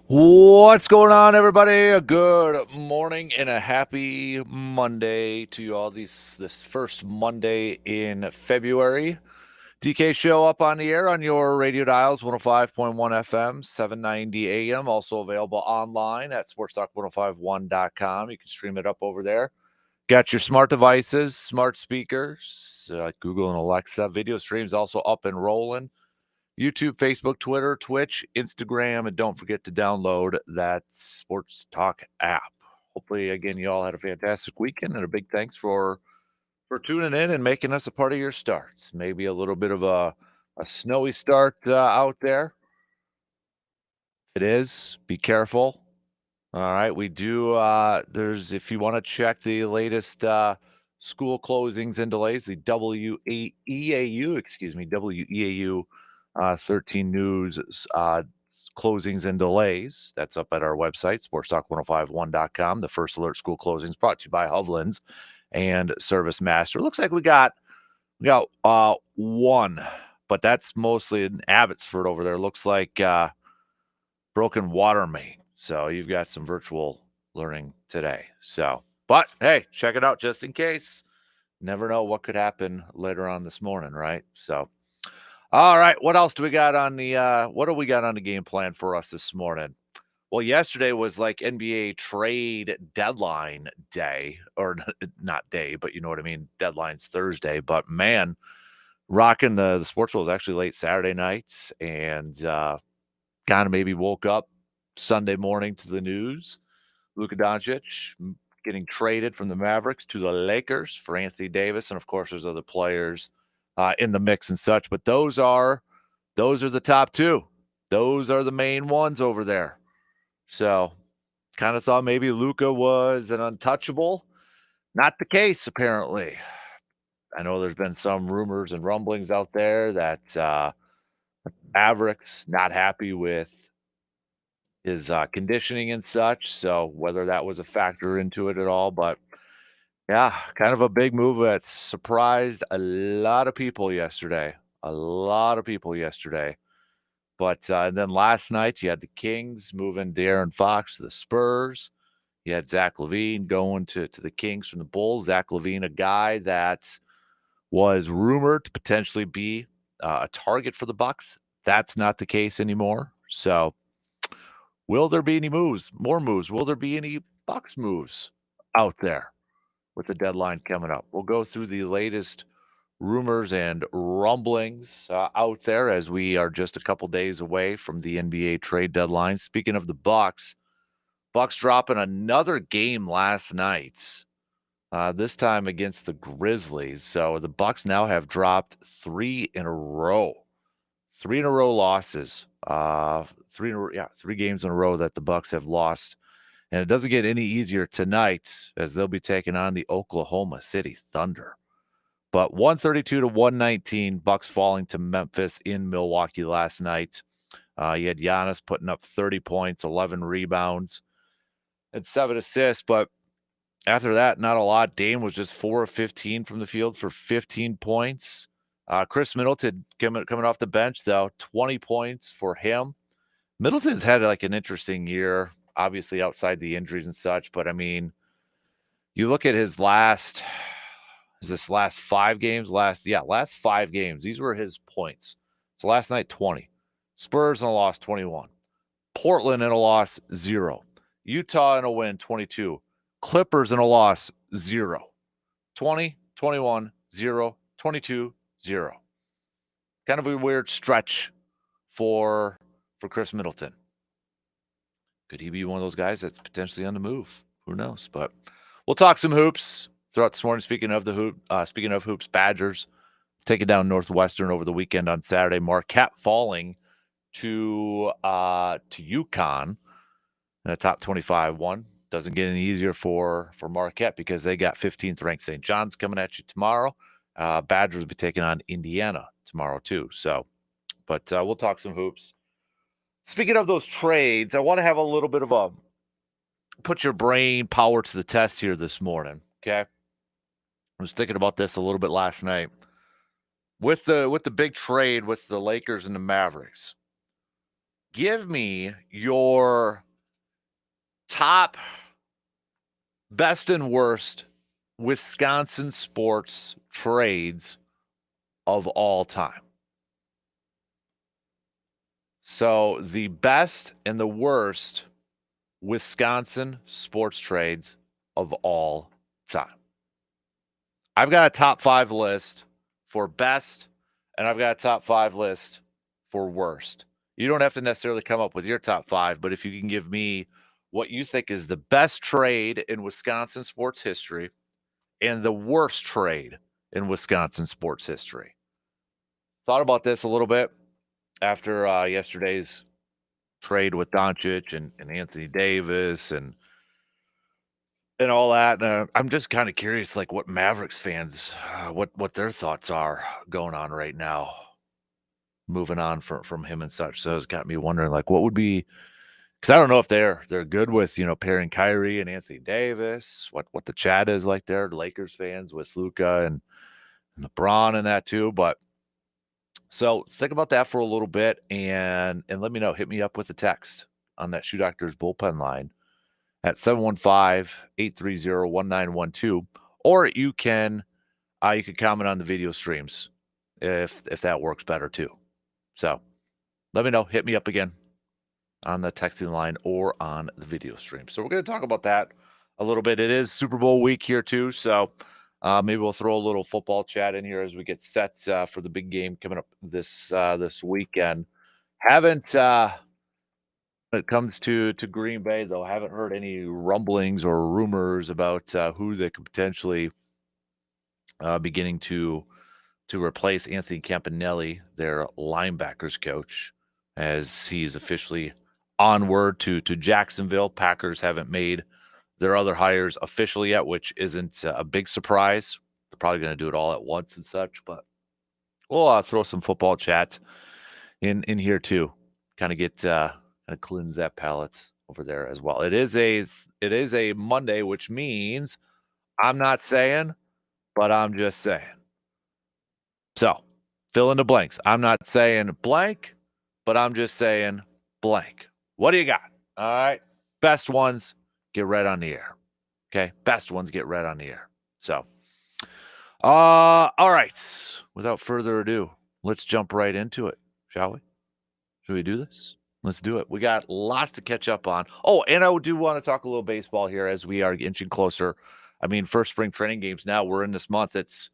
What's going on, everybody? A good morning and a happy Monday to you all. This first Monday in February. DK show up on the air on your radio dials, 105.1 FM, 790 AM. Also available online at sportstalk1051.com. You can stream it up over there. Got your smart devices, smart speakers, Google and Alexa. Video streams also up and rolling. YouTube, Facebook, Twitter, Twitch, Instagram, and don't forget to download that Sports Talk app. Hopefully, again, you all had a fantastic weekend, and a big thanks for tuning in and making us a part of your starts. Maybe a little bit of a snowy start out there. It is. Be careful. All right, we do. There's if you want to check the latest school closings and delays, the WEAU, WEAU 13 News closings and delays. That's up at our website, sportstalk1051.com. The first alert school closings brought to you by Hovland's and Service Master. Looks like we got one, but that's mostly in Abbotsford over there. Looks like broken water main. So you've got some virtual learning today. So, but hey, check it out just in case. Never know what could happen later on this morning, right? So, all right, what else do we got on the what do we got on the game plan for us this morning? Well, yesterday was like NBA trade deadline day, or not day, but you know what I mean. Deadline's Thursday, but man, rocking the sports world was actually late Saturday nights, and kind of maybe woke up Sunday morning to the news. Luka Doncic getting traded from the Mavericks to the Lakers for Anthony Davis, and of course, there's other players in the mix and such. But those are the top two. Those are the main ones over there. So, kind of thought maybe Luka was an untouchable. Not the case, apparently. I know there's been some rumors and rumblings out there that Mavericks not happy with his conditioning and such. So whether that was a factor into it at all, but yeah, kind of a big move that surprised a lot of people yesterday. A lot of people yesterday. But then last night, you had the Kings moving De'Aaron Fox to the Spurs. You had Zach LaVine going to the Kings from the Bulls. Zach LaVine, a guy that was rumored to potentially be a target for the Bucks. That's not the case anymore. So will there be any moves? More moves? Will there be any Bucks moves out there with the deadline coming up? We'll go through the latest rumors and rumblings out there as we are just a couple days away from the NBA trade deadline. Speaking of the Bucks, Bucks dropping another game last night. This time against the Grizzlies. So the Bucks now have dropped 3 in a row. 3 in a row losses. 3 games in a row that the Bucks have lost. And it doesn't get any easier tonight as they'll be taking on the Oklahoma City Thunder. But 132 to 119, Bucks falling to Memphis in Milwaukee last night. You had Giannis putting up 30 points, 11 rebounds, and 7 assists. But after that, not a lot. Dame was just 4 of 15 from the field for 15 points. Chris Middleton coming off the bench, though, 20 points for him. Middleton's had like an interesting year, obviously outside the injuries and such. But I mean, you look at his last 5 games? Last 5 games. These were his points. So last night, 20. Spurs in a loss, 21. Portland in a loss, 0. Utah in a win, 22. Clippers in a loss, 0. 20, 21, 0, 22, 0. Kind of a weird stretch for Chris Middleton. Could he be one of those guys that's potentially on the move? Who knows? But we'll talk some hoops throughout this morning. Speaking of hoops, Badgers taking down Northwestern over the weekend on Saturday. Marquette falling to UConn in a top 25 one. Doesn't get any easier for Marquette because they got 15th ranked St. John's coming at you tomorrow. Badgers will be taking on Indiana tomorrow too. So, but we'll talk some hoops. Speaking of those trades, I want to have a little bit of a put your brain power to the test here this morning. Okay, I was thinking about this a little bit last night with the big trade with the Lakers and the Mavericks. give me your top best and worst Wisconsin sports trades of all time. So the best and the worst Wisconsin sports trades of all time. I've got a top 5 list for best, and I've got a top 5 list for worst. You don't have to necessarily come up with your top 5, but if you can give me what you think is the best trade in Wisconsin sports history and the worst trade in Wisconsin sports history. Thought about this a little bit after yesterday's trade with Doncic and Anthony Davis and all that. I'm just kind of curious, like what Mavericks fans, what their thoughts are going on right now, moving on from him and such. So it's got me wondering, like, what would be, because I don't know if they're good with pairing Kyrie and Anthony Davis. What the chat is like there, Lakers fans with Luka and LeBron and that too. But so think about that for a little bit and let me know. Hit me up with a text on that Shoe Doctors bullpen line at 715-830-1912, or you can comment on the video streams if that works better too. So let me know. Hit me up again on the texting line or on the video stream. So we're going to talk about that a little bit. It is Super Bowl week here too, so maybe we'll throw a little football chat in here as we get set for the big game coming up this weekend. Haven't when it comes to Green Bay, though, haven't heard any rumblings or rumors about who they could potentially beginning to replace Anthony Campanelli, their linebackers coach, as he's officially onward to Jacksonville. Packers haven't made their other hires officially yet, which isn't a big surprise. They're probably going to do it all at once and such, but we'll throw some football chat in here too. Kind of get kind of cleanse that palate over there as well. It is a Monday, which means I'm not saying, but I'm just saying. So fill in the blanks. I'm not saying blank, but I'm just saying blank. What do you got? All right. Best ones get read on the air. Okay. Best ones get read on the air. So, all right. Without further ado, let's jump right into it, shall we? Should we do this? Let's do it. We got lots to catch up on. Oh, and I do want to talk a little baseball here as we are inching closer. I mean, first spring training games now. We're in this month. It's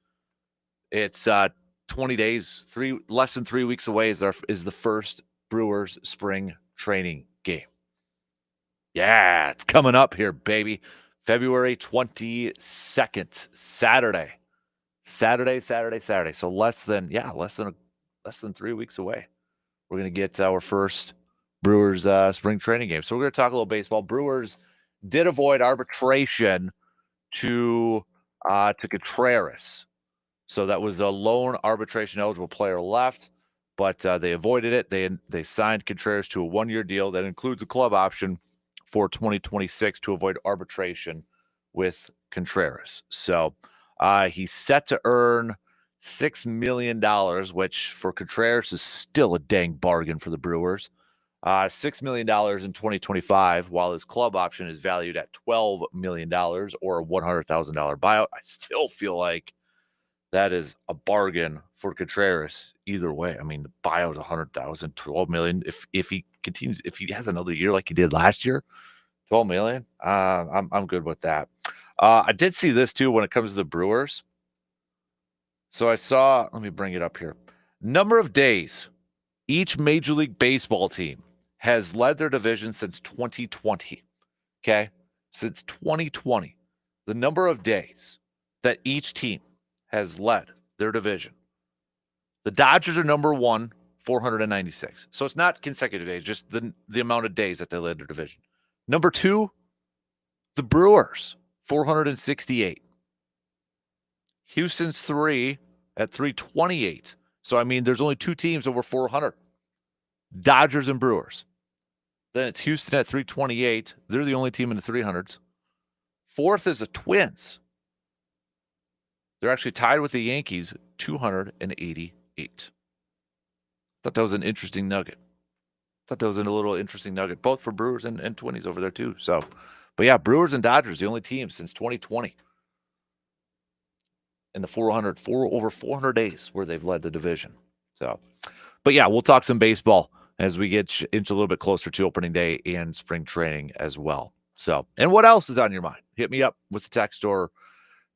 20 days, less than 3 weeks away is the first Brewers spring training game. Yeah, it's coming up here, baby. February 22nd, Saturday. So less than 3 weeks away. We're going to get our first Brewers spring training game. So we're going to talk a little baseball. Brewers did avoid arbitration to Contreras. So that was the lone arbitration eligible player left, but they avoided it. They signed Contreras to a 1-year deal that includes a club option for 2026 to avoid arbitration with Contreras. So he's set to earn $6 million, which for Contreras is still a dang bargain for the Brewers. $6 million in 2025, while his club option is valued at $12 million or a $100,000 buyout. I still feel like that is a bargain for Contreras either way. I mean, the buyout is $100,000, $12 million. If he continues, if he has another year like he did last year, $12 million. I'm good with that. I did see this too when it comes to the Brewers. So I saw, let me bring it up here. Number of days each Major League Baseball team has led their division since 2020. Okay? Since 2020. The number of days that each team has led their division. The Dodgers are number 1, 496. So it's not consecutive days, just the amount of days that they led their division. Number 2, the Brewers, 468. Houston's 3 at 328. So, I mean, there's only 2 teams over 400. Dodgers and Brewers. Then it's Houston at 328. They're the only team in the 300s. 4th is the Twins. They're actually tied with the Yankees, 288. Thought that was an interesting nugget. Thought that was a little interesting nugget, both for Brewers and Twinnies over there too. So, but yeah, Brewers and Dodgers, the only team since 2020 in the over 400 days where they've led the division. So, but yeah, we'll talk some baseball as we get inch a little bit closer to opening day and spring training as well. So, and what else is on your mind? Hit me up with the text or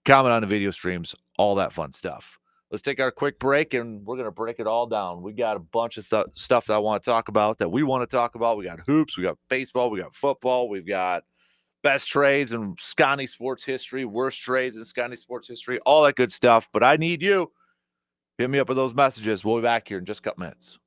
comment on the video streams, all that fun stuff. Let's take our quick break and we're going to break it all down. We got a bunch of stuff that I want to talk about, that we want to talk about. We got hoops, we got baseball, we got football, we've got best trades and Scotty sports history, worst trades in Scotty sports history, all that good stuff. But I need you. Hit me up with those messages. We'll be back here in just a couple minutes.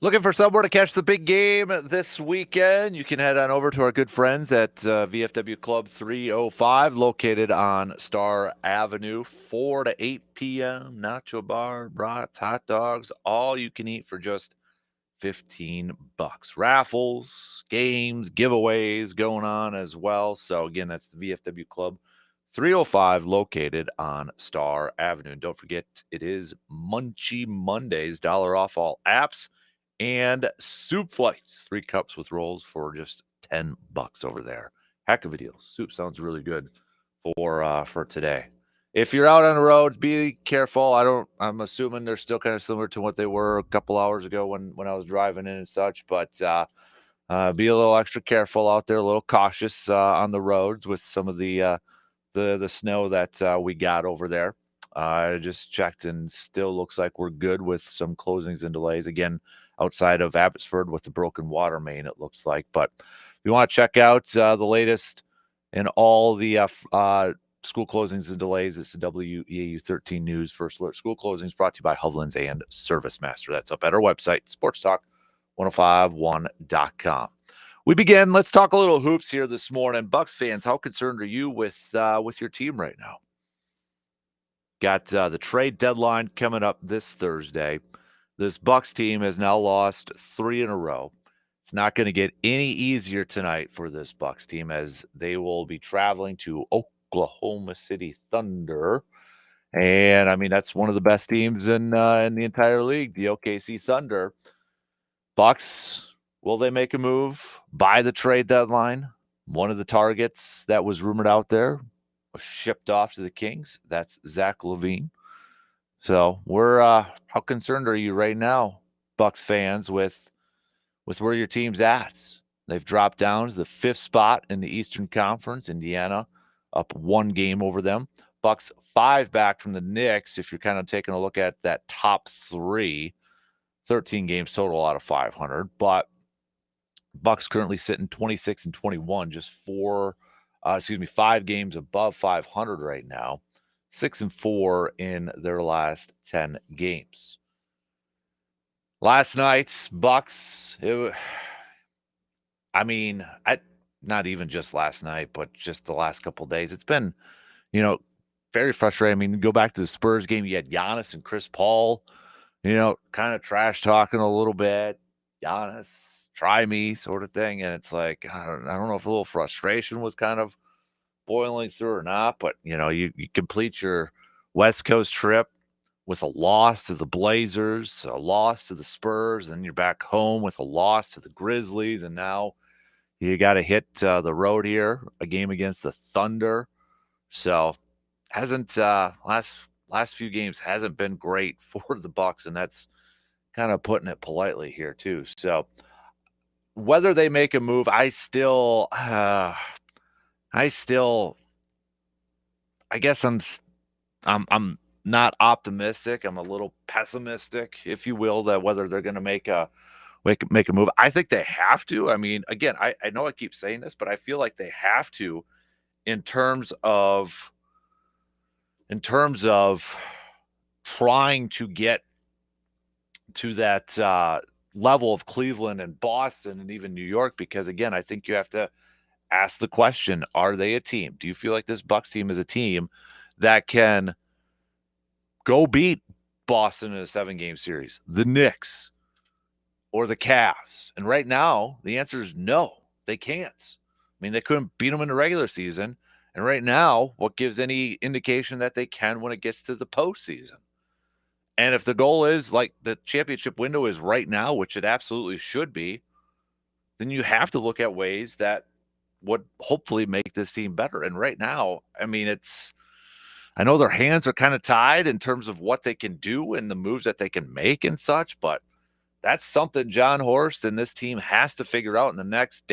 Looking for somewhere to catch the big game this weekend? You can head on over to our good friends at VFW Club 305, located on Star Avenue, 4 to 8 p.m. Nacho bar, brats, hot dogs, all you can eat for just $15. Raffles, games, giveaways going on as well. So again, that's the VFW Club 305, located on Star Avenue. And don't forget, it is Munchie Mondays, dollar off all apps and soup flights, 3 cups with rolls for just $10 over there. Heck of a deal. Soup sounds really good for today. If you're out on the road, be careful. I'm assuming they're still kind of similar to what they were a couple hours ago when I was driving in and such, but be a little extra careful out there, a little cautious on the roads with some of the snow that we got over there. I just checked and still looks like we're good with some closings and delays. Again, outside of Abbotsford with the broken water main, it looks like. But if you want to check out the latest in all the school closings and delays, it's the WEAU 13 News First Alert School Closings, brought to you by Hovlands and ServiceMaster. That's up at our website, sportstalk1051.com. We begin. Let's talk a little hoops here this morning. Bucks fans, how concerned are you with your team right now? Got the trade deadline coming up this Thursday. This Bucks team has now lost 3 in a row. It's not going to get any easier tonight for this Bucks team, as they will be traveling to Oklahoma City Thunder. And I mean, that's one of the best teams in the entire league, the OKC Thunder. Bucks, will they make a move by the trade deadline? One of the targets that was rumored out there was shipped off to the Kings. That's Zach LaVine. So we're how concerned are you right now, Bucks fans, with where your team's at? They've dropped down to the 5th spot in the Eastern Conference. Indiana up 1 game over them. Bucks 5 back from the Knicks. If you're kind of taking a look at that top 3, 13 games total out of 500. But Bucks currently sitting 26 and 21, just 5 games above 500 right now. 6 and 4 in their last 10 games. Last night's Bucks, not even just last night, but just the last couple of days. It's been, very frustrating. I mean, go back to the Spurs game. You had Giannis and Chris Paul, kind of trash talking a little bit. Giannis, try me sort of thing. And it's like, I don't know if a little frustration was kind of boiling through or not, but you complete your West Coast trip with a loss to the Blazers, a loss to the Spurs, and you're back home with a loss to the Grizzlies, and now you got to hit the road here, a game against the Thunder. So hasn't last few games hasn't been great for the Bucks, and that's kind of putting it politely here too. So whether they make a move, I guess I'm not optimistic. I'm a little pessimistic, if you will, that whether they're going to make a move. I think they have to. I mean, again, I know I keep saying this, but I feel like they have to in terms of trying to get to that level of Cleveland and Boston and even New York, because again, I think you have to ask the question, are they a team? Do you feel like this Bucks team is a team that can go beat Boston in a 7-game series, the Knicks, or the Cavs? And right now, the answer is no, they can't. I mean, they couldn't beat them in the regular season. And right now, what gives any indication that they can when it gets to the postseason? And if the goal is like the championship window is right now, which it absolutely should be, then you have to look at ways that would hopefully make this team better. And right now, I mean, I know their hands are kind of tied in terms of what they can do and the moves that they can make and such, but that's something John Horst and this team has to figure out in the next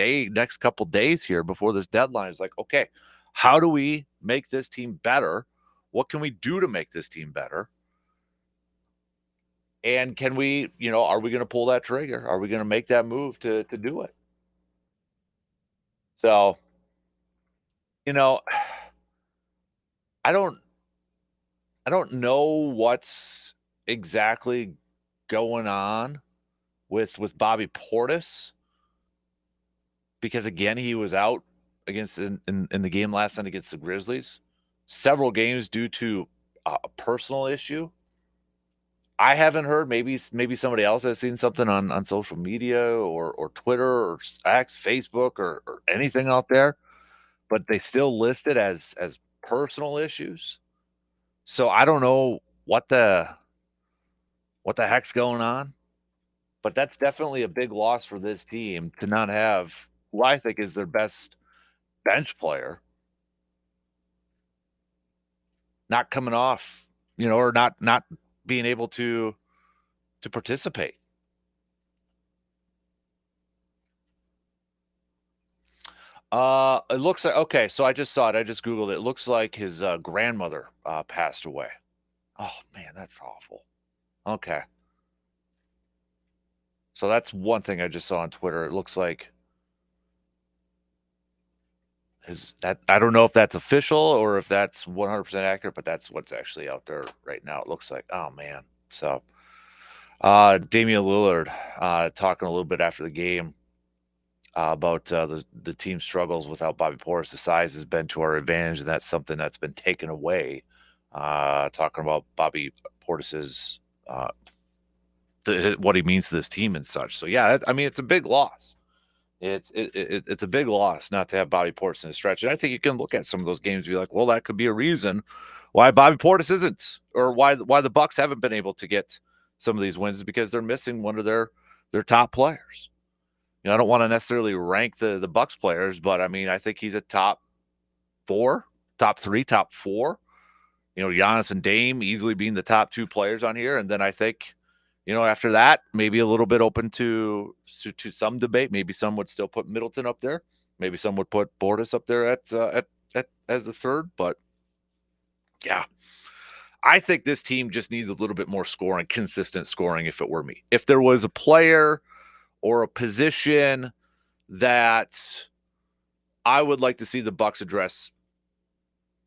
couple days here before this deadline. Is like, okay, how do we make this team better? What can we do to make this team better? And can we, are we going to pull that trigger? Are we going to make that move to do it? So, I don't know what's exactly going on with Bobby Portis, because again he was out against in the game last night against the Grizzlies, several games due to a personal issue. I haven't heard. Maybe somebody else has seen something on social media or Twitter or X, Facebook or anything out there, but they still list it as personal issues. So I don't know what the heck's going on, but that's definitely a big loss for this team to not have who I think is their best bench player not coming off, or not being able to participate. It looks like, okay, so I just saw it. I just Googled it. It looks like his grandmother passed away. Oh man, that's awful. Okay. So that's one thing I just saw on Twitter. It looks like I don't know if that's official or if that's 100% accurate, but that's what's actually out there right now. It looks like, oh man. So Damian Lillard talking a little bit after the game about the team struggles without Bobby Portis. The size has been to our advantage, and that's something that's been taken away. Talking about Bobby Portis's what he means to this team and such. So yeah, I mean it's a big loss. It's a big loss not to have Bobby Portis in the stretch. And I think you can look at some of those games and be like, well, that could be a reason why Bobby Portis isn't, or why the Bucks haven't been able to get some of these wins, is because they're missing one of their top players. I don't want to necessarily rank the Bucks players, but I mean, I think he's a top 4, top 3, top 4. Giannis and Dame easily being the top 2 players on here, and then I think, after that, maybe a little bit open to some debate. Maybe some would still put Middleton up there. Maybe some would put Portis up there at as the third. But yeah, I think this team just needs a little bit more scoring, consistent scoring. If it were me, if there was a player or a position that I would like to see the Bucks address,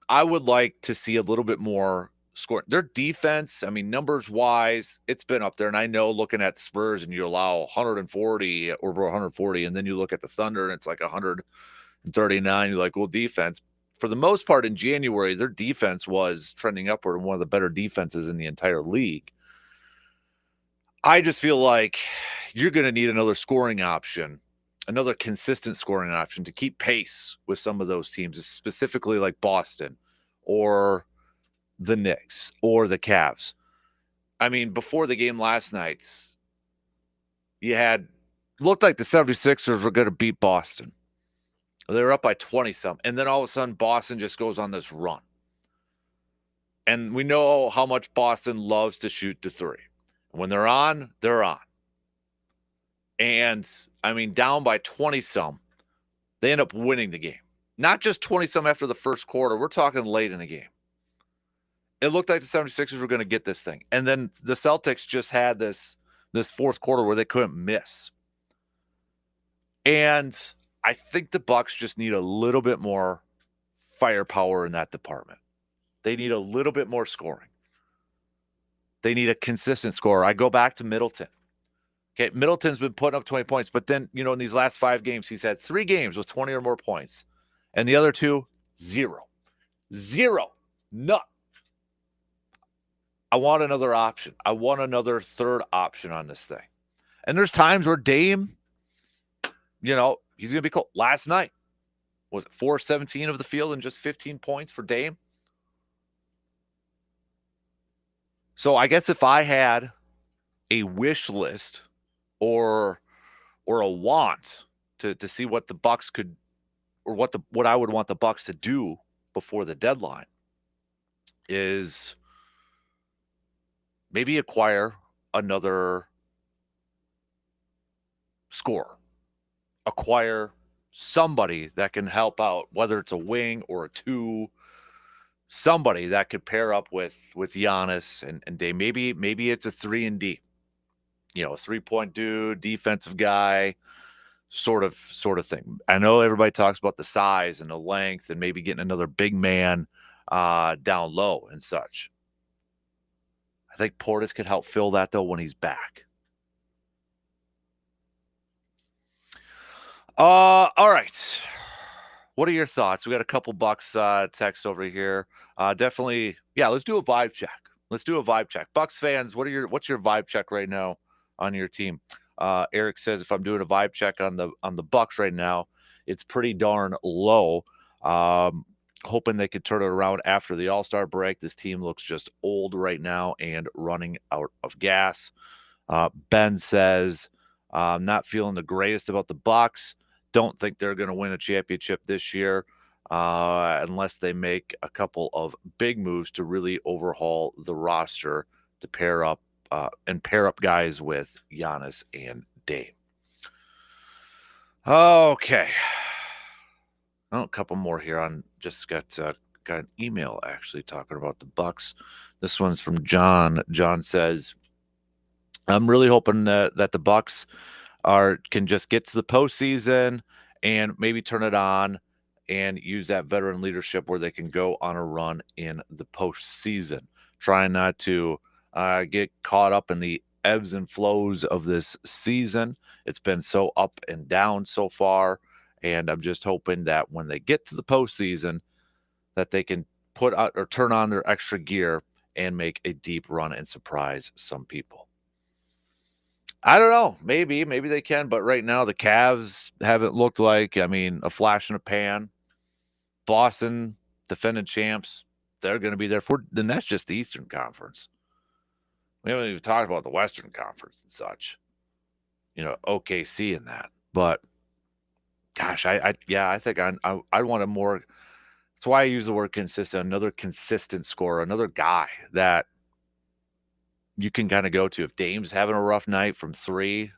I would like to see a little bit more scoring. Their defense, I mean, numbers wise, it's been up there. And I know looking at Spurs and you allow 140 over 140, and then you look at the Thunder and it's like 139. You're like, well, defense. For the most part in January, their defense was trending upward and one of the better defenses in the entire league. I just feel like you're going to need another scoring option, another consistent scoring option to keep pace with some of those teams, specifically like Boston or the Knicks or the Cavs. I mean, before the game last night, looked like the 76ers were going to beat Boston. They were up by 20-something. And then all of a sudden, Boston just goes on this run. And we know how much Boston loves to shoot the three. When they're on, they're on. And, I mean, down by 20-some, they end up winning the game. Not just 20-some after the first quarter. We're talking late in the game. It looked like the 76ers were going to get this thing. And then the Celtics just had this fourth quarter where they couldn't miss. And I think the Bucks just need a little bit more firepower in that department. They need a little bit more scoring. They need a consistent scorer. I go back to Middleton. Okay, Middleton's been putting up 20 points, but then, in these last 5 games, he's had 3 games with 20 or more points. And the other 2, 0. None. I want another option. I want another third option on this thing. And there's times where Dame, he's going to be cold. Last night, was it 4-17 of the field and just 15 points for Dame? So I guess if I had a wish list or a want to see what the Bucks could, or what I would want the Bucks to do before the deadline, is maybe acquire another scorer. Acquire somebody that can help out, whether it's a wing or a 2, somebody that could pair up with Giannis and Dame. Maybe it's a 3-and-D. A 3-point dude, defensive guy, sort of thing. I know everybody talks about the size and the length and maybe getting another big man down low and such. I think Portis could help fill that, though, when he's back. All right. What are your thoughts? We got a couple bucks text over here. Definitely, yeah. Let's do a vibe check. Let's do a vibe check. Bucks fans, what's your vibe check right now on your team? Eric says if I'm doing a vibe check on the Bucks right now, it's pretty darn low. Hoping they could turn it around after the All-Star break. This team looks just old right now and running out of gas. Ben says, I'm not feeling the greatest about the Bucks. Don't think they're going to win a championship this year unless they make a couple of big moves to really overhaul the roster to pair up guys with Giannis and Dame. Okay. Oh, a couple more here. On just got an email actually talking about the Bucks. This one's from John. John says, I'm really hoping that the Bucks can just get to the postseason and maybe turn it on and use that veteran leadership where they can go on a run in the postseason. Trying not to get caught up in the ebbs and flows of this season. It's been so up and down so far, and I'm just hoping that when they get to the postseason, that they can put out or turn on their extra gear and make a deep run and surprise some people. I don't know. Maybe they can, but right now the Cavs haven't looked like, a flash in a pan. Boston, defending champs, they're going to be there for. Then that's just the Eastern Conference. We haven't even talked about the Western Conference and such. OKC and that. But gosh, I think I want a more. That's why I use the word consistent. Another consistent scorer, another guy that you can kind of go to. If Dame's having a rough night from three,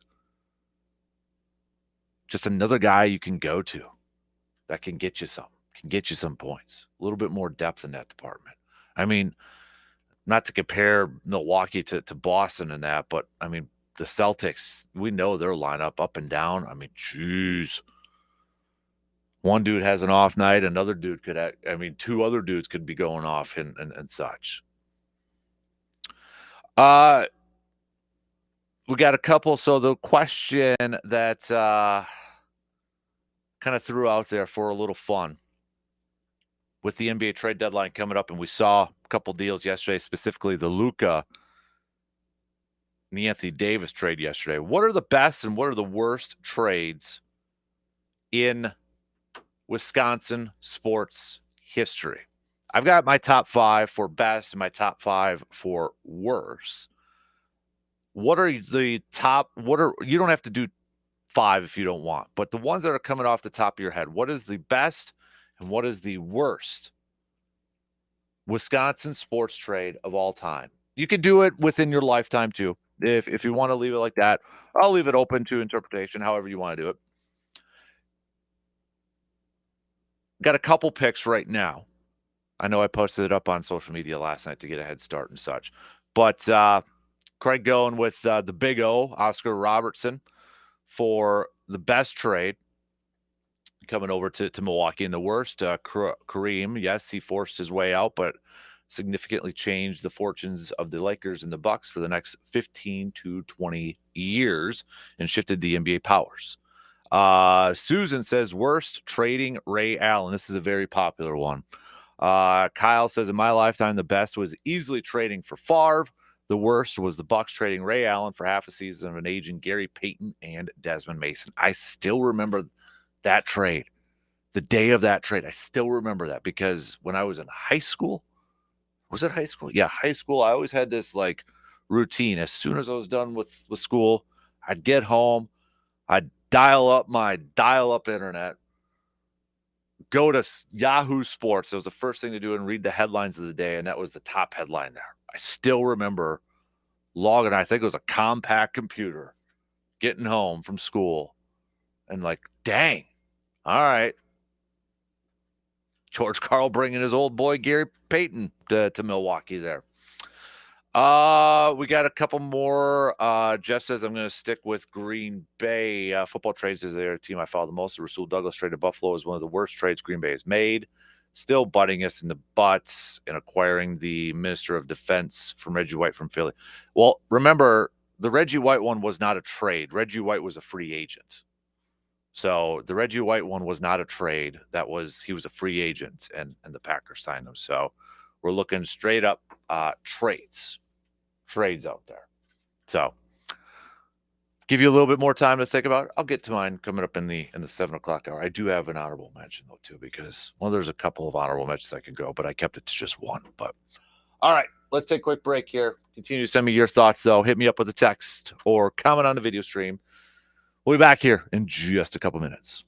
just another guy you can go to that can get you some points. A little bit more depth in that department. Not to compare Milwaukee to Boston and that, but the Celtics, we know their lineup up and down. Geez. One dude has an off night, another dude could two other dudes could be going off and such. We got a couple. So the question that kind of threw out there for a little fun with the NBA trade deadline coming up, and we saw a couple deals yesterday, specifically the Luka and the Anthony Davis trade yesterday. What are the best and what are the worst trades in Wisconsin sports history? I've got my top 5 for best and my top 5 for worst. What are the top? You don't have to do 5 if you don't want, but the ones that are coming off the top of your head, what is the best and what is the worst Wisconsin sports trade of all time? You could do it within your lifetime too. If you want to leave it like that, I'll leave it open to interpretation, however you want to do it. Got a couple picks right now. I know I posted it up on social media last night to get a head start and such. But Craig going with the Big O, Oscar Robertson, for the best trade coming over to Milwaukee. And the worst, Kareem, yes, he forced his way out, but significantly changed the fortunes of the Lakers and the Bucks for the next 15 to 20 years and shifted the NBA powers. Susan says, worst, trading Ray Allen. This is a very popular one. Kyle says, in my lifetime, the best was easily trading for Favre. The worst was the Bucks trading Ray Allen for half a season of an aging Gary Payton and Desmond Mason. I still remember that trade. The day of that trade, I still remember that because when I was in high school, was it high school? Yeah, high school. I always had this routine. As soon as I was done with school, I'd get home, I'd dial up my dial-up internet, go to Yahoo Sports. It was the first thing to do and read the headlines of the day, and that was the top headline there. I still remember logging, I think it was a compact computer, getting home from school, and dang, all right. George Karl bringing his old boy Gary Payton to Milwaukee there. We got a couple more. Jeff says, I'm going to stick with Green Bay. Football trades is their team I follow the most. The Rasul Douglas trade to Buffalo is one of the worst trades Green Bay has made. Still butting us in the butts and acquiring the Minister of Defense from Reggie White from Philly. Well, remember, the Reggie White one was not a trade. Reggie White was a free agent. So the Reggie White one was not a trade. He was a free agent, and the Packers signed him. So we're looking straight up trades out there. So give you a little bit more time to think about it. I'll get to mine coming up in the 7 o'clock hour. I do have an honorable mention though too, because there's a couple of honorable mentions I could go, but I kept it to just one. But all right, let's take a quick break here. Continue to send me your thoughts though. Hit me up with a text or comment on the video stream. We'll be back here in just a couple minutes.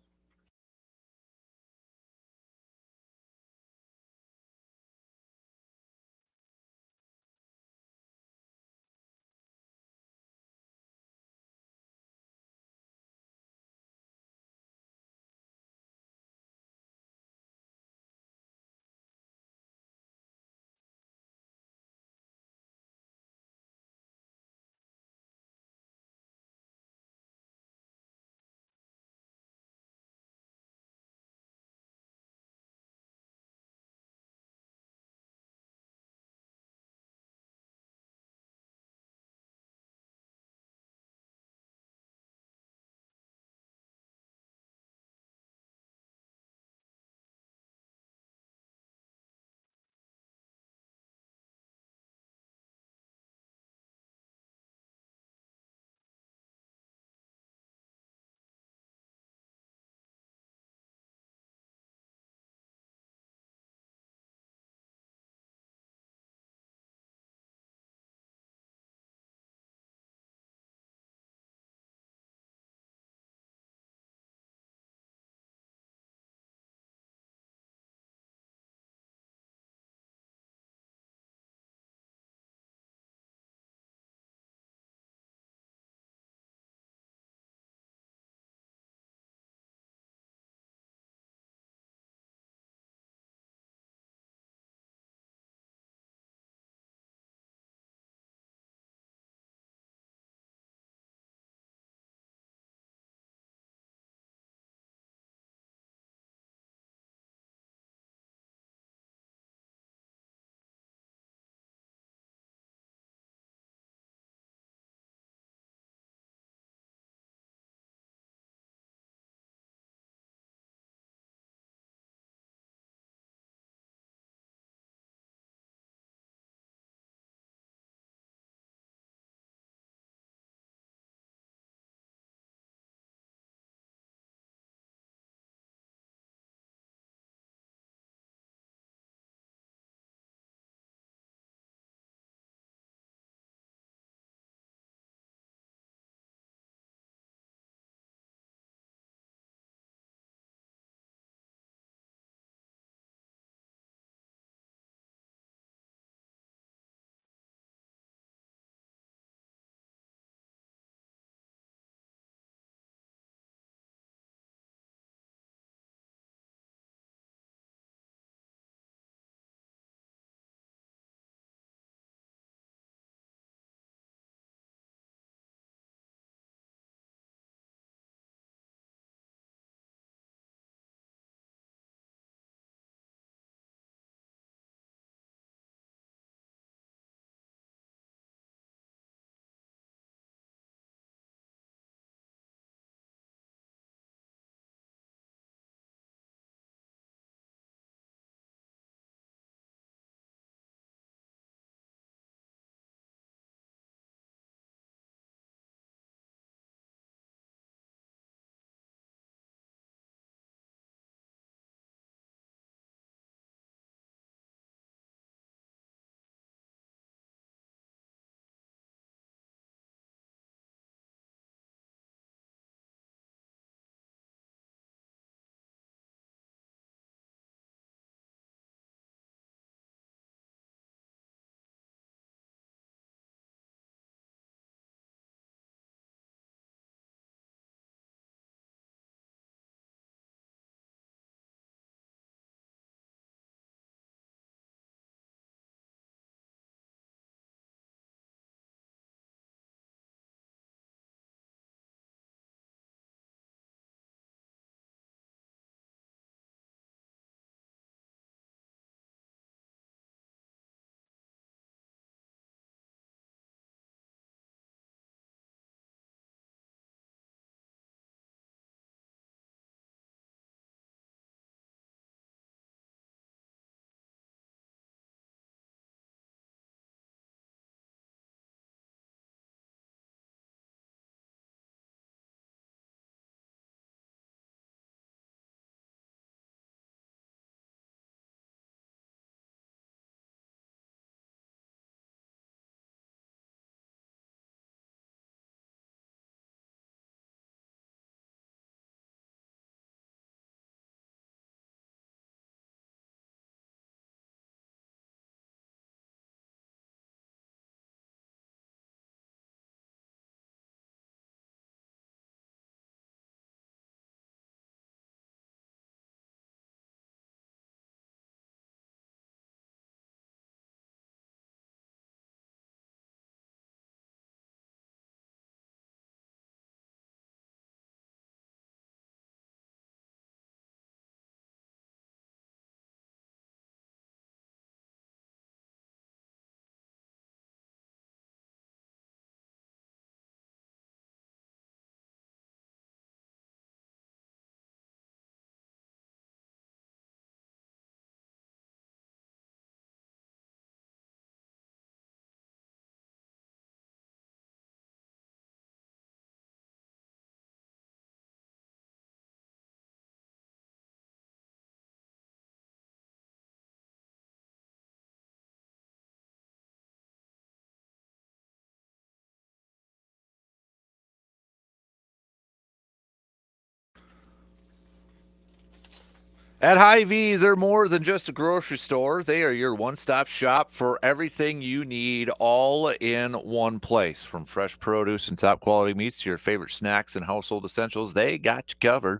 At Hy-Vee, they're more than just a grocery store. They are your one-stop shop for everything you need all in one place. From fresh produce and top-quality meats to your favorite snacks and household essentials, they got you covered.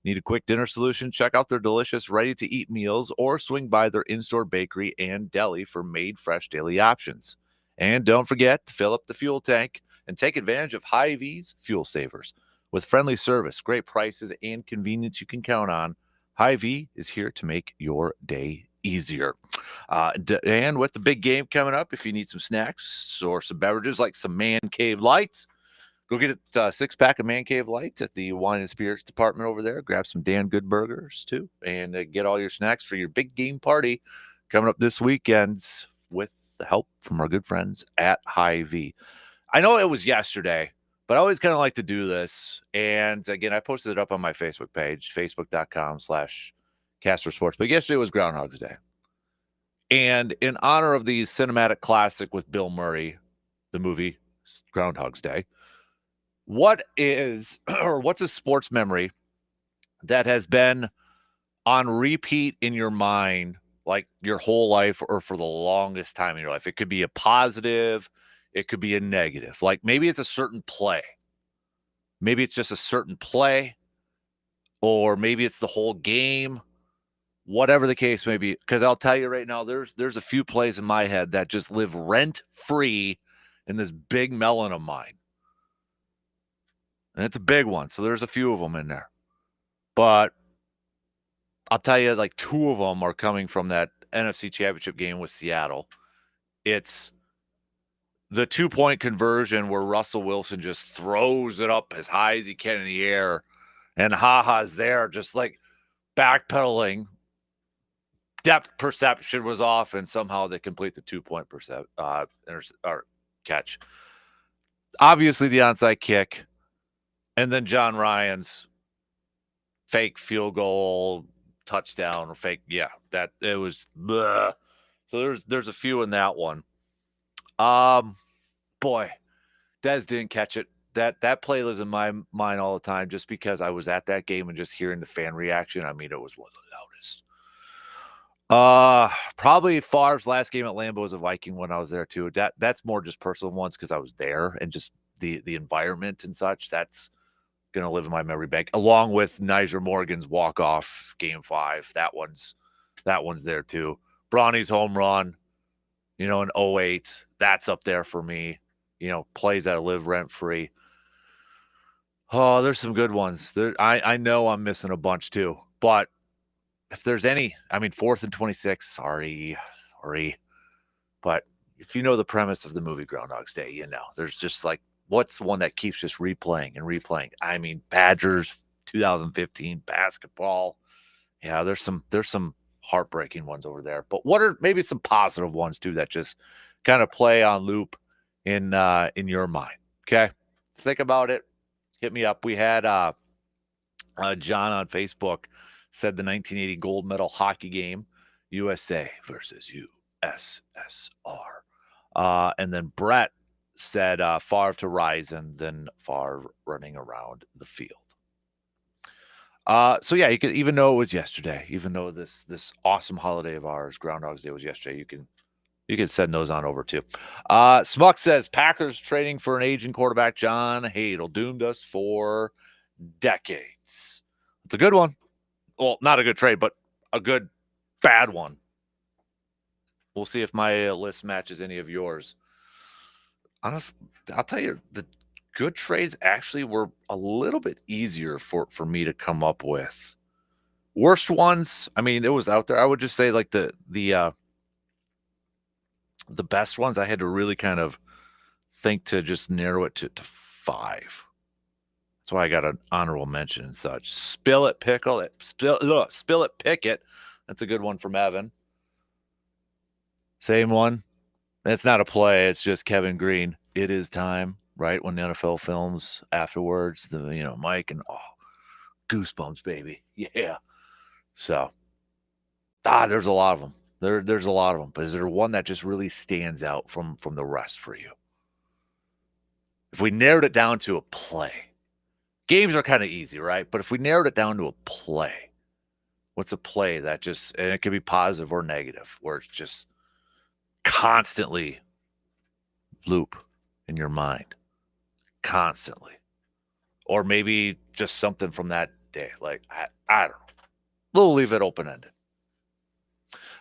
Need a quick dinner solution? Check out their delicious ready-to-eat meals or swing by their in-store bakery and deli for made fresh daily options. And don't forget to fill up the fuel tank and take advantage of Hy-Vee's Fuel Savers. With friendly service, great prices, and convenience you can count on, Hy-Vee is here to make your day easier. And with the big game coming up, if you need some snacks or some beverages like some Man Cave Lights, go get a six-pack of Man Cave Lights at the wine and spirits department over there. Grab some Dan Good burgers too, and get all your snacks for your big game party coming up this weekend with the help from our good friends at Hy-Vee. I know it was yesterday, but I always kind of like to do this. And again, I posted it up on my Facebook page, facebook.com/Casper Sports. But yesterday was Groundhog's Day. And in honor of the cinematic classic with Bill Murray, the movie Groundhog's Day, what is, or what's a sports memory that has been on repeat in your mind like your whole life or for the longest time in your life? It could be a positive, it could be a negative. Like maybe it's a certain play. Maybe it's just a certain play, or maybe it's the whole game, whatever the case may be. Because I'll tell you right now, there's a few plays in my head that just live rent-free in this big melon of mine. And it's a big one, so there's a few of them in there. But I'll tell you, like two of them are coming from that NFC Championship game with Seattle. It's the 2-point conversion where Russell Wilson just throws it up as high as he can in the air, and Ha-Ha's there just like backpedaling. Depth perception was off, and somehow they complete the 2-point catch. Obviously, the onside kick, and then John Ryan's fake field goal, touchdown, or fake. Yeah, that it was. Bleh. So there's a few in that one. Boy, Dez didn't catch it. That play lives in my mind all the time just because I was at that game and just hearing the fan reaction. I mean, it was one of the loudest. Probably Favre's last game at Lambeau was a Viking when I was there too. That's more just personal ones because I was there and just the environment and such. That's gonna live in my memory bank, along with Niger Morgan's walk-off game 5. That one's there too. Bronny's home run, in 08, that's up there for me. Plays that live rent-free. Oh, there's some good ones. I know I'm missing a bunch too. But if there's any, 4th and 26, sorry. But if you know the premise of the movie Groundhog's Day, there's just like, what's one that keeps just replaying and replaying? Badgers 2015 basketball. Yeah, there's some heartbreaking ones over there. But what are maybe some positive ones too that just kind of play on loop in your mind? Okay, think about it. Hit me up. We had John on Facebook said the 1980 gold medal hockey game, USA versus USSR, and then Brett said Favre to Rison, then Favre running around the field. So yeah, you could, even though it was yesterday, even though this awesome holiday of ours, Groundhog's Day, was yesterday, you can send those on over too. Smuck says Packers trading for an aging quarterback, John Hadl, doomed us for decades. It's a good one. Well, not a good trade, but a good bad one. We'll see if my list matches any of yours. Honestly, I'll tell you, the good trades actually were a little bit easier for me to come up with. Worst ones, it was out there. I would just say like the best ones, I had to really kind of think to just narrow it to 5. That's why I got an honorable mention and such. Spill it, Pickett. That's a good one from Evan. Same one. That's not a play. It's just Kevin Green. It is time, right? When the NFL films afterwards, Mike and goosebumps, baby. Yeah. So, there's a lot of them. There's a lot of them. But is there one that just really stands out from the rest for you? If we narrowed it down to a play, games are kind of easy, right? But if we narrowed it down to a play, What's a play that just, and it can be positive or negative, where it's just constantly loop in your mind, constantly, or maybe just something from that day. Like I don't know. We'll leave it open ended.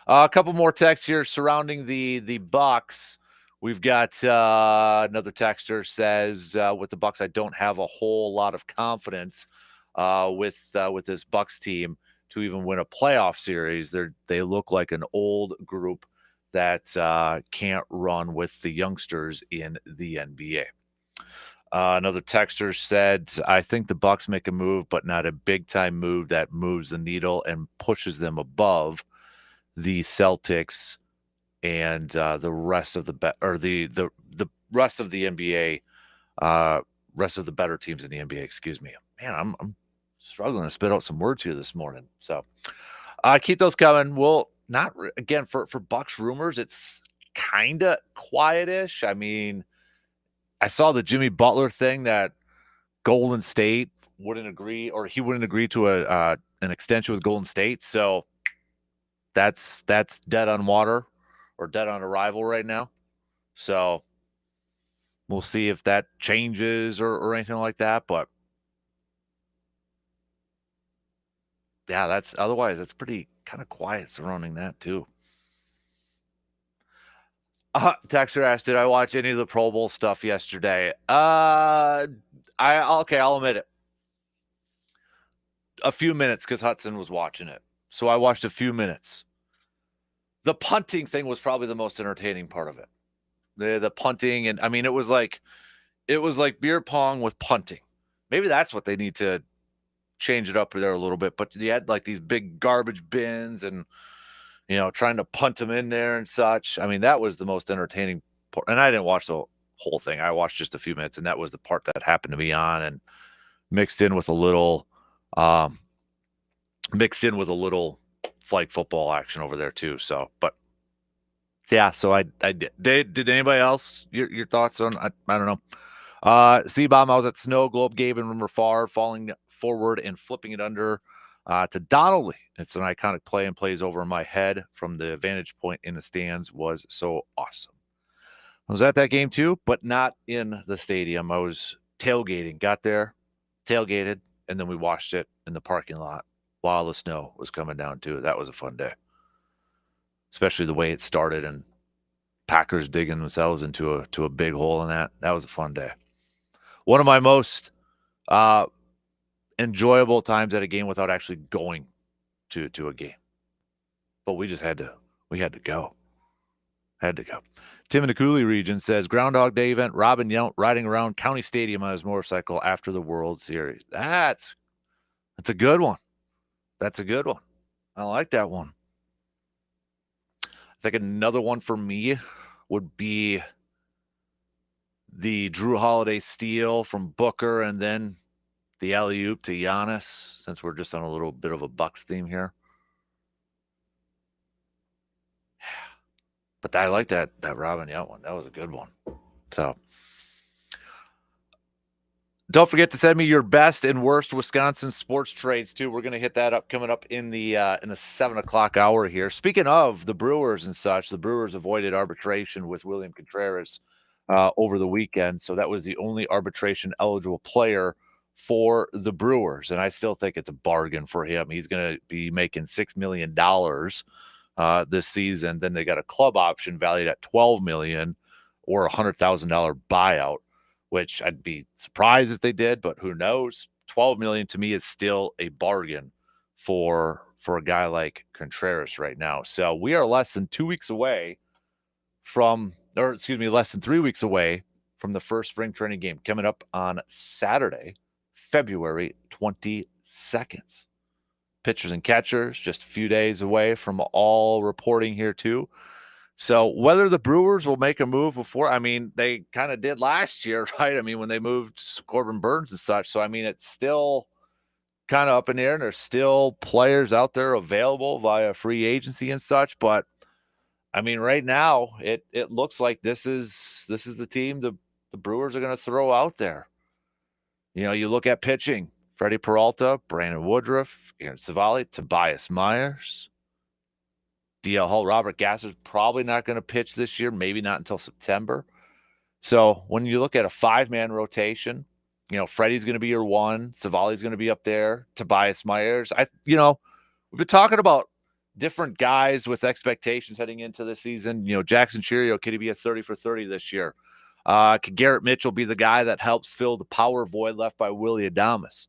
A couple more texts here surrounding the Bucks. We've got another texter says with the Bucks, I don't have a whole lot of confidence with this Bucks team to even win a playoff series. They look like an old group that can't run with the youngsters in the NBA. Another texter said, I think the Bucks make a move, but not a big time move that moves the needle and pushes them above the Celtics and the rest of the rest of the NBA, rest of the better teams in the NBA. Excuse me, man, I'm struggling to spit out some words here this morning. So keep those coming. We'll not again for Bucks rumors. It's kind of quietish. I mean, I saw the Jimmy Butler thing that Golden State wouldn't agree, or he wouldn't agree to an extension with Golden State. So that's dead on water or dead on arrival right now. So we'll see if that changes or anything like that. But yeah, that's pretty kind of quiet surrounding that too. Texter asked, did I watch any of the Pro Bowl stuff yesterday? I'll admit it. A few minutes because Hudson was watching it. So I watched a few minutes. The punting thing was probably the most entertaining part of it. The punting, and I mean it was like beer pong with punting. Maybe that's what they need to change it up there a little bit. But you had like these big garbage bins and trying to punt them in there and such. I mean, that was the most entertaining part. And I didn't watch the whole thing. I watched just a few minutes, and that was the part that happened to be on and mixed in with a little flag football action over there too. So, but yeah, so I did anybody else your thoughts on I don't know. C-Bomb, I was at Snow Globe, Gabe and Rumor Farr falling forward and flipping it under to Donnelly. It's an iconic play and plays over my head from the vantage point in the stands was so awesome. I was at that game too, but not in the stadium. I was tailgating, got there, tailgated, and then we watched it in the parking lot while the snow was coming down too. That was a fun day, especially the way it started and Packers digging themselves into a big hole in that. That was a fun day. One of my most enjoyable times at a game without actually going to a game. But we had to go. Had to go. Tim in the Cooley region says, Groundhog Day event, Robin Yount riding around County Stadium on his motorcycle after the World Series. That's a good one. That's a good one. I like that one. I think another one for me would be the Drew Holiday steal from Booker and then the alley-oop to Giannis, since we're just on a little bit of a Bucks theme here. But I like that Robin Yount one. That was a good one. So don't forget to send me your best and worst Wisconsin sports trades too. We're going to hit that up coming up in the 7:00 hour here. Speaking of the Brewers and such, the Brewers avoided arbitration with William Contreras over the weekend. So that was the only arbitration eligible player for the Brewers. And I still think it's a bargain for him. He's going to be making $6 million this season. Then they got a club option valued at $12 million or $100,000 buyout, which I'd be surprised if they did, but who knows? $12 million to me is still a bargain for a guy like Contreras right now. So we are less than 2 weeks away less than 3 weeks away from the first spring training game coming up on Saturday, February 22nd. Pitchers and catchers just a few days away from all reporting here too. So whether the Brewers will make a move before, I mean, they kind of did last year, right? I mean, when they moved Corbin Burns and such. So, I mean, it's still kind of up in the air, and there's still players out there available via free agency and such. But, I mean, right now, it looks like this is the team the Brewers are going to throw out there. You look at pitching Freddie Peralta, Brandon Woodruff, Aaron Civale, Tobias Myers, DL Hall. Robert Gasser's probably not going to pitch this year, maybe not until September. So when you look at a 5-man rotation, Freddie's going to be your one. Civale's going to be up there. Tobias Myers. We've been talking about different guys with expectations heading into the season. Jackson Chourio, could he be a 30 for 30 this year? Could Garrett Mitchell be the guy that helps fill the power void left by Willy Adames?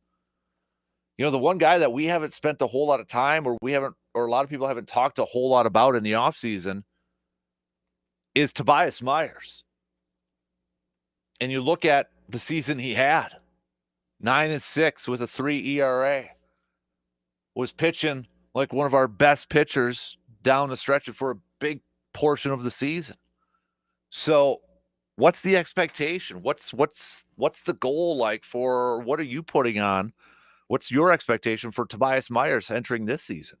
The one guy that we haven't spent a whole lot of time or a lot of people haven't talked a whole lot about in the offseason is Tobias Myers. And you look at the season he had, 9-6 with a 3 ERA, was pitching like one of our best pitchers down the stretch for a big portion of the season. So what's the expectation? What's the goal like for what are you putting on? What's your expectation for Tobias Myers entering this season?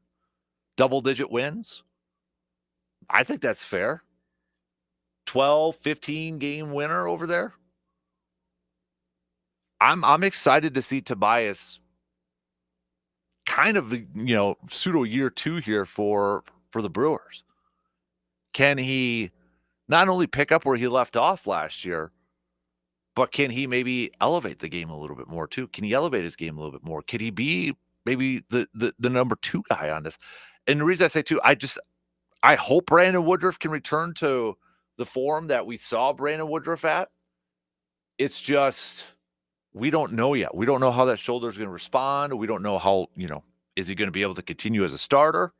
Double-digit wins? I think that's fair. 12, 15 game winner over there. I'm excited to see Tobias kind of pseudo year 2 here for the Brewers. Can he not only pick up where he left off last year, but can he maybe elevate the game a little bit more too? Can he elevate his game a little bit more? Could he be maybe the number 2 guy on this? And the reason I say too, I hope Brandon Woodruff can return to the form that we saw Brandon Woodruff at. It's just, we don't know yet. We don't know how that shoulder is going to respond. We don't know how, is he going to be able to continue as a starter?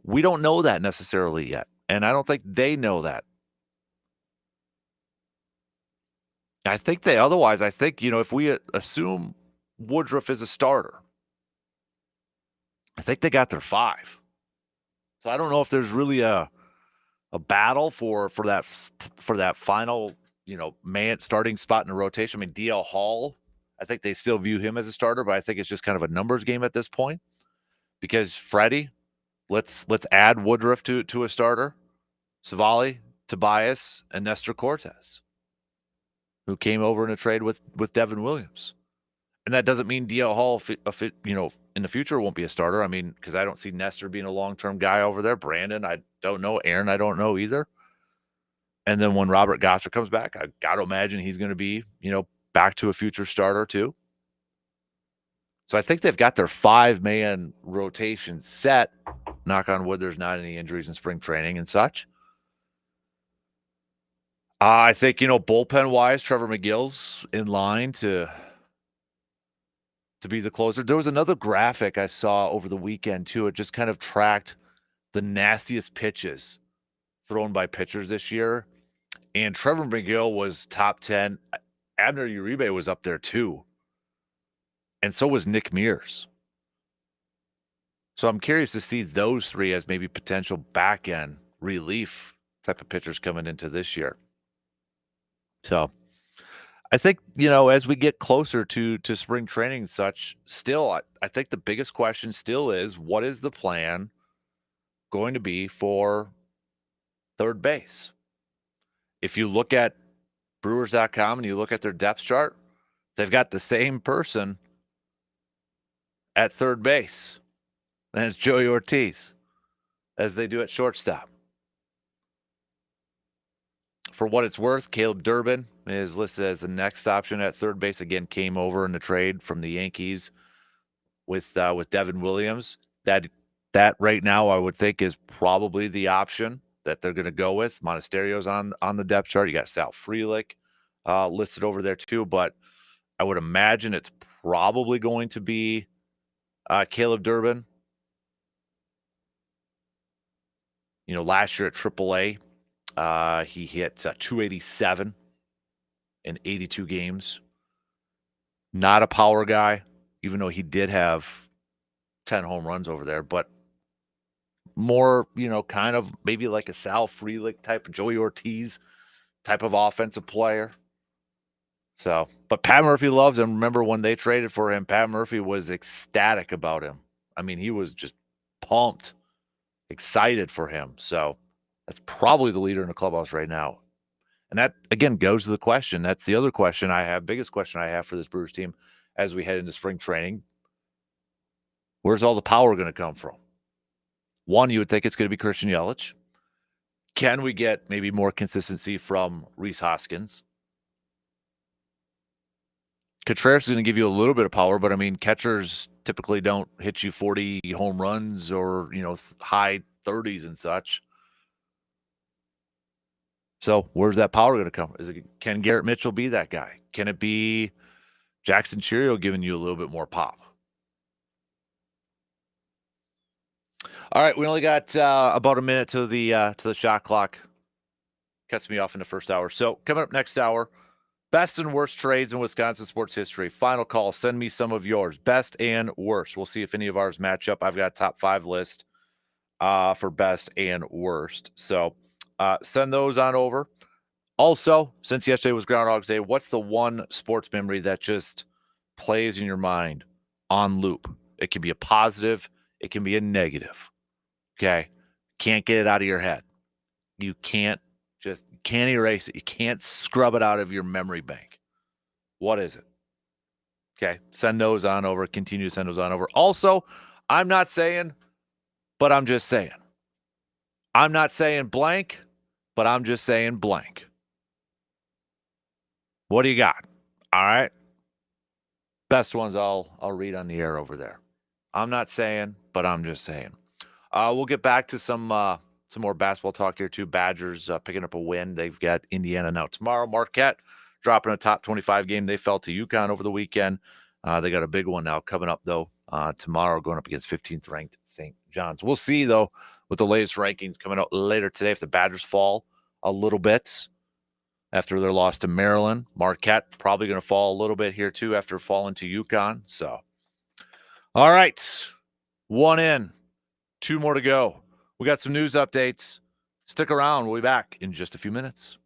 We don't know that necessarily yet. And I don't think they know that. I think if we assume Woodruff is a starter, I think they got their 5. So I don't know if there's really a battle for that final, man starting spot in the rotation. I mean, DL Hall, I think they still view him as a starter, but I think it's just kind of a numbers game at this point. Because Freddie, let's add Woodruff to a starter. Civale, Tobias, and Nestor Cortes, who came over in a trade with Devin Williams. And that doesn't mean DL Hall, in the future won't be a starter. I mean, because I don't see Nestor being a long-term guy over there. Brandon, I don't know. Aaron, I don't know either. And then when Robert Gasser comes back, I got to imagine he's going to be, back to a future starter too. So I think they've got their 5-man rotation set. Knock on wood, there's not any injuries in spring training and such. I think, bullpen-wise, Trevor McGill's in line to be the closer. There was another graphic I saw over the weekend, too. It just kind of tracked the nastiest pitches thrown by pitchers this year. And Trevor McGill was top 10. Abner Uribe was up there, too. And so was Nick Mears. So I'm curious to see those 3 as maybe potential back-end relief type of pitchers coming into this year. So I think, as we get closer to spring training and such, still, I think the biggest question still is, what is the plan going to be for third base? If you look at Brewers.com and you look at their depth chart, they've got the same person at third base, and it's Joey Ortiz, as they do at shortstop. For what it's worth, Caleb Durbin is listed as the next option at third base. Again, came over in the trade from the Yankees with Devin Williams. That right now I would think is probably the option that they're going to go with. Monasterio's on the depth chart. You got Sal Frelick listed over there too, but I would imagine it's probably going to be Caleb Durbin. Last year at AAA, he hit 287 in 82 games. Not a power guy, even though he did have 10 home runs over there, but more, kind of maybe like a Sal Frelick type, Joey Ortiz type of offensive player. So, but Pat Murphy loves him. Remember when they traded for him, Pat Murphy was ecstatic about him. I mean, he was just pumped, excited for him. So that's probably the leader in the clubhouse right now. And that, again, goes to the question. That's the other question I have, biggest question I have for this Brewers team. as we head into spring training. Where's all the power going to come from? One, you would think it's going to be Christian Yelich. Can we get maybe more consistency from Rhys Hoskins? Contreras is going to give you a little bit of power, but I mean, catchers typically don't hit you 40 home runs or, high 30s and such. So where's that power going to come? Can Garrett Mitchell be that guy? Can it be Jackson Chourio giving you a little bit more pop? All right, we only got about a minute to the shot clock. Cuts me off in the first hour. So coming up next hour, best and worst trades in Wisconsin sports history. Final call. Send me some of yours, best and worst. We'll see if any of ours match up. I've got a top 5 list for best and worst. So send those on over. Also, since yesterday was Groundhog's Day, what's the one sports memory that just plays in your mind on loop? It can be a positive. It can be a negative. Okay. Can't get it out of your head. You can't erase it. You can't scrub it out of your memory bank. What is it? Okay. Send those on over. Continue to send those on over. Also, I'm not saying, but I'm just saying. I'm not saying blank, but I'm just saying blank. What do you got? All right. Best ones I'll read on the air over there. I'm not saying, but I'm just saying. We'll get back to some more basketball talk here too. Badgers picking up a win. They've got Indiana now tomorrow. Marquette dropping a top 25 game. They fell to UConn over the weekend. They got a big one now coming up though tomorrow, going up against 15th ranked St. John's. We'll see though with the latest rankings coming out later today if the Badgers fall a little bit after their loss to Maryland. Marquette probably going to fall a little bit here too after falling to UConn. So, all right, 1 in, 2 more to go. We got some news updates. Stick around. We'll be back in just a few minutes.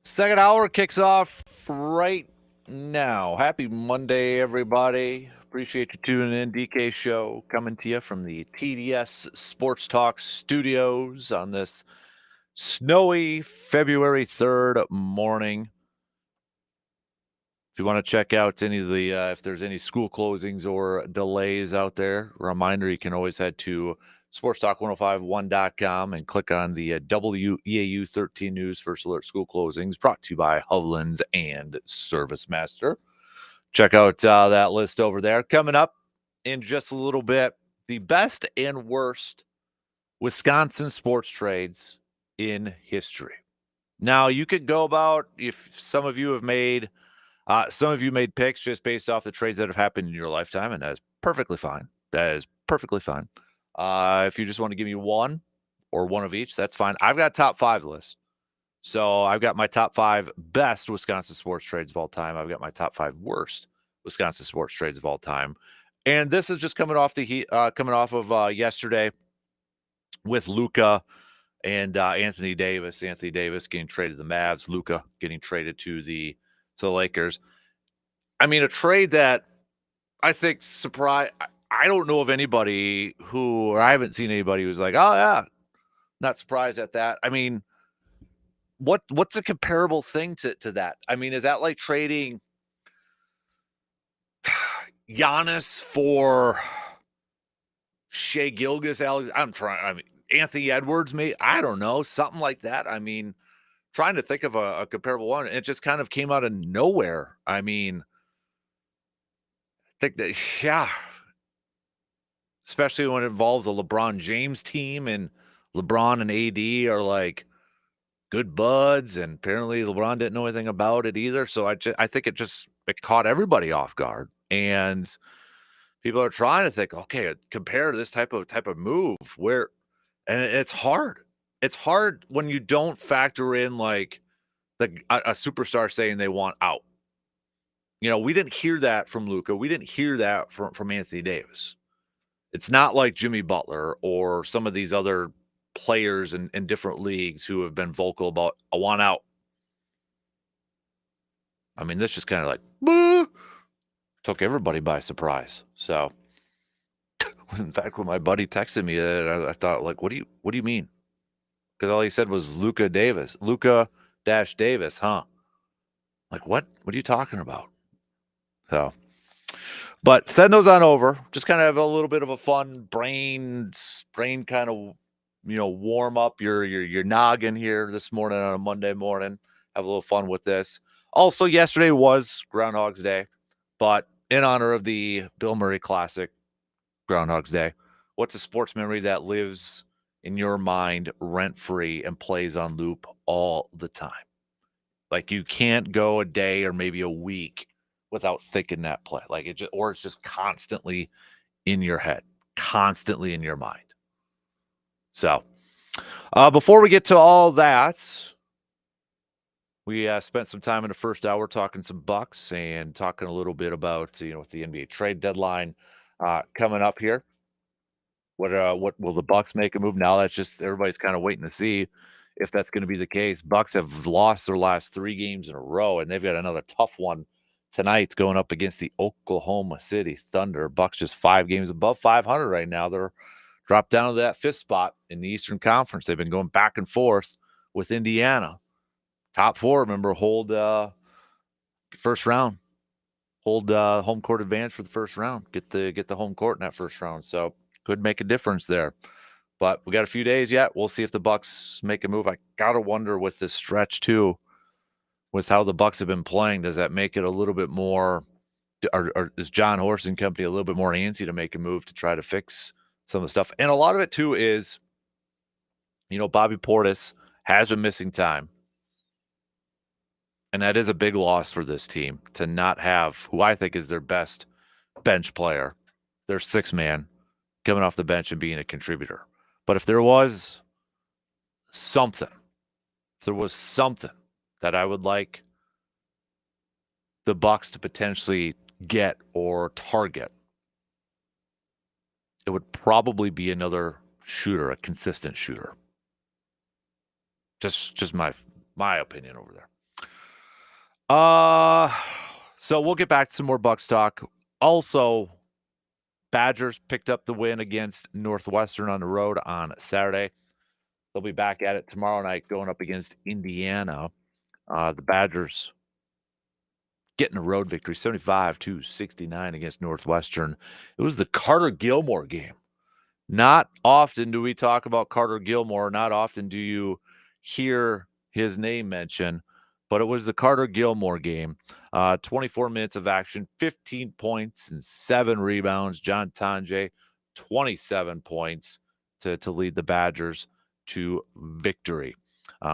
Second hour kicks off right now. Happy Monday, everybody. Appreciate you tuning in. DK Show coming to you from the TDS Sports Talk studios on this snowy February 3rd morning. If you want to check out any of the, if there's any school closings or delays out there, reminder, you can always head to sportstalk1051.com and click on the WEAU 13 News First Alert School Closings, brought to you by Hovlands and ServiceMaster. Check out that list over there. Coming up in just a little bit, the best and worst Wisconsin sports trades in history. Now, you could go about, if some of you made picks just based off the trades that have happened in your lifetime, and that is perfectly fine. If you just want to give me one or one of each, that's fine. I've got top 5 list. So I've got my top 5 best Wisconsin sports trades of all time. I've got my top 5 worst Wisconsin sports trades of all time. And this is just coming off of yesterday with Luka and Anthony Davis. Anthony Davis getting traded to the Mavs. Luka getting traded to the Lakers. I mean, a trade that I think surprised. I don't know of anybody or I haven't seen anybody who's like, oh yeah, not surprised at that. I mean, what's a comparable thing to that? I mean, is that like trading Giannis for Shai Gilgeous-Alexander? Anthony Edwards, maybe, I don't know, something like that. I mean, trying to think of a comparable one, and it just kind of came out of nowhere. I mean, I think that, yeah, especially when it involves a LeBron James team, and LeBron and AD are like good buds, and apparently LeBron didn't know anything about it either. So I think it caught everybody off guard, and people are trying to think, okay, compare to this type of move and it's hard. It's hard when you don't factor in like a superstar saying they want out. You know, we didn't hear that from Luka. We didn't hear that from Anthony Davis. It's not like Jimmy Butler or some of these other players in different leagues who have been vocal about, I want out. I mean, this just kind of like, boo, took everybody by surprise. So, in fact, when my buddy texted me that, I thought, like, what do you mean? Because all he said was Luka Davis, Davis, huh? Like, what are you talking about? So, but send those on over. Just kind of have a little bit of a fun brain kind of, warm up your noggin here this morning on a Monday morning. Have a little fun with this. Also, yesterday was Groundhog's Day, but in honor of the Bill Murray Classic, Groundhog's Day, what's a sports memory that lives in your mind rent-free and plays on loop all the time? Like, you can't go a day or maybe a week without thinking that play. Like, it's just constantly in your head, constantly in your mind. So, before we get to all that, we spent some time in the first hour talking some Bucks and talking a little bit about, with the NBA trade deadline coming up here. What will the Bucks make a move now? That's just everybody's kind of waiting to see if that's going to be the case. Bucks have lost their last 3 games in a row, and they've got another tough one tonight going up against the Oklahoma City Thunder. Bucks just 5 games above 500 right now. They're dropped down to that 5th spot in the Eastern Conference. They've been going back and forth with Indiana. Top 4, remember, hold first round. Hold home court advantage for the first round. Get the home court in that first round. So could make a difference there. But we got a few days yet. We'll see if the Bucks make a move. I gotta wonder with this stretch too, with how the Bucks have been playing, does that make it a little bit more, or is John Horst and company a little bit more antsy to make a move to try to fix some of the stuff? And a lot of it too is, Bobby Portis has been missing time. And that is a big loss for this team to not have who I think is their best bench player, their 6th man, coming off the bench and being a contributor. But if there was something that I would like the Bucks to potentially get or target, it would probably be another shooter, a consistent shooter. Just my opinion over there. Uh, so we'll get back to some more Bucks talk. Also, Badgers picked up the win against Northwestern on the road on Saturday. They'll be back at it tomorrow night going up against Indiana. The Badgers getting a road victory, 75-69 against Northwestern. It was the Carter Gilmore game. Not often do we talk about Carter Gilmore. Not often do you hear his name mentioned, but it was the Carter Gilmore game. 24 minutes of action, 15 points and 7 rebounds. John Tonje, 27 points to lead the Badgers to victory.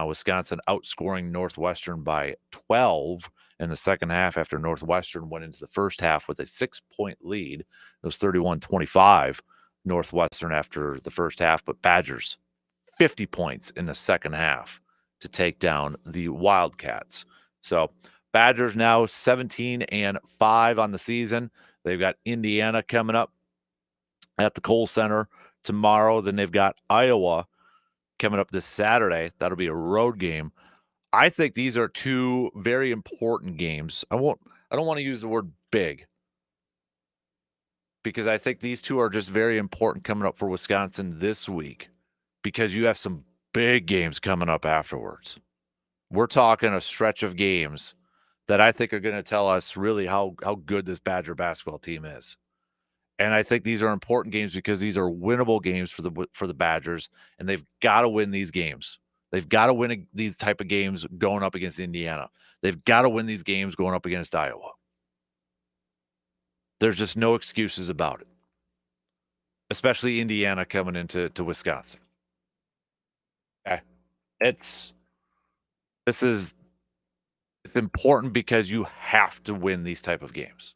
Wisconsin outscoring Northwestern by 12 in the second half after Northwestern went into the first half with a 6-point lead. It was 31-25 Northwestern after the first half, but Badgers 50 points in the second half to take down the Wildcats. So Badgers now 17-5 on the season. They've got Indiana coming up at the Kohl Center tomorrow. Then they've got Iowa coming up this Saturday. That'll be a road game. I think these are two very important games. I don't want to use the word big because I think these two are just very important coming up for Wisconsin this week because you have some big games coming up afterwards. We're talking a stretch of games that I think are going to tell us really how good this Badger basketball team is. And I think these are important games because these are winnable games for the Badgers, and they've got to win these games. They've got to win these type of games going up against Indiana. They've got to win these games going up against Iowa. There's just no excuses about it, especially Indiana coming into Wisconsin. Okay. It's important because you have to win these type of games.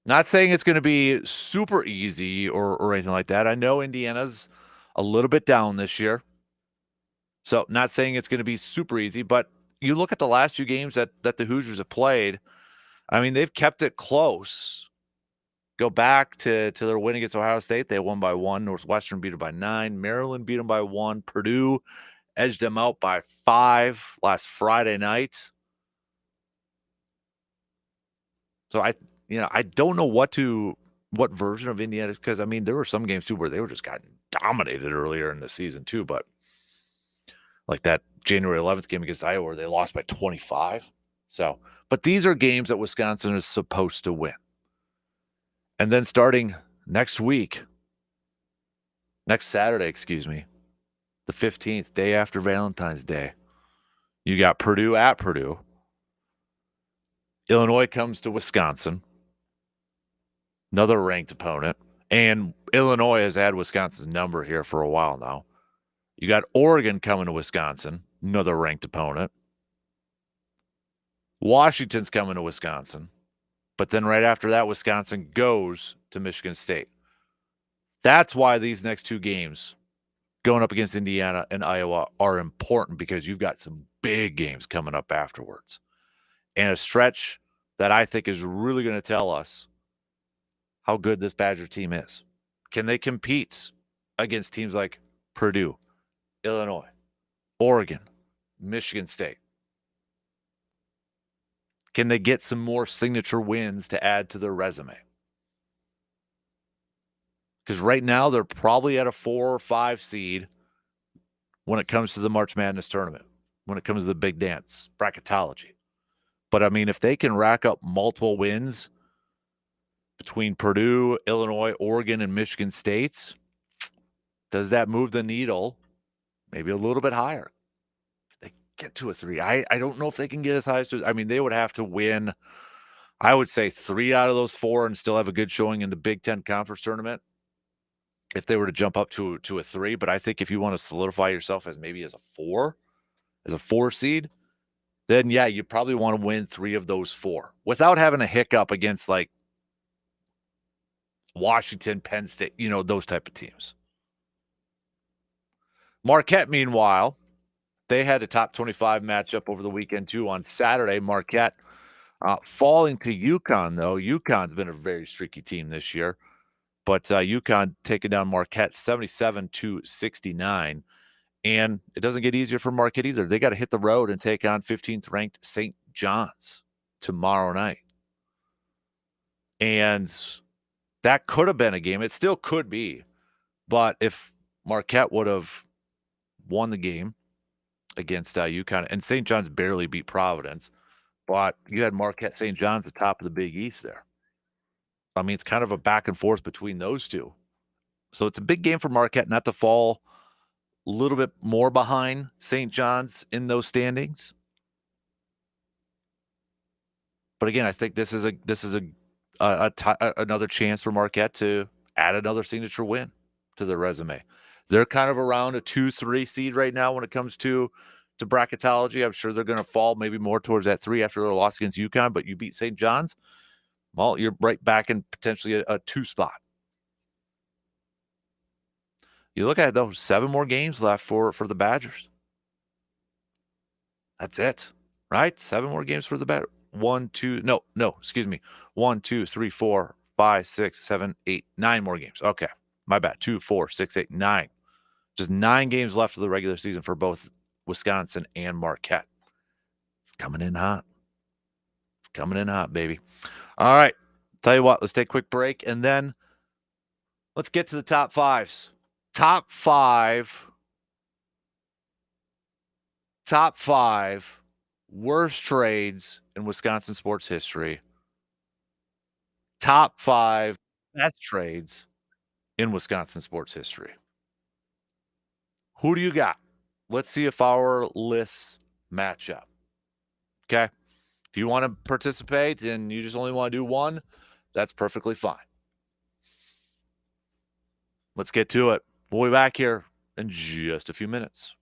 Not saying it's going to be super easy or anything like that. I know Indiana's a little bit down this year. So not saying it's going to be super easy, but you look at the last few games that the Hoosiers have played, I mean, they've kept it close. Go back to their win against Ohio State. They won by 1. Northwestern beat them by 9. Maryland beat them by 1. Purdue edged them out by 5 last Friday night. So I don't know what version of Indiana, because I mean there were some games too where they were just gotten dominated earlier in the season too, but like that January 11th game against Iowa where they lost by 25. So, but these are games that Wisconsin is supposed to win. And then starting next Saturday, the 15th, day after Valentine's Day, you got Purdue at Purdue. Illinois comes to Wisconsin, another ranked opponent. And Illinois has had Wisconsin's number here for a while now. You got Oregon coming to Wisconsin, another ranked opponent. Washington's coming to Wisconsin. But then right after that, Wisconsin goes to Michigan State. That's why these next two games going up against Indiana and Iowa are important, because you've got some big games coming up afterwards. And a stretch that I think is really going to tell us how good this Badger team is. Can they compete against teams like Purdue, Illinois, Oregon, Michigan State? Can they get some more signature wins to add to their resume? Because right now they're probably at a 4 or 5 seed when it comes to the March Madness tournament, when it comes to the big dance, bracketology. But, I mean, if they can rack up multiple wins between Purdue, Illinois, Oregon, and Michigan State, does that move the needle maybe a little bit higher? They get to a 3. I don't know if they can get as high as – I mean, they would have to win, I would say, 3 out of those 4 and still have a good showing in the Big Ten Conference Tournament if they were to jump up to a 3. But I think if you want to solidify yourself as maybe as a 4 seed, then, yeah, you probably want to win 3 of those 4 without having a hiccup against, like, Washington, Penn State, those type of teams. Marquette, meanwhile, they had a top 25 matchup over the weekend, too, on Saturday. Marquette falling to UConn, though. UConn's been a very streaky team this year. But UConn taking down Marquette 77-69. And it doesn't get easier for Marquette either. They got to hit the road and take on 15th ranked St. John's tomorrow night. And that could have been a game. It still could be. But if Marquette would have won the game against UConn, and St. John's barely beat Providence, but you had Marquette St. John's at the top of the Big East there. I mean, it's kind of a back and forth between those two. So it's a big game for Marquette not to fall a little bit more behind St. John's in those standings. But again, I think this is another chance for Marquette to add another signature win to their resume. They're kind of around a 2-3 seed right now when it comes to bracketology. I'm sure they're going to fall maybe more towards that 3 after their loss against UConn, but you beat St. John's, well, you're right back in potentially a 2 spot. You look at it, though, 7 more games left for the Badgers. That's it, right? 7 more games for the Badgers. 1, 2, no, excuse me. 1, 2, 3, 4, 5, 6, 7, 8, 9 more games. Okay, my bad. 2, 4, 6, 8, 9. Just 9 games left of the regular season for both Wisconsin and Marquette. It's coming in hot. It's coming in hot, baby. All right. Tell you what, let's take a quick break, and then let's get to the top 5s. Top 5 worst trades in Wisconsin sports history. Top 5 best trades in Wisconsin sports history. Who do you got? Let's see if our lists match up. Okay? If you want to participate and you just only want to do one, that's perfectly fine. Let's get to it. We'll be back here in just a few minutes.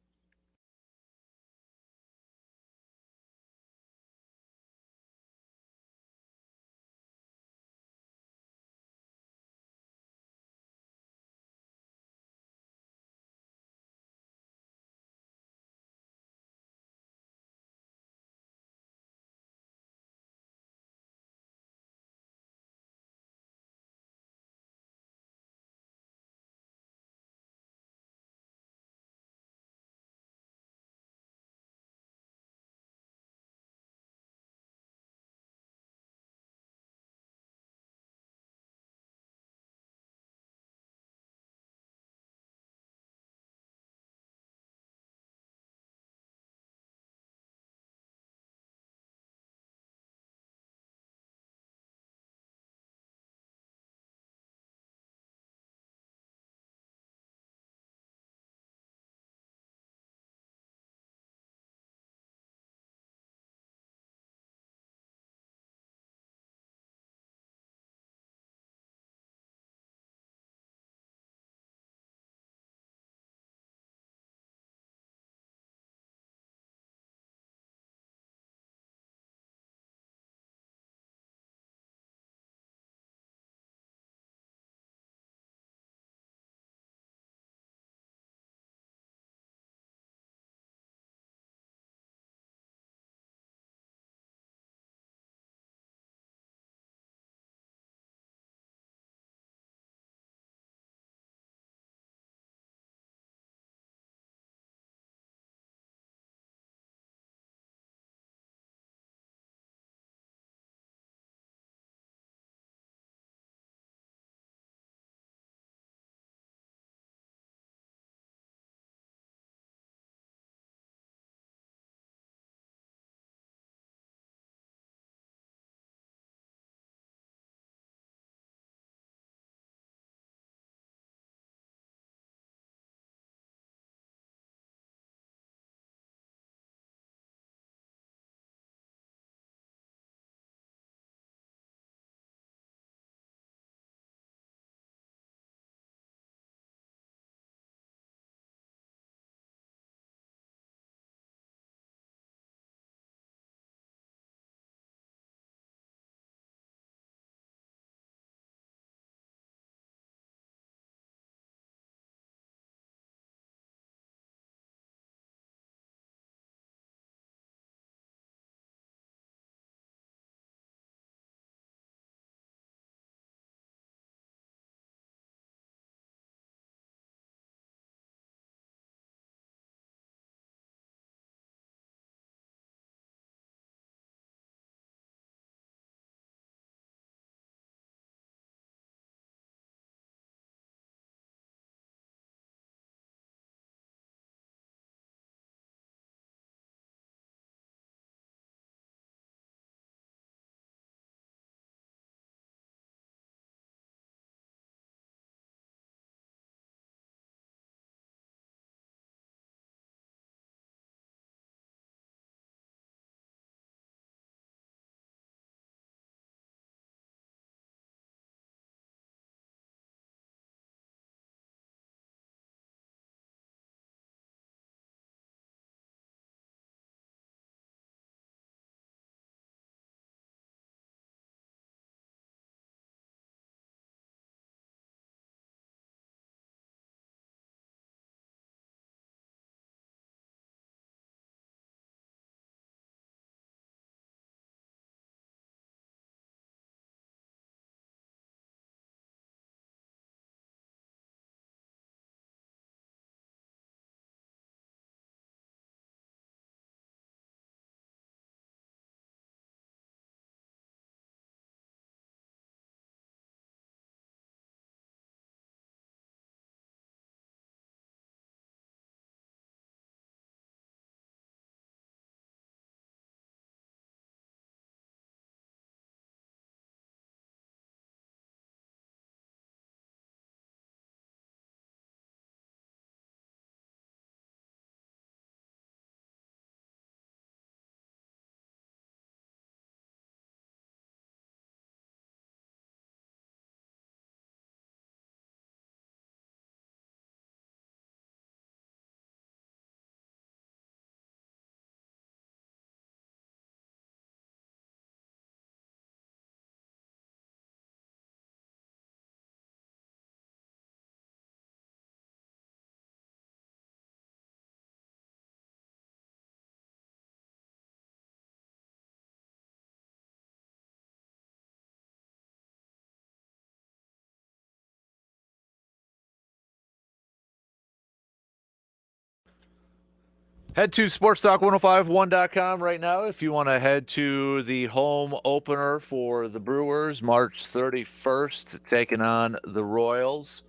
Head to sportstalk1051.com right now if you want to head to the home opener for the Brewers, March 31st, taking on the Royals.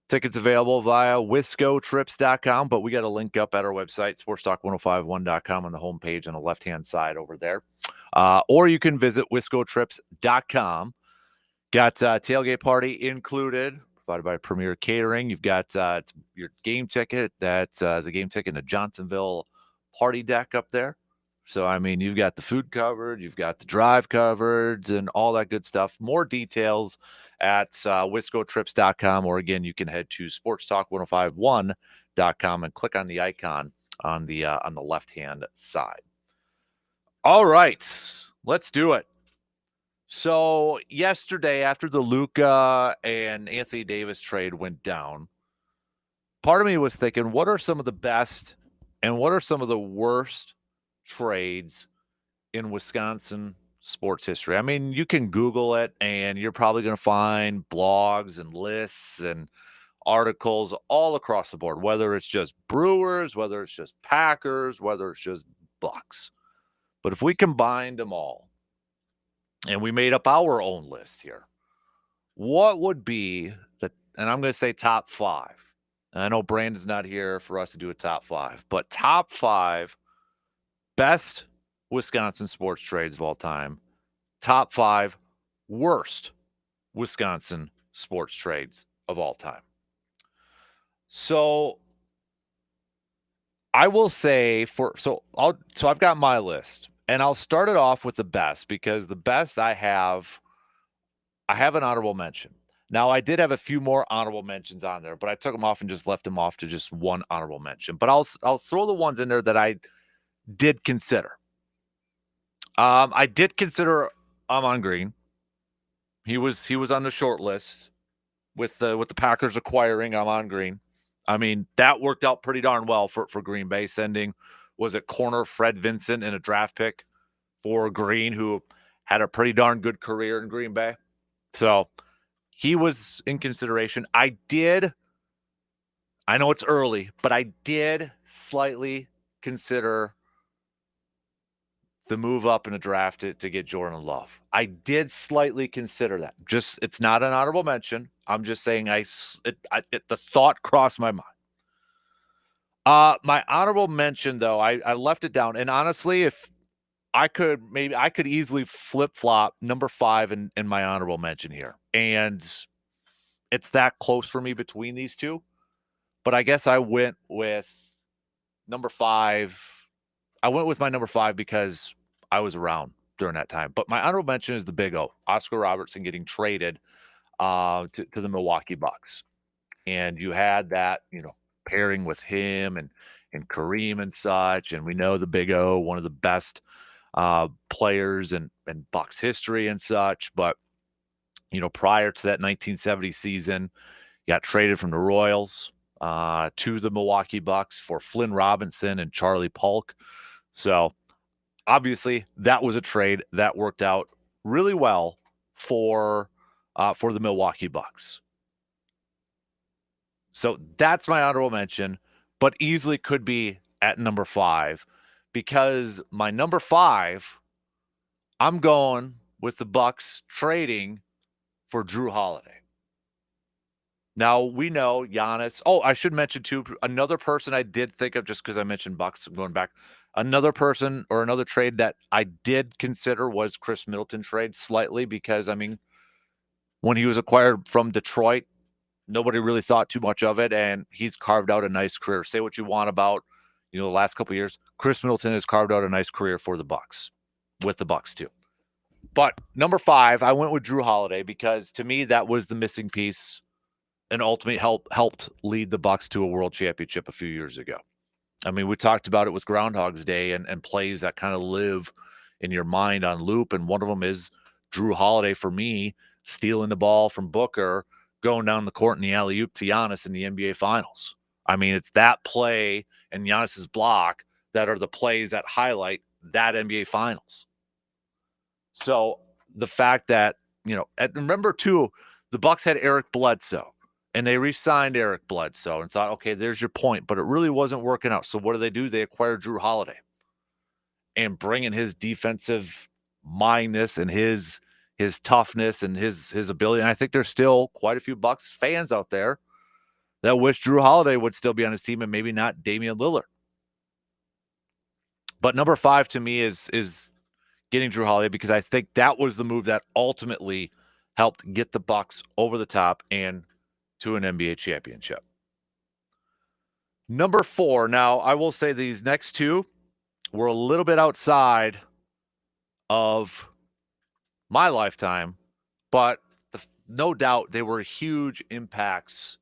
Tickets available via wiscotrips.com, but we got a link up at our website, sportstalk1051.com, on the homepage on the left-hand side over there. Or you can visit wiscotrips.com. Got tailgate party included, provided by Premier Catering. You've got your game ticket. That's a game ticket in the Johnsonville party deck up there. So, I mean, you've got the food covered, you've got the drive covered, and all that good stuff. More details at wiscotrips.com, or again, you can head to sportstalk1051.com and click on the icon on the left-hand side. All right, let's do it. So yesterday, after the Luka and Anthony Davis trade went down, part of me was thinking, what are some of the best and what are some of the worst trades in Wisconsin sports history? I mean, you can Google it and you're probably going to find blogs and lists and articles all across the board, whether it's just Brewers, whether it's just Packers, whether it's just Bucks. But if we combined them all, and we made up our own list here, what would be and I'm going to say top 5. And I know Brandon's not here for us to do a top 5, but top 5 best Wisconsin sports trades of all time, top 5 worst Wisconsin sports trades of all time. So I will say so I've got my list. And I'll start it off with the best, because the best I have an honorable mention. Now, I did have a few more honorable mentions on there, but I took them off and just left them off to just one honorable mention. But I'll throw the ones in there that I did consider. I did consider Ahman Green. He was on the short list with the Packers acquiring Ahman Green. I mean, that worked out pretty darn well for Green Bay, sending, was it corner Fred Vincent in a draft pick for Green, who had a pretty darn good career in Green Bay. So he was in consideration. I know it's early, but I did slightly consider the move up in a draft to get Jordan Love. I did slightly consider that. Just, it's not an honorable mention. I'm just saying the thought crossed my mind. My honorable mention, though, I left it down. And honestly, if I could easily flip-flop number 5 in my honorable mention here. And it's that close for me between these two. But I guess I went with number 5. I went with my number 5 because I was around during that time. But my honorable mention is the Big O, Oscar Robertson, getting traded to the Milwaukee Bucks. And you had that, pairing with him and Kareem and such. And we know the Big O, one of the best players in Bucks history and such. But, prior to that 1970 season, he got traded from the Royals to the Milwaukee Bucks for Flynn Robinson and Charlie Polk. So obviously that was a trade that worked out really well for the Milwaukee Bucks. So that's my honorable mention, but easily could be at number 5, because my number 5, I'm going with the Bucks trading for Jrue Holiday. Now, we know Giannis. Oh, I should mention, too, another person I did think of, just because I mentioned Bucks, going back. Another person or another trade that I did consider was Chris Middleton trade, slightly, because, I mean, when he was acquired from Detroit, nobody really thought too much of it, and he's carved out a nice career. Say what you want about, the last couple of years. Chris Middleton has carved out a nice career for the Bucks, with the Bucks, too. But number 5, I went with Jrue Holiday, because to me that was the missing piece and ultimately helped lead the Bucks to a world championship a few years ago. I mean, we talked about it with Groundhog's Day and plays that kind of live in your mind on loop, and one of them is Jrue Holiday, for me, stealing the ball from Booker, going down the court in the alley-oop to Giannis in the NBA Finals. I mean, it's that play and Giannis's block that are the plays that highlight that NBA Finals. So the fact that, and remember, too, the Bucks had Eric Bledsoe. And they re-signed Eric Bledsoe and thought, okay, there's your point, but it really wasn't working out. So what do? They acquired Drew Holiday and bringing his defensive mindness and his toughness and his ability. And I think there's still quite a few Bucks fans out there that wish Drew Holiday would still be on his team and maybe not Damian Lillard. But number 5 to me is getting Drew Holiday, because I think that was the move that ultimately helped get the Bucks over the top and to an NBA championship. Number 4, now I will say these next two were a little bit outside of my lifetime, but no doubt they were huge impacts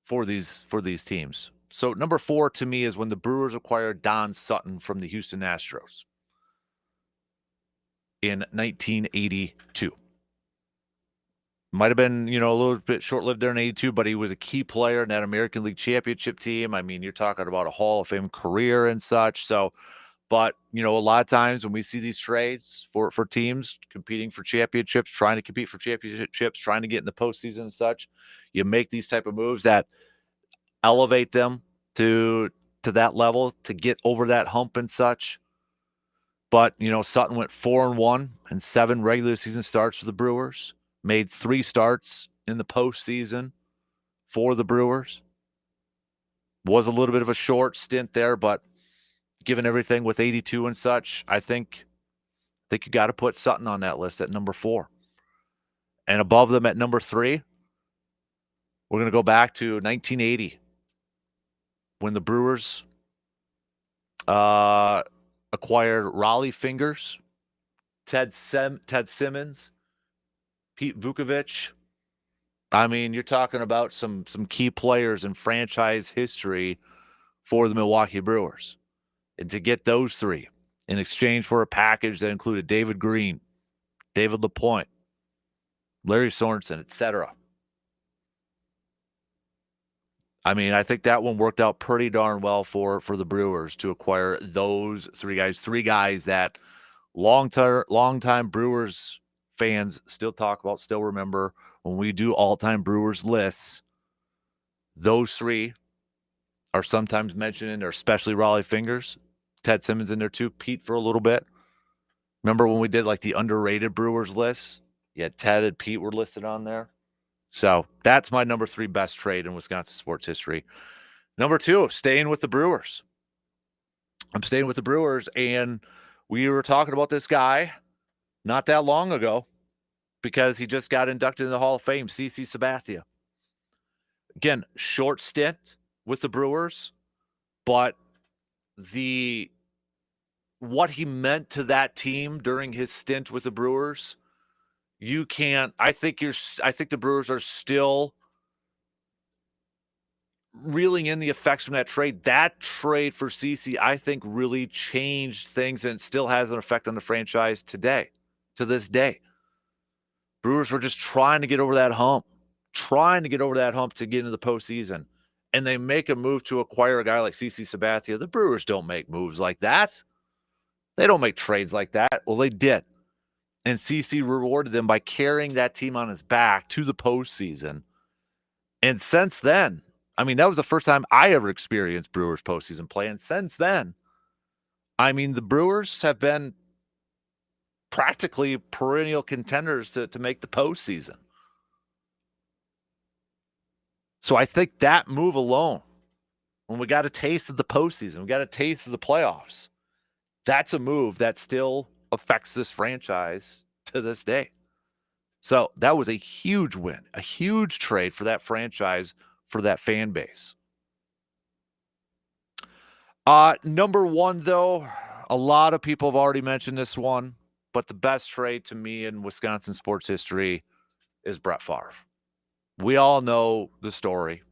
for these teams. So number 4 to me is when the Brewers acquired Don Sutton from the Houston Astros in 1982. Might have been, a little bit short-lived there in 82, but he was a key player in that American League Championship team. I mean, you're talking about a Hall of Fame career and such. So, but, a lot of times when we see these trades for teams competing for championships, trying to compete for championships, trying to get in the postseason and such, you make these type of moves that elevate them to that level to get over that hump and such. But, Sutton went 4-1 and 7 regular season starts for the Brewers. Made 3 starts in the postseason for the Brewers. Was a little bit of a short stint there, but given everything with 82 and such, I think you got to put Sutton on that list at number 4. And above them at number 3, we're going to go back to 1980 when the Brewers acquired Rollie Fingers, Ted Simmons, Pete Vukovich. I mean, you're talking about some key players in franchise history for the Milwaukee Brewers. And to get those 3 in exchange for a package that included David Green, David LaPointe, Larry Sorensen, etc. I mean, I think that one worked out pretty darn well for the Brewers to acquire those 3 guys. 3 guys that long-time Brewers fans still talk about, still remember when we do all-time Brewers lists. Those 3 are sometimes mentioned in there, especially Rollie Fingers. Ted Simmons in there too. Pete for a little bit. Remember when we did like the underrated Brewers list? Yeah, Ted and Pete were listed on there. So that's my number 3 best trade in Wisconsin sports history. Number 2, staying with the Brewers. I'm staying with the Brewers, and we were talking about this guy not that long ago because he just got inducted in the Hall of Fame, CC Sabathia. Again, short stint with the Brewers, but what he meant to that team during his stint with the Brewers, I think the Brewers are still reeling in the effects from that trade. That trade for CC, I think, really changed things and still has an effect on the franchise today, to this day. Brewers were just trying to get over that hump to get into the postseason. And they make a move to acquire a guy like CC Sabathia. The Brewers don't make moves like that. They don't make trades like that. Well, they did. And CC rewarded them by carrying that team on his back to the postseason. And since then, I mean, that was the first time I ever experienced Brewers postseason play. And since then, I mean, the Brewers have been practically perennial contenders to make the postseason. So I think that move alone, when we got a taste of the postseason, we got a taste of the playoffs, that's a move that still affects this franchise to this day. So that was a huge win, a huge trade for that franchise, for that fan base. Number 1, though, a lot of people have already mentioned this one, but the best trade to me in Wisconsin sports history is Brett Favre. We all know the story.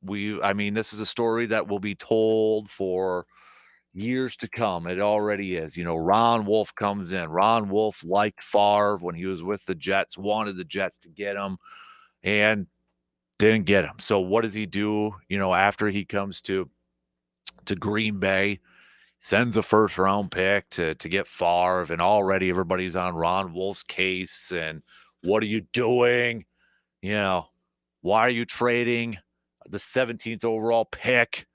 This is a story that will be told for years to come. It already is. Ron Wolf comes in. Ron Wolf liked Favre when he was with the Jets, wanted the Jets to get him, and didn't get him. So what does he do? After he comes to Green Bay, sends a first-round pick to get Favre, and already everybody's on Ron Wolf's case, and what are you doing? Why are you trading the 17th overall pick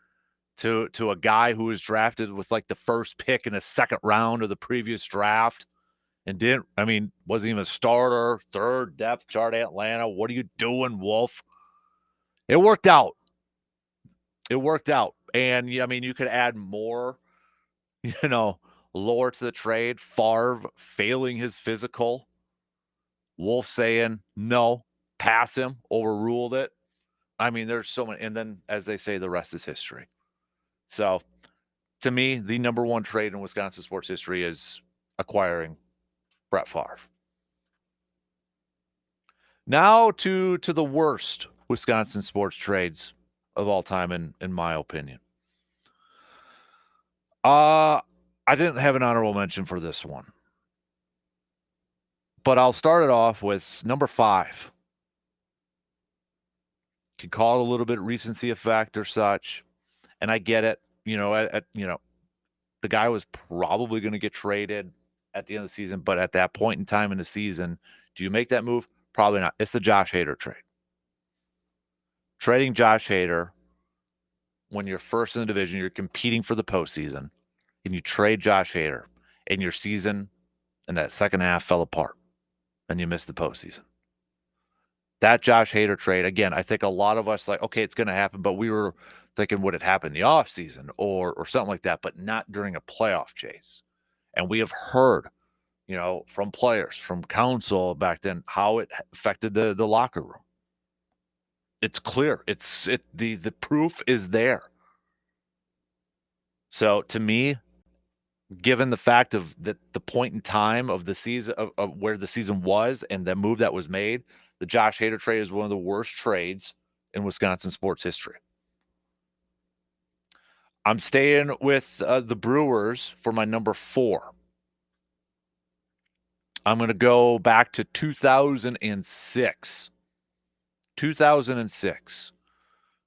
to a guy who was drafted with like the first pick in the second round of the previous draft and wasn't even a starter, third depth chart Atlanta? What are you doing, Wolf? It worked out. And you could add more, lore to the trade. Favre failing his physical. Wolf saying, no, pass him, overruled it. There's so many. And then, as they say, the rest is history. So, to me, the number one trade in Wisconsin sports history is acquiring Brett Favre. Now to the worst Wisconsin sports trades of all time, in my opinion. I didn't have an honorable mention for this one, but I'll start it off with number 5. Could call it a little bit recency effect or such, and I get it. The guy was probably going to get traded at the end of the season, but at that point in time in the season, do you make that move? Probably not. It's the Josh Hader trade. Trading Josh Hader when you're first in the division, you're competing for the postseason, and you trade Josh Hader, and your season in that second half fell apart, and you missed the postseason. That Josh Hader trade, again, I think a lot of us okay, it's going to happen, but we were thinking, would it happen in the offseason or something like that, but not during a playoff chase. And we have heard, from players, from counsel back then, how it affected the locker room. It's clear. The proof is there. So to me, given the fact of the point in time of the season, of where the season was and the move that was made, the Josh Hader trade is one of the worst trades in Wisconsin sports history. I'm staying with the Brewers for my number 4. I'm going to go back to 2006. 2006,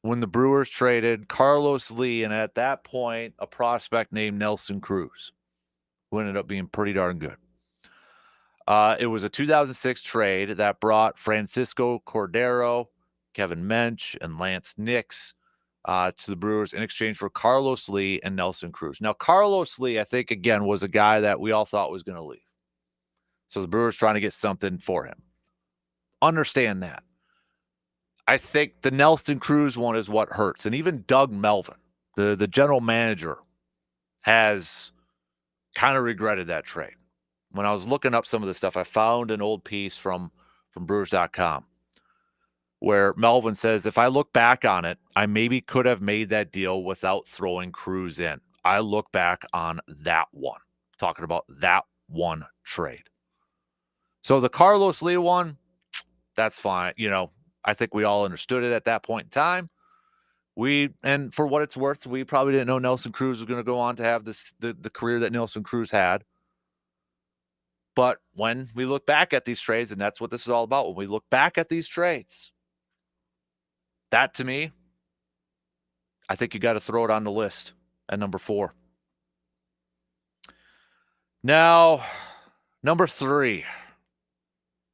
when the Brewers traded Carlos Lee, and at that point, a prospect named Nelson Cruz, who ended up being pretty darn good. It was a 2006 trade that brought Francisco Cordero, Kevin Mench, and Lance Nix to the Brewers in exchange for Carlos Lee and Nelson Cruz. Now, Carlos Lee, I think, again, was a guy that we all thought was going to leave. So the Brewers trying to get something for him. Understand that. I think the Nelson Cruz one is what hurts. And even Doug Melvin, the general manager, has kind of regretted that trade. When I was looking up some of the stuff, I found an old piece from Brewers.com where Melvin says, if I look back on it, I maybe could have made that deal without throwing Cruz in. I look back on that one, talking about that one trade. So the Carlos Lee one, that's fine. I think we all understood it at that point in time. And for what it's worth, we probably didn't know Nelson Cruz was going to go on to have the career that Nelson Cruz had. But when we look back at these trades, and that's what this is all about, when we look back at these trades, that to me, I think you got to throw it on the list at number 4. Now, number 3,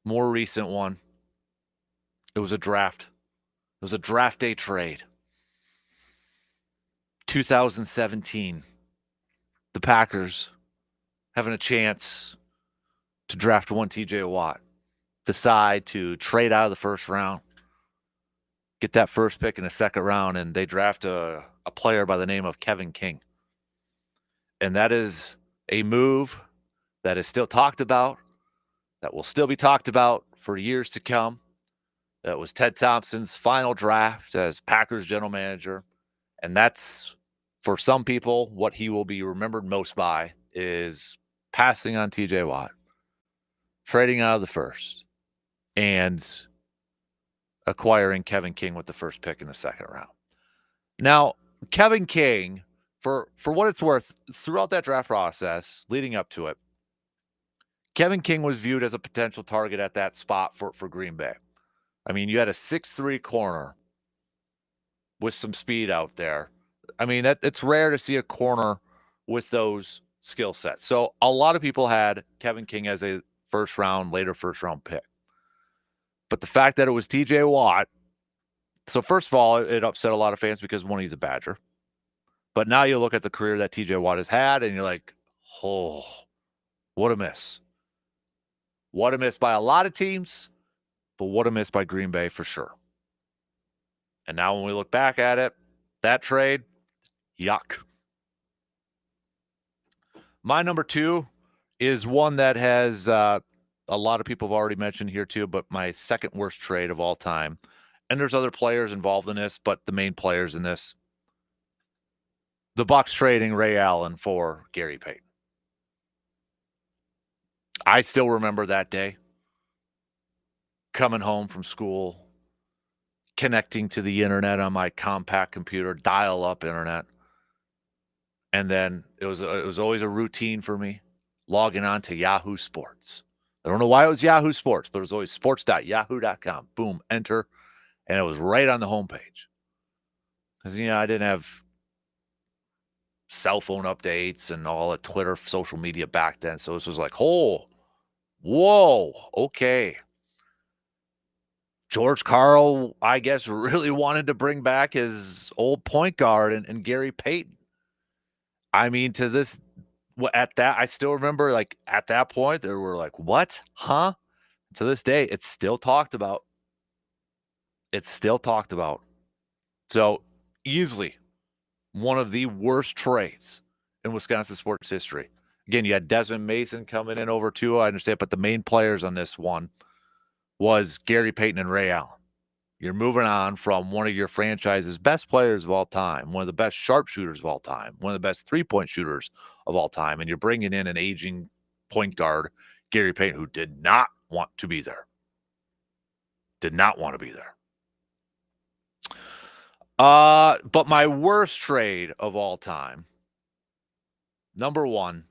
more recent one. It was a draft. It was a draft day trade. 2017. The Packers having a chance to draft one TJ Watt. Decide to trade out of the first round. Get that first pick in the second round, and they draft a player by the name of Kevin King. And that is a move that is still talked about, that will still be talked about for years to come. That was Ted Thompson's final draft as Packers general manager. And that's, for some people, what he will be remembered most by is passing on TJ Watt, trading out of the first, and acquiring Kevin King with the first pick in the second round. Now, Kevin King, for what it's worth, throughout that draft process, leading up to it, Kevin King was viewed as a potential target at that spot for Green Bay. You had a 6'3" corner with some speed out there. It's rare to see a corner with those skill sets. So a lot of people had Kevin King as a later first round pick. But the fact that it was TJ Watt So first of all, it upset a lot of fans because one, he's a Badger. But now you look at the career that TJ Watt has had, and you're like, oh, what a miss. What a miss by a lot of teams, but what a miss by Green Bay for sure. And now when we look back at it, that trade, yuck. My number 2 is one that has a lot of people have already mentioned here too, but my second worst trade of all time. And there's other players involved in this, but the main players in this, the Bucs trading Ray Allen for Gary Payton. I still remember that day. Coming home from school, connecting to the internet on my compact computer, dial-up internet. And then it was always a routine for me, logging on to Yahoo Sports. I don't know why it was Yahoo Sports, but it was always sports.yahoo.com. Boom, enter, and it was right on the homepage. Because, I didn't have cell phone updates and all the Twitter, social media back then. So this was like, oh, whoa, okay. George Karl, I guess, really wanted to bring back his old point guard and Gary Payton. I mean, I still remember, like, at that point, they were like, what? Huh? To this day, it's still talked about. It's still talked about. So, easily one of the worst trades in Wisconsin sports history. Again, you had Desmond Mason coming in over too, I understand, but the main players on this one was Gary Payton and Ray Allen. You're moving on from one of your franchise's best players of all time, one of the best sharpshooters of all time, one of the best three-point shooters of all time, and you're bringing in an aging point guard, Gary Payton, who did not want to be there. Did not want to be there. But my worst trade of all time, number 1,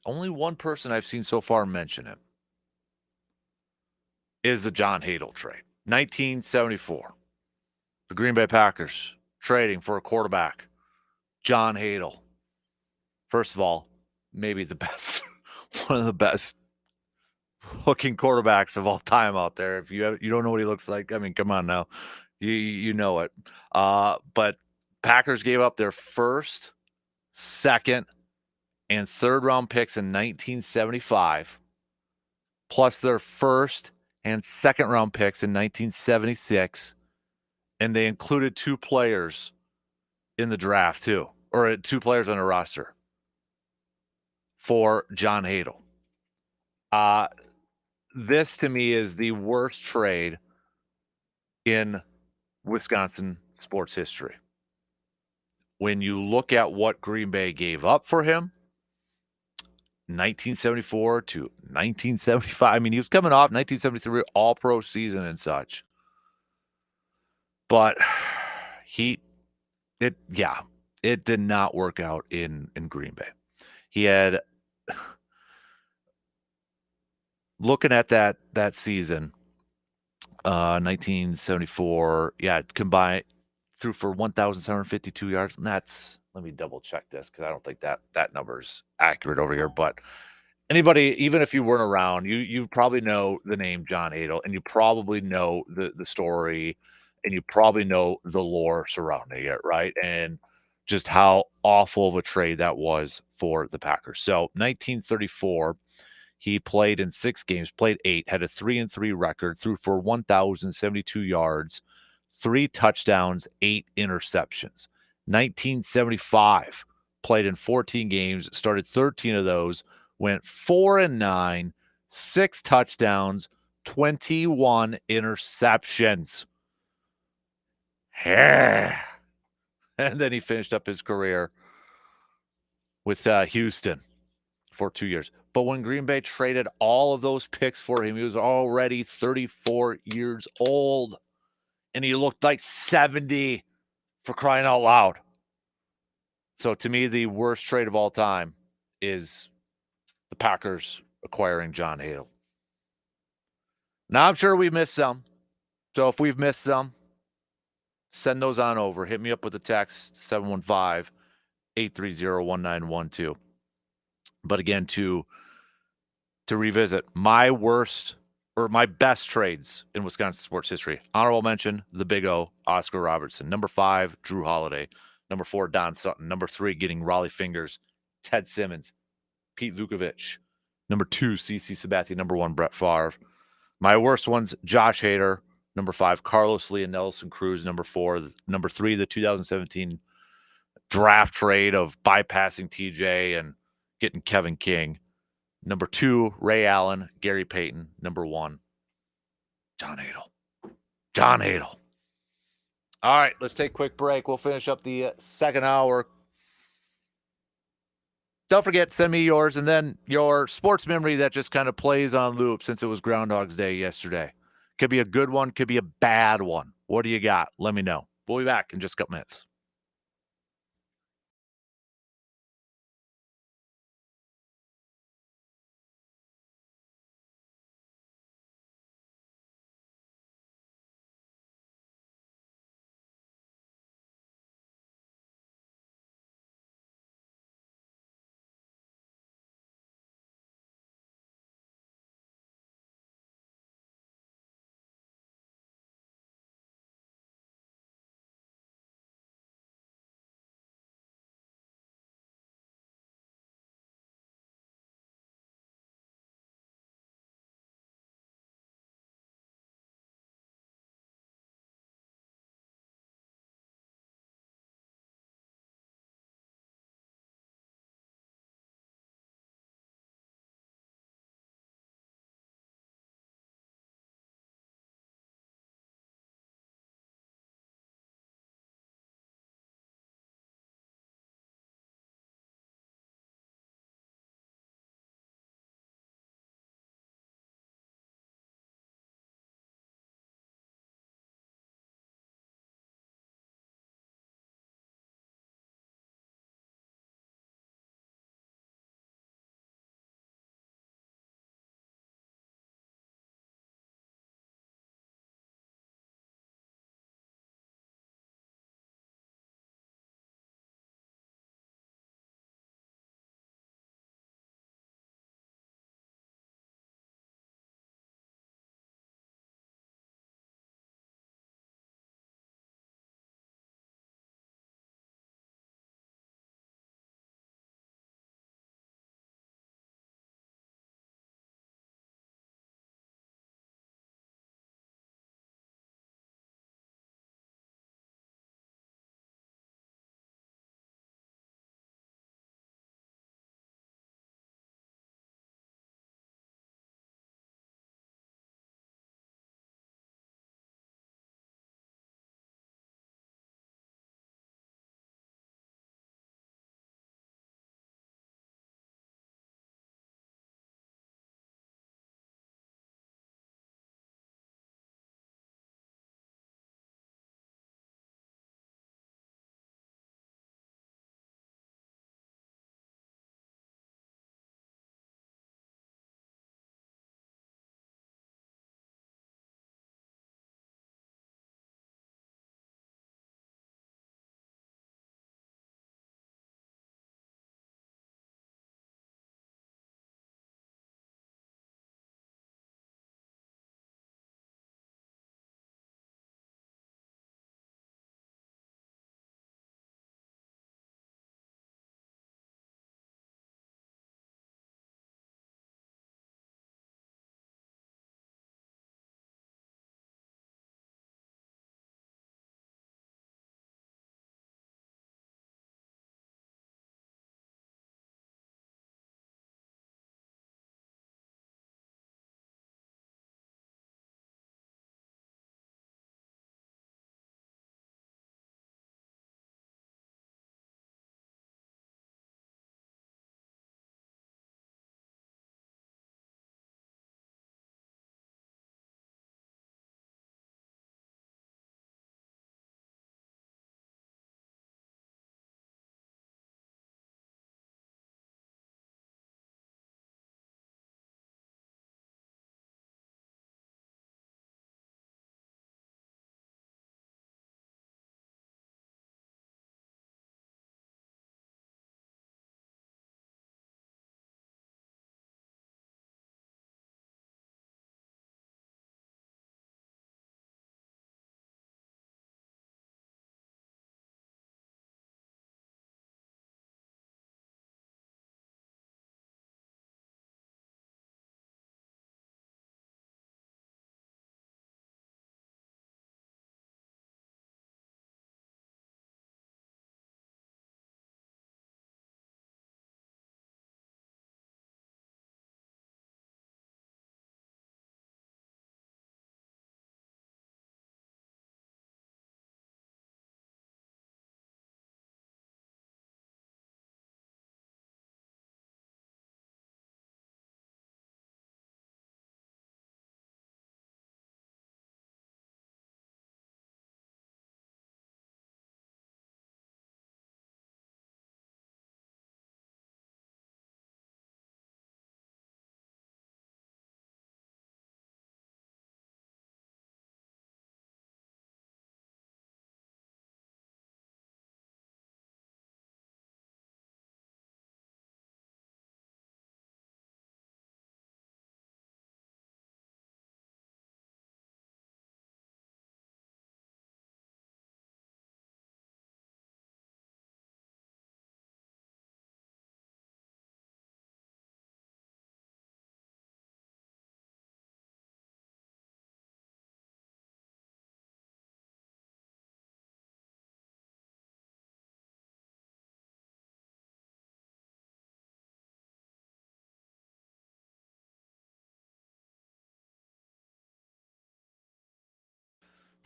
only one person I've seen so far mention it, is the John Hadl trade. 1974. The Green Bay Packers trading for a quarterback, John Hadl. First of all, maybe the best, one of the best looking quarterbacks of all time out there. If you don't know what he looks like, I mean, come on now. You know it. But Packers gave up their first, second, and third round picks in 1975, plus their first and second round picks in 1976. And they included 2 players in the draft too, or 2 players on the roster for John Hadl. This to me is the worst trade in Wisconsin sports history. When you look at what Green Bay gave up for him, 1974 to 1975. I mean, he was coming off 1973 all-pro season and such. But it did not work out in Green Bay. He had, looking at that season, 1974, combined, threw for 1,752 yards. And that's, let me double check this because I don't think that number is accurate over here. But anybody, even if you weren't around, you probably know the name John Hadl, and you probably know the story, and you probably know the lore surrounding it, right? And just how awful of a trade that was for the Packers. So 1934, he played in 6 games, played 8, had a 3-3 record, threw for 1,072 yards, 3 touchdowns, 8 interceptions. 1975, played in 14 games, started 13 of those, went 4-9, 6 touchdowns, 21 interceptions. And then he finished up his career with Houston for 2 years. But when Green Bay traded all of those picks for him, he was already 34 years old. And he looked like 70, for crying out loud. So to me, the worst trade of all time is the Packers acquiring John Hadl. Now, I'm sure we missed some. So if we've missed some, send those on over. Hit me up with a text, 715-830-1912. But again, to revisit, my worst or my best trades in Wisconsin sports history. Honorable mention, the Big O, Oscar Robertson. Number 5, Drew Holiday. Number 4, Don Sutton. Number 3, getting Raleigh Fingers, Ted Simmons, Pete Vukovich. Number 2, CC Sabathia. Number 1, Brett Favre. My worst ones, Josh Hader. Number 5, Carlos Lee and Nelson Cruz. Number 4, number 3, the 2017 draft trade of bypassing TJ and getting Kevin King. Number 2, Ray Allen, Gary Payton. Number 1, John Adel. John Adel. All right, let's take a quick break. We'll finish up the second hour. Don't forget, send me yours and then your sports memory that just kind of plays on loop since it was Groundhog's Day yesterday. Could be a good one, could be a bad one. What do you got? Let me know. We'll be back in just a couple minutes.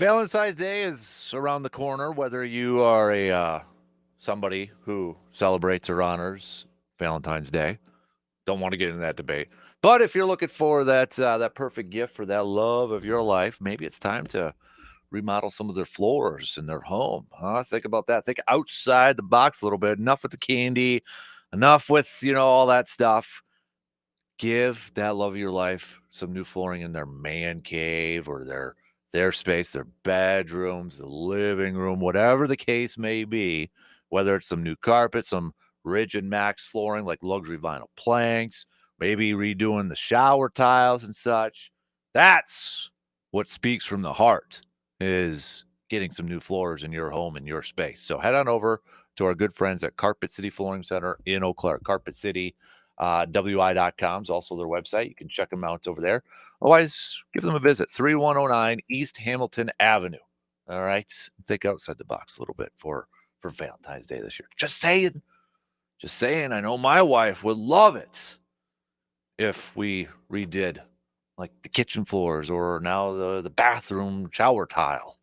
Valentine's Day is around the corner. Whether you are a somebody who celebrates or honors Valentine's Day, don't want to get into that debate. But if you're looking for that perfect gift for that love of your life, maybe it's time to remodel some of their floors in their home. Huh? Think about that. Think outside the box a little bit. Enough with the candy, enough with all that stuff. Give that love of your life some new flooring in their man cave or their space, their bedrooms, the living room, whatever the case may be, whether it's some new carpet, some rigid max flooring like luxury vinyl planks, maybe redoing the shower tiles and such. That's what speaks from the heart, is getting some new floors in your home and your space. So head on over to our good friends at Carpet City Flooring Center in Eau Claire. Carpet City WI.com is also their website. You can check them out over there. Otherwise, give them a visit. 3109 East Hamilton Avenue. All right. Think outside the box a little bit for Valentine's Day this year. Just saying. Just saying. I know my wife would love it if we redid like the kitchen floors or now the bathroom shower tile.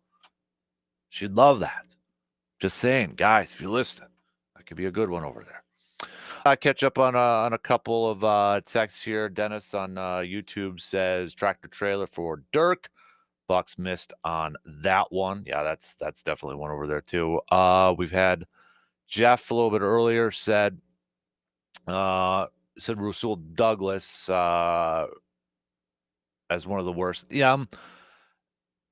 She'd love that. Just saying, guys, if you listen, that could be a good one over there. Catch up on a couple of texts here. Dennis on YouTube says tractor trailer for Dirk. Bucks missed on that one. Yeah, that's definitely one over there too. We've had Jeff a little bit earlier said Rasul Douglas as one of the worst. Yeah,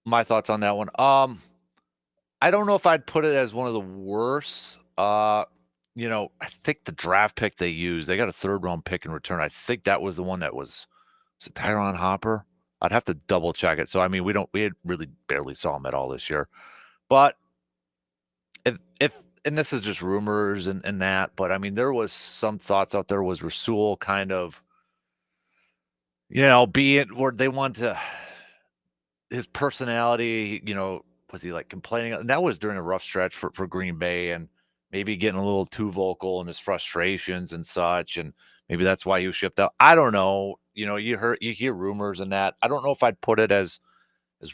my thoughts on that one. I don't know if I'd put it as one of the worst. I think the draft pick they used, they got a 3rd round pick in return. I think that was the one that was it Tyron Hopper? I'd have to double check it. So I mean, we had really barely saw him at all this year. But if and this is just rumors and that, but I mean, there was some thoughts out there was Rasul kind of, be it where they want to his personality, was he like complaining? And that was during a rough stretch for Green Bay and maybe getting a little too vocal in his frustrations and such. And maybe that's why he was shipped out. I don't know. You hear rumors and that. I don't know if I'd put it as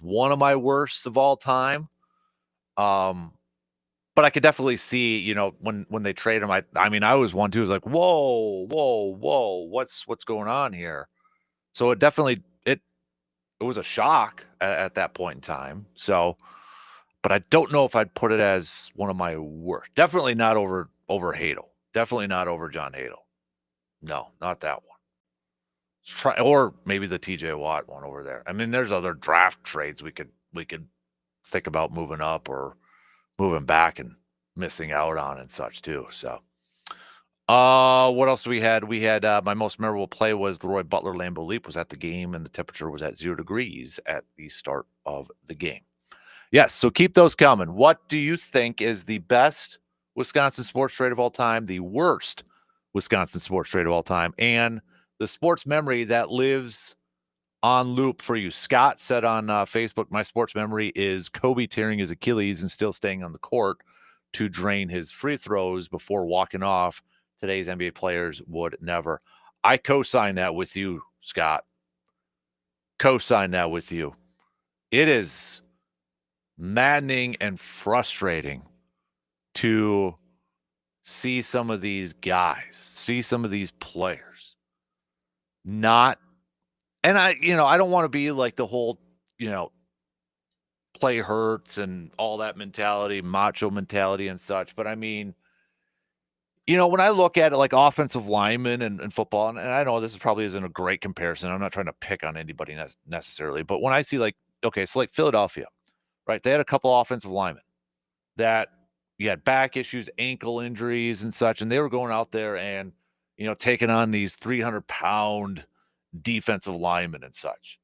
one of my worst of all time. But I could definitely see, when they trade him, I mean, I was one too. I was like, whoa, whoa, whoa, what's going on here? So it definitely it was a shock at that point in time. So, but I don't know if I'd put it as one of my worst. Definitely not over Hadel. Definitely not over John Hadel. No, not that one. Let's try, or maybe the TJ Watt one over there. I mean, there's other draft trades we could think about moving up or moving back and missing out on and such too. So, what else we had? We had my most memorable play was the Roy Butler Lambeau Leap was at the game and the temperature was at 0 degrees at the start of the game. Yes, so keep those coming. What do you think is the best Wisconsin sports trade of all time, the worst Wisconsin sports trade of all time, and the sports memory that lives on loop for you? Scott said on Facebook, my sports memory is Kobe tearing his Achilles and still staying on the court to drain his free throws before walking off. Today's NBA players would never. I co-sign that with you, Scott. Co-sign that with you. It is maddening and frustrating to see some of these guys, see some of these players not, and I don't want to be like the whole, play hurts and all that mentality, macho mentality and such. But I mean, when I look at it like offensive linemen and football, and I know this probably isn't a great comparison. I'm not trying to pick on anybody necessarily, but when I see like Philadelphia, right? They had a couple offensive linemen that you had back issues, ankle injuries and such, and they were going out there and, taking on these 300-pound defensive linemen and such.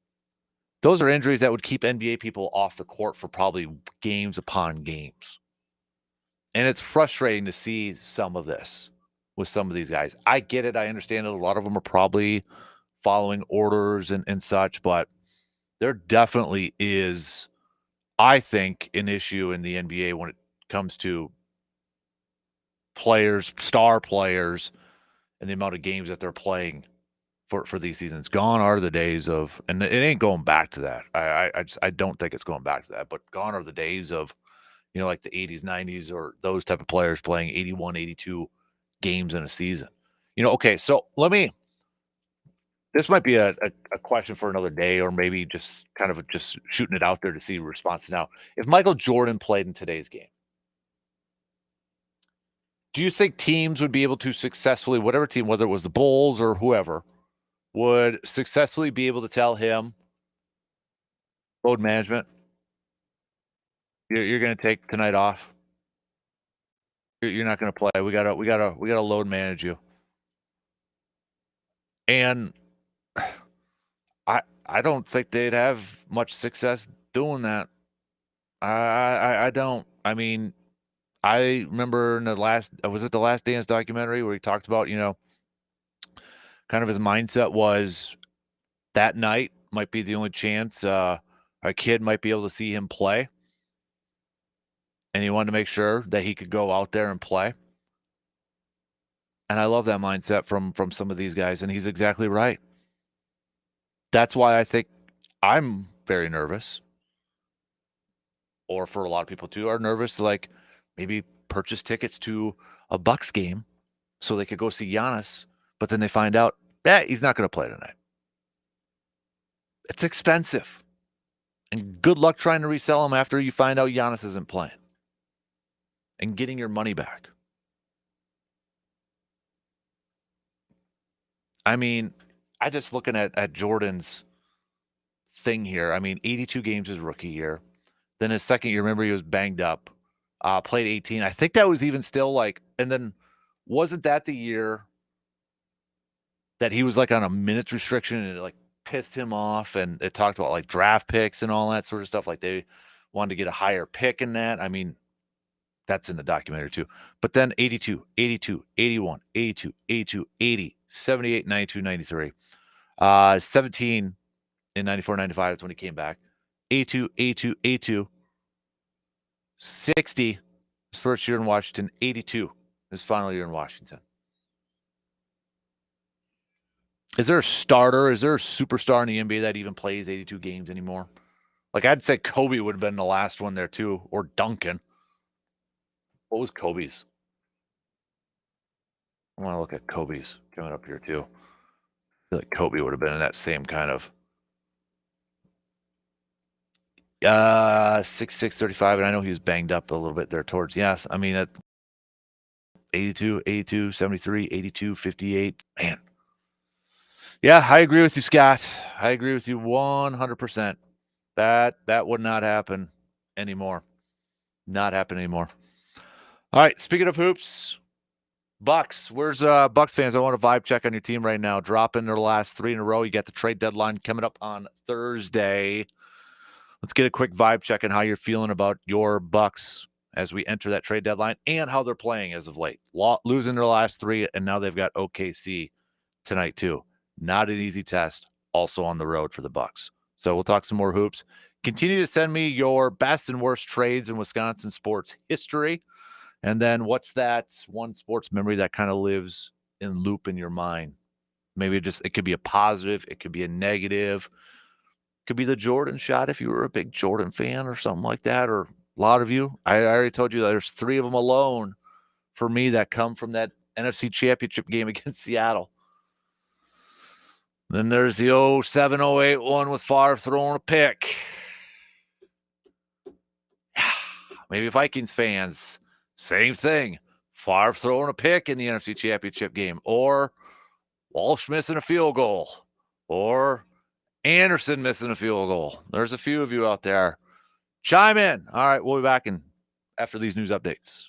Those are injuries that would keep NBA people off the court for probably games upon games. And it's frustrating to see some of this with some of these guys. I get it. I understand that a lot of them are probably following orders and such, but there definitely is, I think, an issue in the NBA when it comes to players, star players, and the amount of games that they're playing for these seasons. Gone are the days of, and it ain't going back to that. I don't think it's going back to that. But gone are the days of, like the 80s, 90s, or those type of players playing 81, 82 games in a season. Okay, so this might be a question for another day, or maybe just kind of just shooting it out there to see response now. If Michael Jordan played in today's game, do you think teams would be able to successfully, whatever team, whether it was the Bulls or whoever, would successfully be able to tell him load management? You're going to take tonight off. You're not going to play. We gotta load manage you. And I don't think they'd have much success doing that. I don't. I mean, I remember in was it the Last Dance documentary where he talked about, kind of his mindset was that night might be the only chance a kid might be able to see him play, and he wanted to make sure that he could go out there and play. And I love that mindset from some of these guys, and he's exactly right. That's why I think I'm very nervous, or for a lot of people too, are nervous to like maybe purchase tickets to a Bucks game so they could go see Giannis, but then they find out, he's not going to play tonight. It's expensive. And good luck trying to resell him after you find out Giannis isn't playing and getting your money back. I mean, I just looking at Jordan's thing here. I mean, 82 games his rookie year. Then his second year, remember he was banged up. Played 18. I think that was even still like, and then wasn't that the year that he was like on a minutes restriction and it like pissed him off, and it talked about like draft picks and all that sort of stuff. Like they wanted to get a higher pick in that. I mean, that's in the documentary too. But then 82, 82, 81, 82, 82, 80, 78, 92, 93. 17 in 94, 95 is when he came back. 82, 82, 82. 60 his first year in Washington. 82 his final year in Washington. Is there a starter? Is there a superstar in the NBA that even plays 82 games anymore? Like, I'd say Kobe would have been the last one there too, or Duncan. What was Kobe's? I want to look at Kobe's coming up here too. I feel like Kobe would have been in that same kind of 6'6", 35, and I know he was banged up a little bit there towards. Yes, I mean at 82, 82, 73, 82, 58. Man. Yeah, I agree with you, Scott. I agree with you 100%. That would not happen anymore. Not happen anymore. All right, speaking of hoops, Bucks. Where's Bucks fans? I want a vibe check on your team right now. Dropping their last 3 in a row. You got the trade deadline coming up on Thursday. Let's get a quick vibe check on how you're feeling about your Bucks as we enter that trade deadline and how they're playing as of late. Losing their last 3, and now they've got OKC tonight too. Not an easy test. Also on the road for the Bucks. So we'll talk some more hoops. Continue to send me your best and worst trades in Wisconsin sports history. And then what's that one sports memory that kind of lives in loop in your mind? Maybe it could be a positive. It could be a negative. Could be the Jordan shot if you were a big Jordan fan or something like that, or a lot of you. I already told you that there's 3 of them alone for me that come from that NFC Championship game against Seattle. Then there's the 07, 08 one with Favre throwing a pick. Maybe Vikings fans, same thing. Favre throwing a pick in the NFC Championship game, or Walsh missing a field goal, or Anderson missing a field goal. There's a few of you out there. Chime in. All right, we'll be back after these news updates.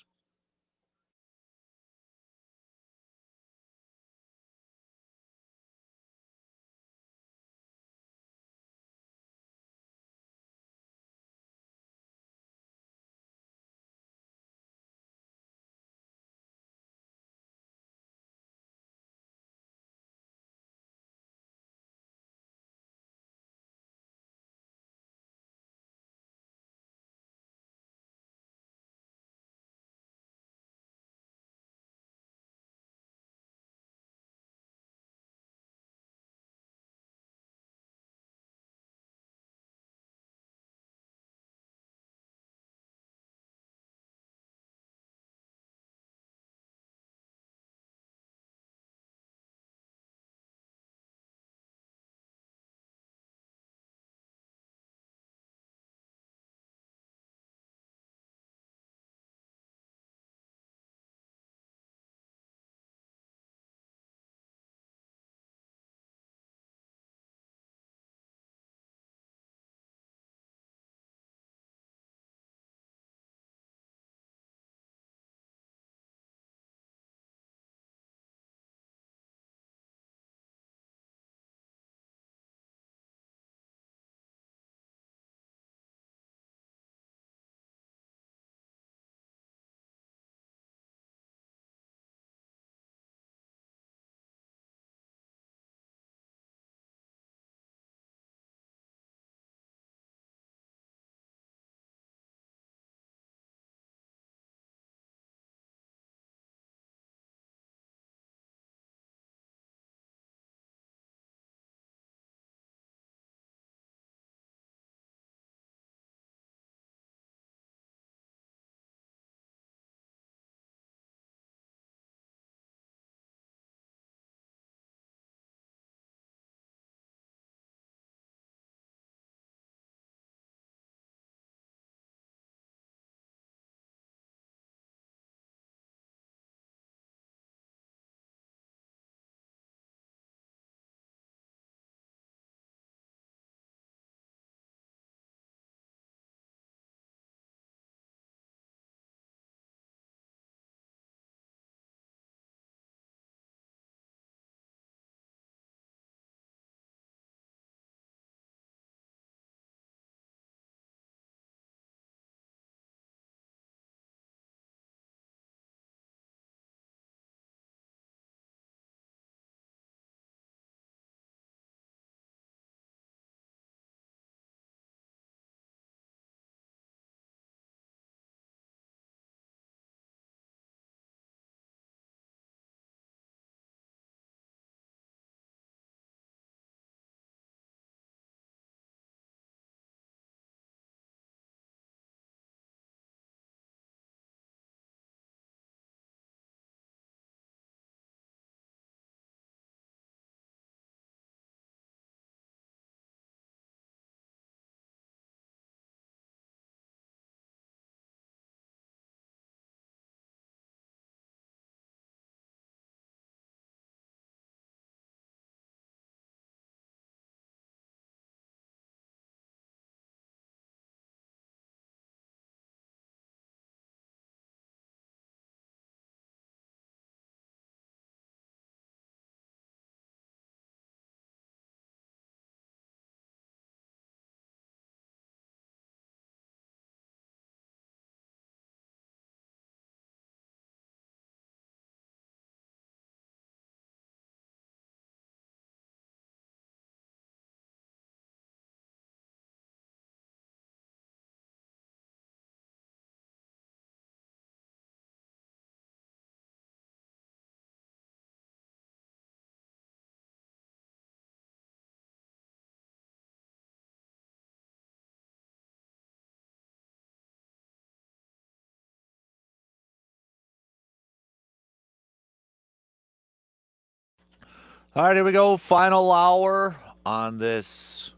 All right, here we go. Final hour on this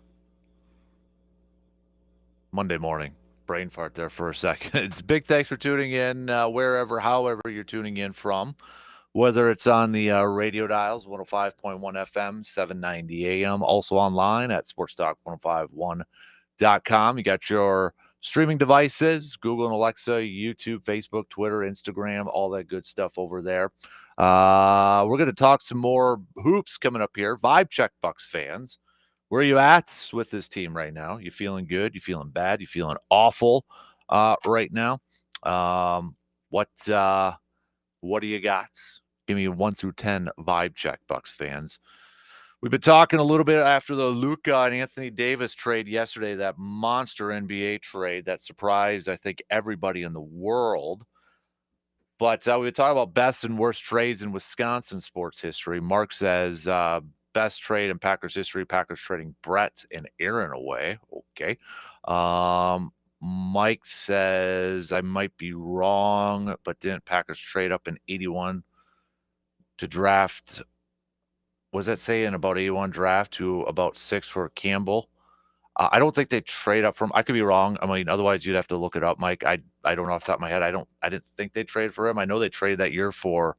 Monday morning. Brain fart there for a second. It's big thanks for tuning in wherever, however you're tuning in from, whether it's on the radio dials, 105.1 FM, 790 AM, also online at sportstalk1051.com. You got your streaming devices, Google and Alexa, YouTube, Facebook, Twitter, Instagram, all that good stuff over there. We're going to talk some more hoops coming up here. Vibe check, Bucks fans. Where are you at with this team right now? You feeling good? You feeling bad? You feeling awful right now? What do you got? Give me a 1 through 10 vibe check, Bucks fans. We've been talking a little bit after the Luka and Anthony Davis trade yesterday, that monster NBA trade that surprised, I think, everybody in the world. But we've been talking about best and worst trades in Wisconsin sports history. Mark says best trade in Packers history, Packers trading Brett and Aaron away. Okay. Mike says I might be wrong, but didn't Packers trade up in 81 to draft? Was that saying about 81 draft to about 6 for Campbell? I don't think they trade up from. I could be wrong. I mean, otherwise you'd have to look it up, Mike. I don't know off the top of my head. I didn't think they traded for him. I know they traded that year for.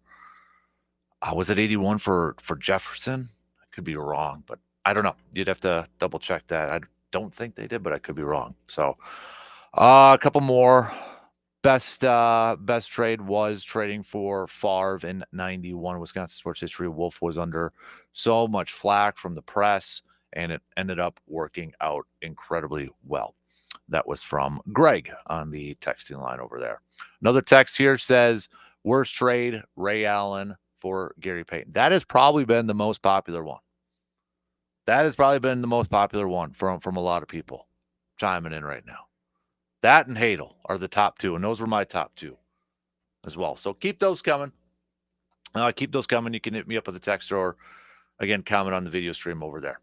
Was it 81 for Jefferson? I could be wrong, but I don't know. You'd have to double check that. I don't think they did, but I could be wrong. So, a couple more. Best trade was trading for Favre in 91. Wisconsin sports history. Wolf was under so much flack from the press, and it ended up working out incredibly well. That was from Greg on the texting line over there. Another text here says, worst trade, Ray Allen for Gary Payton. That has probably been the most popular one. That has probably been the most popular one from a lot of people chiming in right now. That and Hadel are the top two, and those were my top two as well. So keep those coming. Keep those coming. You can hit me up with a text or, again, comment on the video stream over there.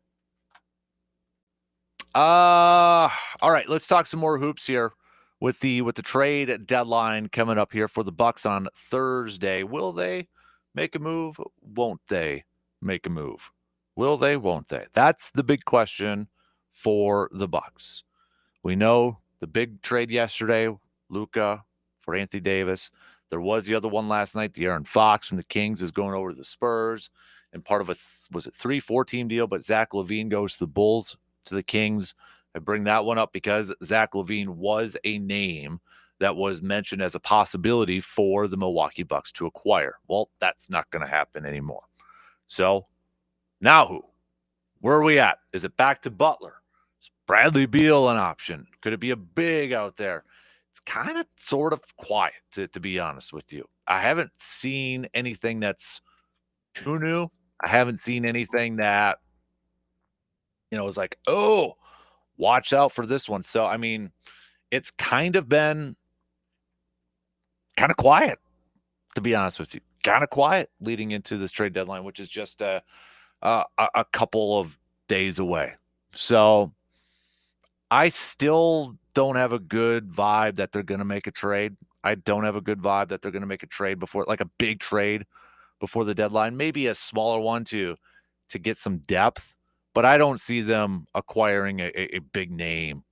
All right, let's talk some more hoops here with the trade deadline coming up here for the Bucks on Thursday. Will they make a move? Won't they make a move? Will they? Won't they? That's the big question for the Bucks. We know the big trade yesterday, Luka for Anthony Davis. There was the other one last night. De'Aaron Fox from the Kings is going over to the Spurs, and part of was it 3-4 team deal, but Zach LaVine goes to the Bulls, to the Kings. I bring that one up because Zach LaVine was a name that was mentioned as a possibility for the Milwaukee Bucks to acquire. Well, that's not going to happen anymore. So now who? Where are we at? Is it back to Butler? Is Bradley Beal an option? Could it be a big out there? It's kind of sort of quiet, to be honest with you. I haven't seen anything that's too new. I haven't seen anything that, it's like, oh, watch out for this one. So, I mean, it's kind of been kind of quiet, to be honest with you. Kind of quiet leading into this trade deadline, which is just a couple of days away. So I still don't have a good vibe that they're going to make a trade. I don't have a good vibe that they're going to make a trade before, like a big trade before the deadline, maybe a smaller one to get some depth, but I don't see them acquiring a big name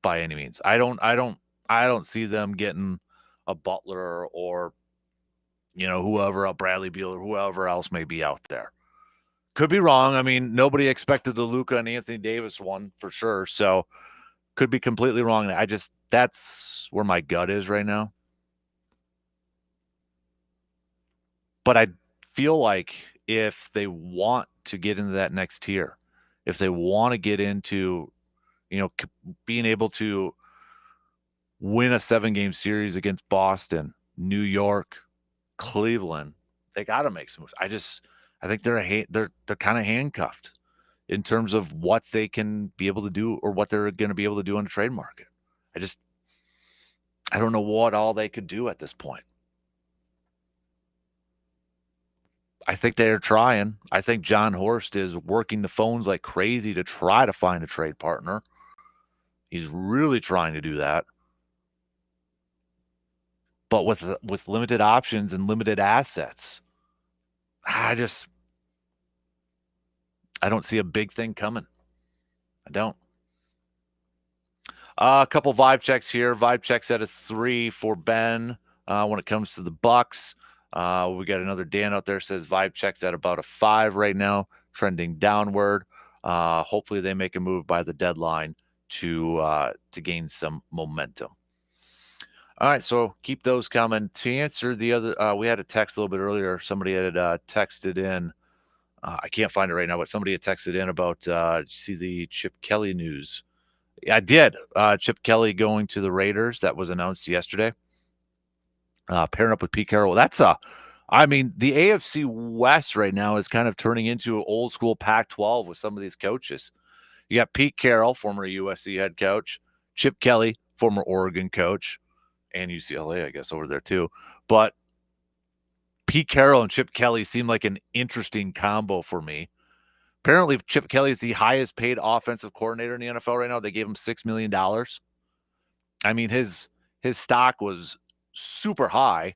by any means. I don't see them getting a Butler or, whoever, a Bradley Beal or whoever else may be out there. Could be wrong. I mean, nobody expected the Luka and Anthony Davis one for sure. So could be completely wrong. That's where my gut is right now. But I feel like if they want to get into that next tier, if they want to get into, being able to win a 7-game series against Boston, New York, Cleveland, they got to make some moves. I think they're kind of handcuffed in terms of what they can be able to do or what they're going to be able to do on the trade market. I don't know what all they could do at this point. I think they're trying. I think John Horst is working the phones like crazy to try to find a trade partner. He's really trying to do that. But with limited options and limited assets, I don't see a big thing coming. I don't. A couple vibe checks here. Vibe checks at a 3 for Ben. When it comes to the Bucks, we got another Dan out there says vibe checks at about a 5 right now, trending downward. Hopefully they make a move by the deadline to gain some momentum. All right, so keep those coming. To answer the other, we had a text a little bit earlier. Somebody had texted in. I can't find it right now, but somebody had texted in about. Did you see the Chip Kelly news? I did. Chip Kelly going to the Raiders. That was announced yesterday. Pairing up with Pete Carroll. I mean, the AFC West right now is kind of turning into an old school Pac-12 with some of these coaches. You got Pete Carroll, former USC head coach, Chip Kelly, former Oregon coach, and UCLA, I guess, over there too. But Pete Carroll and Chip Kelly seem like an interesting combo for me. Apparently, Chip Kelly is the highest paid offensive coordinator in the NFL right now. They gave him $6 million. I mean, his stock was super high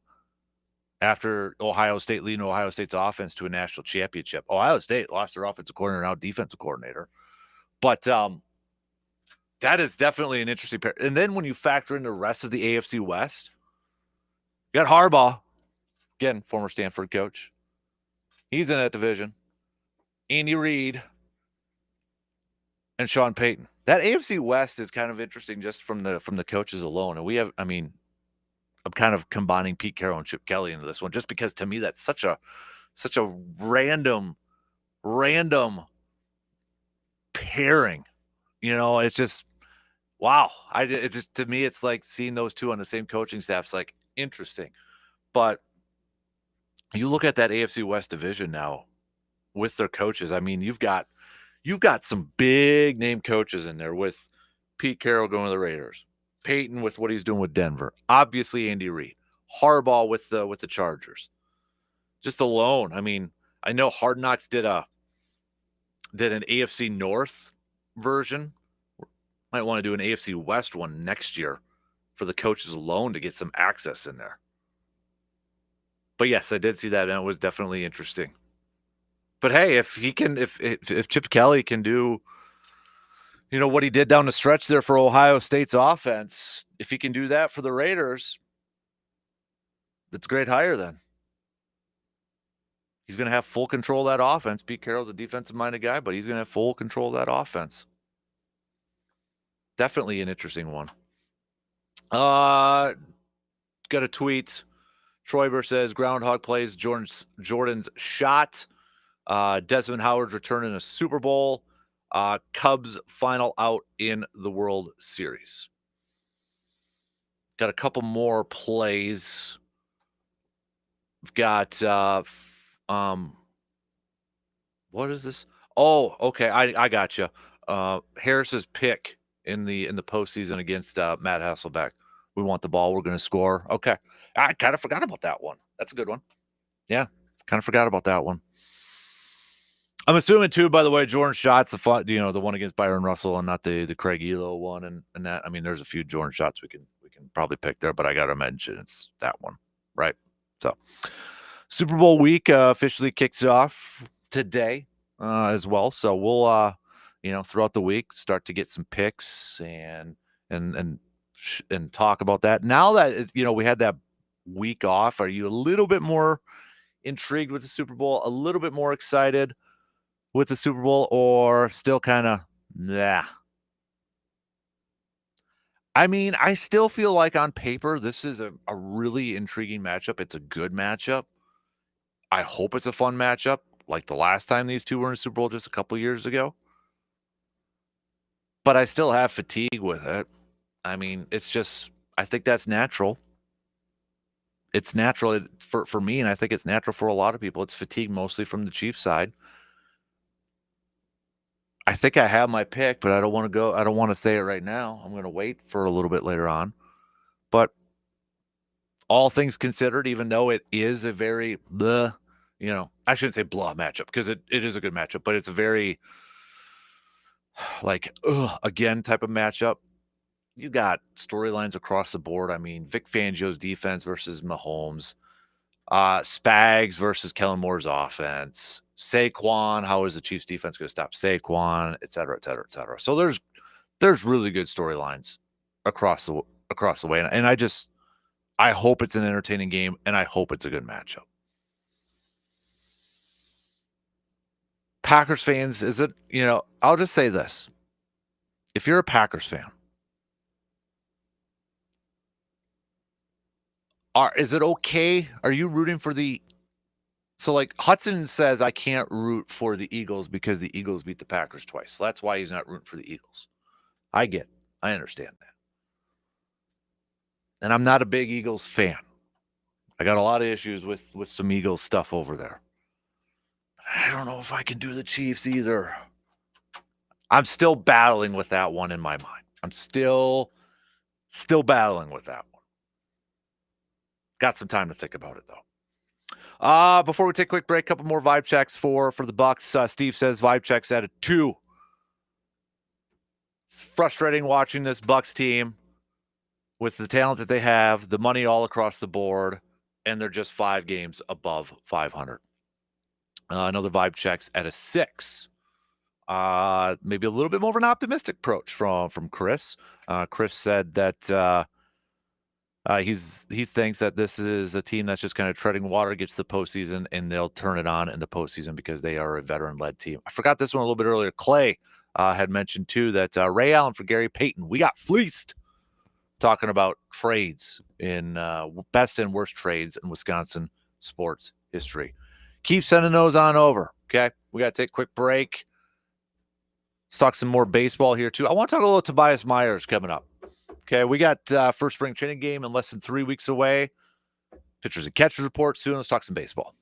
after Ohio State leading Ohio State's offense to a national championship. Ohio State lost their offensive coordinator, now defensive coordinator. But that is definitely an interesting pair. And then when you factor in the rest of the AFC West, you got Harbaugh, again, former Stanford coach. He's in that division. Andy Reid and Sean Payton. That AFC West is kind of interesting just from the coaches alone. And I'm kind of combining Pete Carroll and Chip Kelly into this one just because to me that's such a random pairing. You know, it's just wow. To me it's like seeing those two on the same coaching staff's like interesting. But you look at that AFC West division now with their coaches. I mean, you've got some big name coaches in there with Pete Carroll going to the Raiders, Peyton with what he's doing with Denver, obviously Andy Reid, Harbaugh with the Chargers. Just alone, I mean, I know Hard Knocks did an AFC North version. Might want to do an AFC West one next year for the coaches alone to get some access in there. But yes, I did see that, and it was definitely interesting. But hey, if Chip Kelly can do, you know, what he did down the stretch there for Ohio State's offense, if he can do that for the Raiders, that's a great hire then. He's going to have full control of that offense. Pete Carroll's a defensive-minded guy, but he's going to have full control of that offense. Definitely an interesting one. Got a tweet. Troyber says, Groundhog plays Jordan's shot. Desmond Howard's return in a Super Bowl. Cubs final out in the World Series. Got a couple more plays. We've got what is this? Oh, okay. I got you. Harris's pick in the postseason against Matt Hasselbeck. We want the ball. We're going to score. Okay. I kind of forgot about that one. That's a good one. Yeah, kind of forgot about that one. I'm assuming too, by the way, Jordan shots the one against Byron Russell and not the Craig Elo one and that. I mean, there's a few Jordan shots we can probably pick there, but I got to mention it's that one, right? So, Super Bowl week officially kicks off today as well. So we'll throughout the week start to get some picks and talk about that. Now that we had that week off, are you a little bit more intrigued with the Super Bowl? A little bit more excited with the Super Bowl, or still kind of nah? I mean, I still feel like on paper this is a really intriguing matchup. It's a good matchup. I hope it's a fun matchup, like the last time these two were in the Super Bowl just a couple years ago. But I still have fatigue with it. I mean, it's just, I think that's natural. It's natural for me, and I think it's natural for a lot of people. It's fatigue mostly from the Chiefs side. I think I have my pick, but I don't want to say it right now. I'm going to wait for a little bit later on. But all things considered, even though it is a very blah, I shouldn't say blah matchup because it is a good matchup, but it's a very like again type of matchup. You got storylines across the board. I mean, Vic Fangio's defense versus Mahomes. Spags versus Kellen Moore's offense. Saquon, how is the Chiefs defense going to stop Saquon, et cetera, et cetera, et cetera. So there's really good storylines across the way. And I hope it's an entertaining game, and I hope it's a good matchup. Packers fans, is it, I'll just say this. If you're a Packers fan, is it okay? Are you rooting for so like Hudson says, I can't root for the Eagles because the Eagles beat the Packers twice. So that's why he's not rooting for the Eagles. I get it. I understand that. And I'm not a big Eagles fan. I got a lot of issues with some Eagles stuff over there. I don't know if I can do the Chiefs either. I'm still battling with that one in my mind. I'm still battling with that one. Got some time to think about it though. Before we take a quick break, a couple more vibe checks for the Bucks. Steve says vibe checks at a 2. It's frustrating watching this Bucks team with the talent that they have, the money all across the board, and they're just 5 games above 500. Another vibe checks at a 6. Maybe a little bit more of an optimistic approach from Chris. Chris said that he thinks that this is a team that's just kind of treading water, gets to the postseason, and they'll turn it on in the postseason because they are a veteran-led team. I forgot this one a little bit earlier. Clay had mentioned too that Ray Allen for Gary Payton. We got fleeced. Talking about trades in best and worst trades in Wisconsin sports history. Keep sending those on over. Okay, we got to take a quick break. Let's talk some more baseball here too. I want to talk a little Tobias Myers coming up. Okay, we got first spring training game in less than 3 weeks away. Pitchers and catchers report soon. Let's talk some baseball.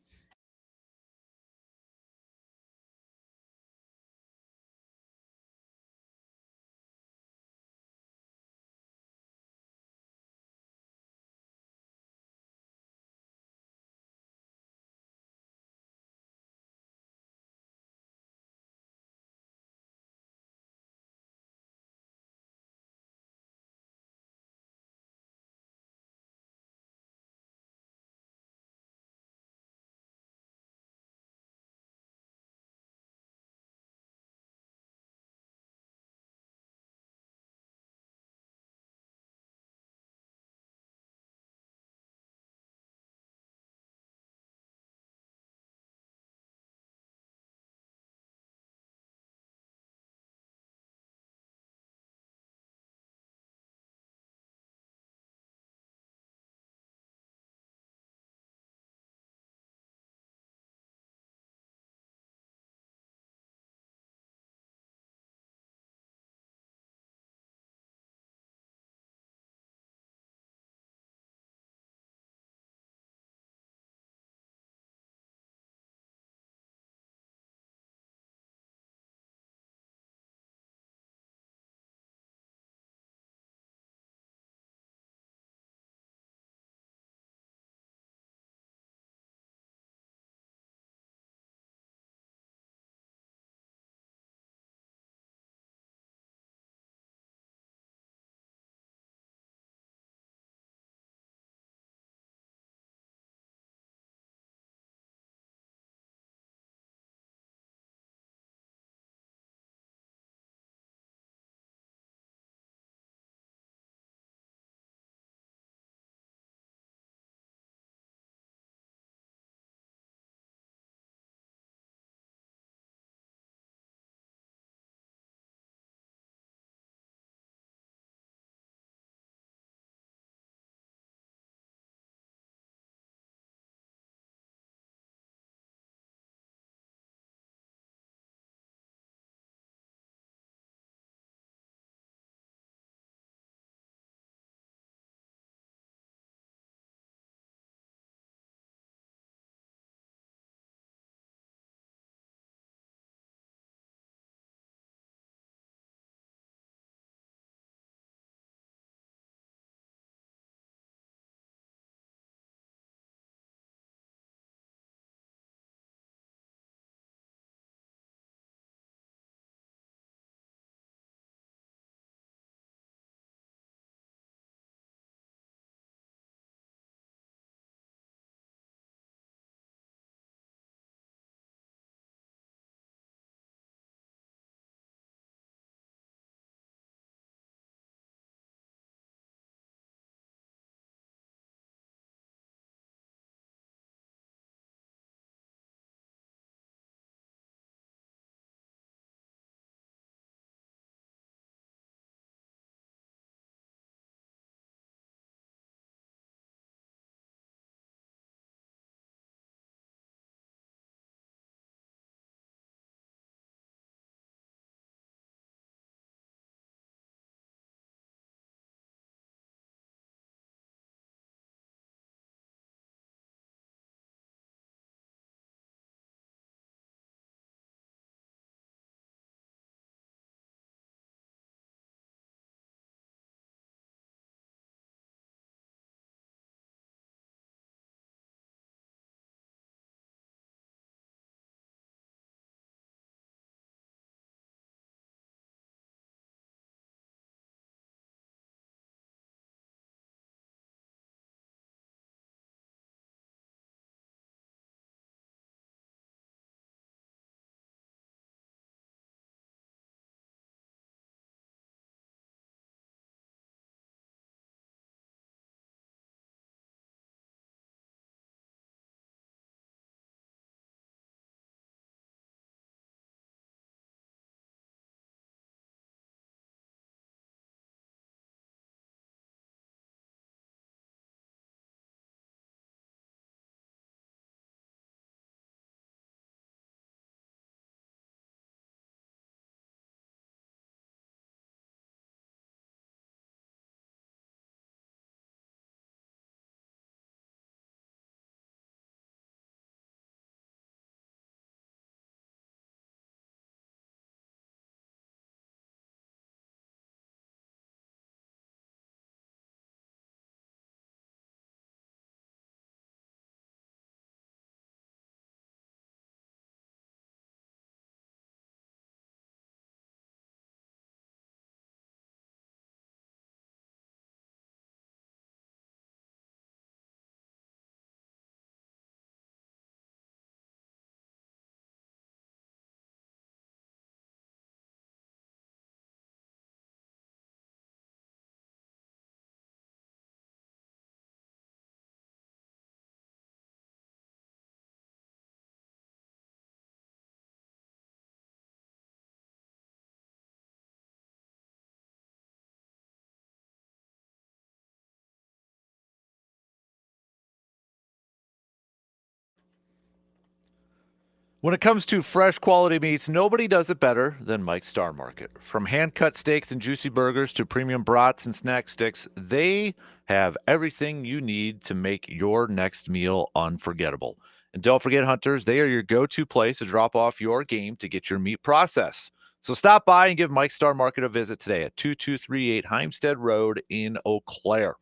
When it comes to fresh quality meats, nobody does it better than Mike's Star Market. From hand-cut steaks and juicy burgers to premium brats and snack sticks, they have everything you need to make your next meal unforgettable. And don't forget, hunters, they are your go-to place to drop off your game to get your meat processed. So stop by and give Mike's Star Market a visit today at 2238 Heimstead Road in Eau Claire.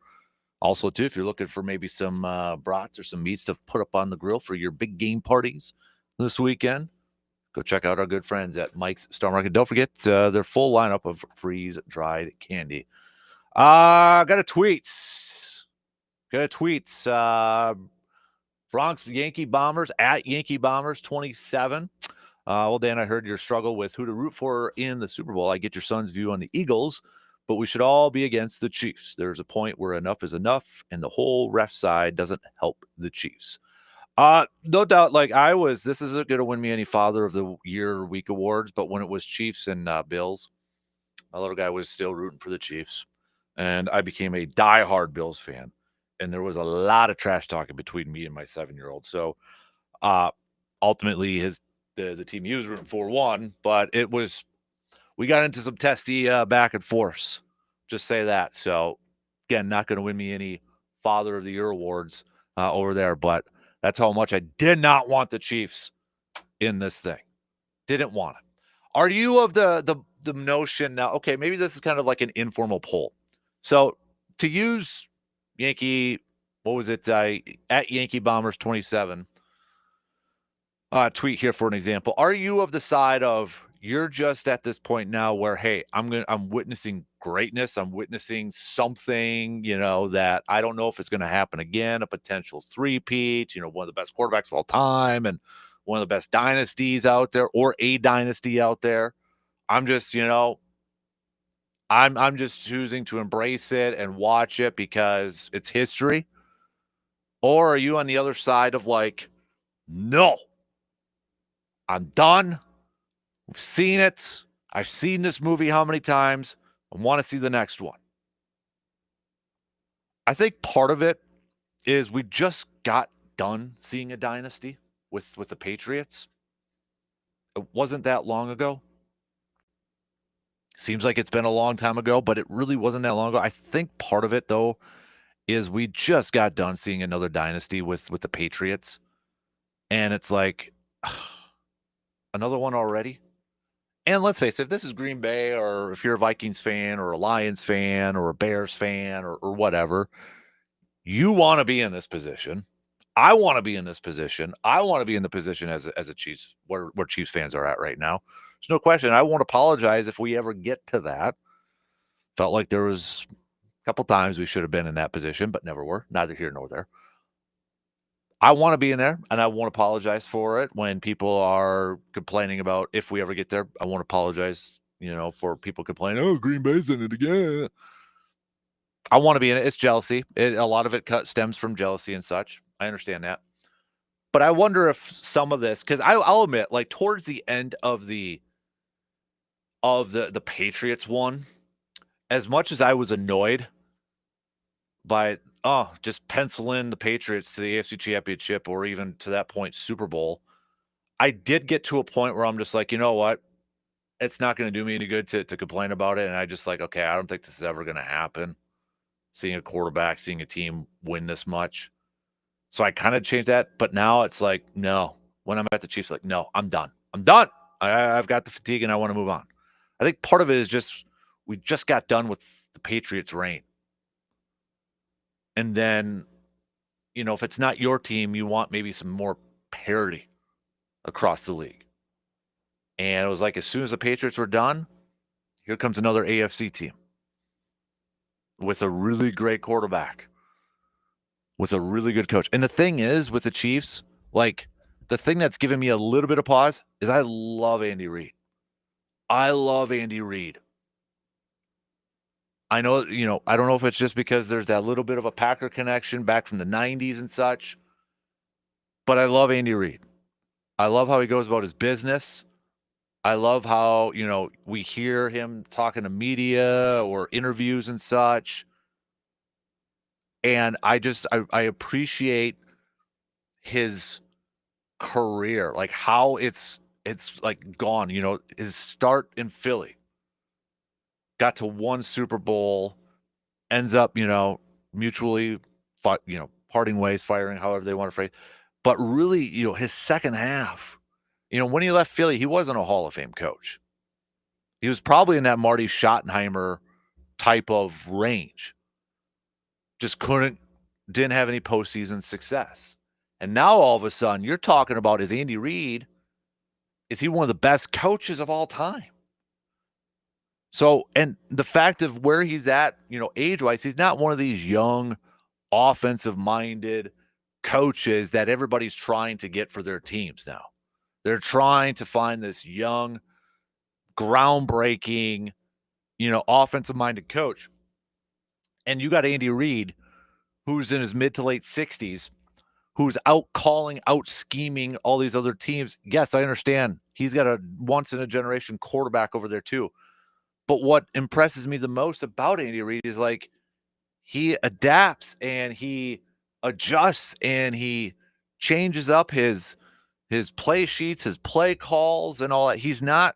Also, too, if you're looking for maybe some brats or some meats to put up on the grill for your big game parties this weekend, go check out our good friends at Mike's Star Market. Don't forget their full lineup of freeze-dried candy. Got a tweet. Bronx Yankee Bombers at Yankee Bombers 27. Well, Dan, I heard your struggle with who to root for in the Super Bowl. I get your son's view on the Eagles, but we should all be against the Chiefs. There's a point where enough is enough, and the whole ref side doesn't help the Chiefs. No doubt, like this isn't going to win me any Father of the Year or Week awards, but when it was Chiefs and Bills, my little guy was still rooting for the Chiefs, and I became a diehard Bills fan, and there was a lot of trash talking between me and my 7-year-old. So, ultimately, the team he was rooting for won, but we got into some testy back and forth. Just say that. So, again, not going to win me any Father of the Year awards over there, but that's how much I did not want the Chiefs in this thing. Didn't want it. Are you of the notion now? Okay, maybe this is kind of like an informal poll. So to use Yankee, what was it? At Yankee Bombers 27. Tweet here for an example. Are you of the side of you're just at this point now where, hey, I'm witnessing greatness. I'm witnessing something, that I don't know if it's going to happen again, a potential three-peat, one of the best quarterbacks of all time and one of the best dynasties out there or a dynasty out there. I'm just, I'm just choosing to embrace it and watch it because it's history. Or are you on the other side of like, no, I'm done. We've seen it. I've seen this movie how many times? I want to see the next one. I think part of it is we just got done seeing a dynasty with the Patriots. It wasn't that long ago. Seems like it's been a long time ago, but it really wasn't that long ago. I think part of it, though, is we just got done seeing another dynasty with the Patriots. And it's like, another one already? And let's face it, if this is Green Bay or if you're a Vikings fan or a Lions fan or a Bears fan or whatever, you want to be in this position. I want to be in this position. I want to be in the position as a Chiefs, where Chiefs fans are at right now. There's no question. I won't apologize if we ever get to that. Felt like there was a couple times we should have been in that position, but never were. Neither here nor there. I want to be in there, and I won't apologize for it when people are complaining about if we ever get there. I won't apologize, for people complaining, oh, Green Bay's in it again. I want to be in it. It's jealousy. A lot of it stems from jealousy and such. I understand that. But I wonder if some of this, because I'll admit, like towards the end of the Patriots one, as much as I was annoyed by just pencil in the Patriots to the AFC Championship or even to that point Super Bowl, I did get to a point where I'm just like, you know what? It's not going to do me any good to complain about it. And I just like, okay, I don't think this is ever going to happen. Seeing a quarterback, seeing a team win this much. So I kind of changed that. But now it's like, no. When I'm at the Chiefs, like, no, I'm done. I'm done. I've got the fatigue and I want to move on. I think part of it is just we just got done with the Patriots' reign. And then, if it's not your team, you want maybe some more parity across the league. And it was like as soon as the Patriots were done, here comes another AFC team with a really great quarterback, with a really good coach. And the thing is with the Chiefs, like the thing that's given me a little bit of pause is I love Andy Reid. I love Andy Reid. I know, I don't know if it's just because there's that little bit of a Packer connection back from the 90s and such, but I love Andy Reid. I love how he goes about his business. I love how, we hear him talking to media or interviews and such. And I appreciate his career, like how it's like gone, his start in Philly, got to one Super Bowl, ends up, mutually parting ways, firing, however they want to phrase. But really, his second half, when he left Philly, he wasn't a Hall of Fame coach. He was probably in that Marty Schottenheimer type of range. Just didn't have any postseason success. And now all of a sudden, you're talking about, is Andy Reid, is he one of the best coaches of all time? So, and the fact of where he's at, age-wise, he's not one of these young, offensive-minded coaches that everybody's trying to get for their teams now. They're trying to find this young, groundbreaking, offensive-minded coach. And you got Andy Reid, who's in his mid to late 60s, who's out calling, out scheming all these other teams. Yes, I understand. He's got a once-in-a-generation quarterback over there too. But what impresses me the most about Andy Reid is, like, he adapts and he adjusts and he changes up his play sheets, his play calls and all that. He's not,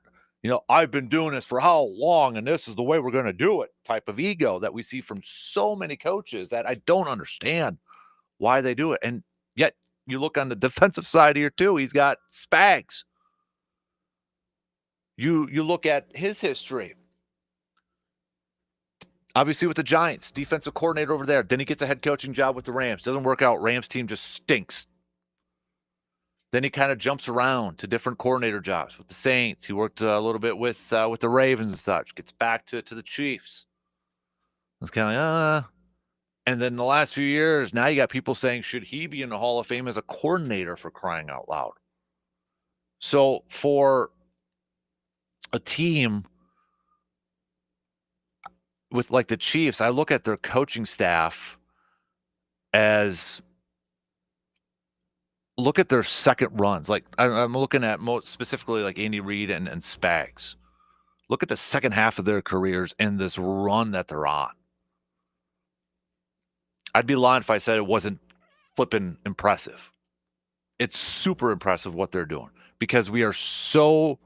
I've been doing this for how long and this is the way we're going to do it type of ego that we see from so many coaches that I don't understand why they do it. And yet you look on the defensive side here too, he's got Spags. You look at his history. Obviously with the Giants, defensive coordinator over there. Then he gets a head coaching job with the Rams. Doesn't work out. Rams team just stinks. Then he kind of jumps around to different coordinator jobs with the Saints. He worked a little bit with the Ravens and such. Gets back to the Chiefs. It's kind of like, And then the last few years, now you got people saying, should he be in the Hall of Fame as a coordinator, for crying out loud? So for a team with like the Chiefs, I look at their coaching staff as, look at their second runs. Like I'm looking at specifically like Andy Reid and Spags. Look at the second half of their careers and this run that they're on. I'd be lying if I said it wasn't flipping impressive. It's super impressive what they're doing because we are so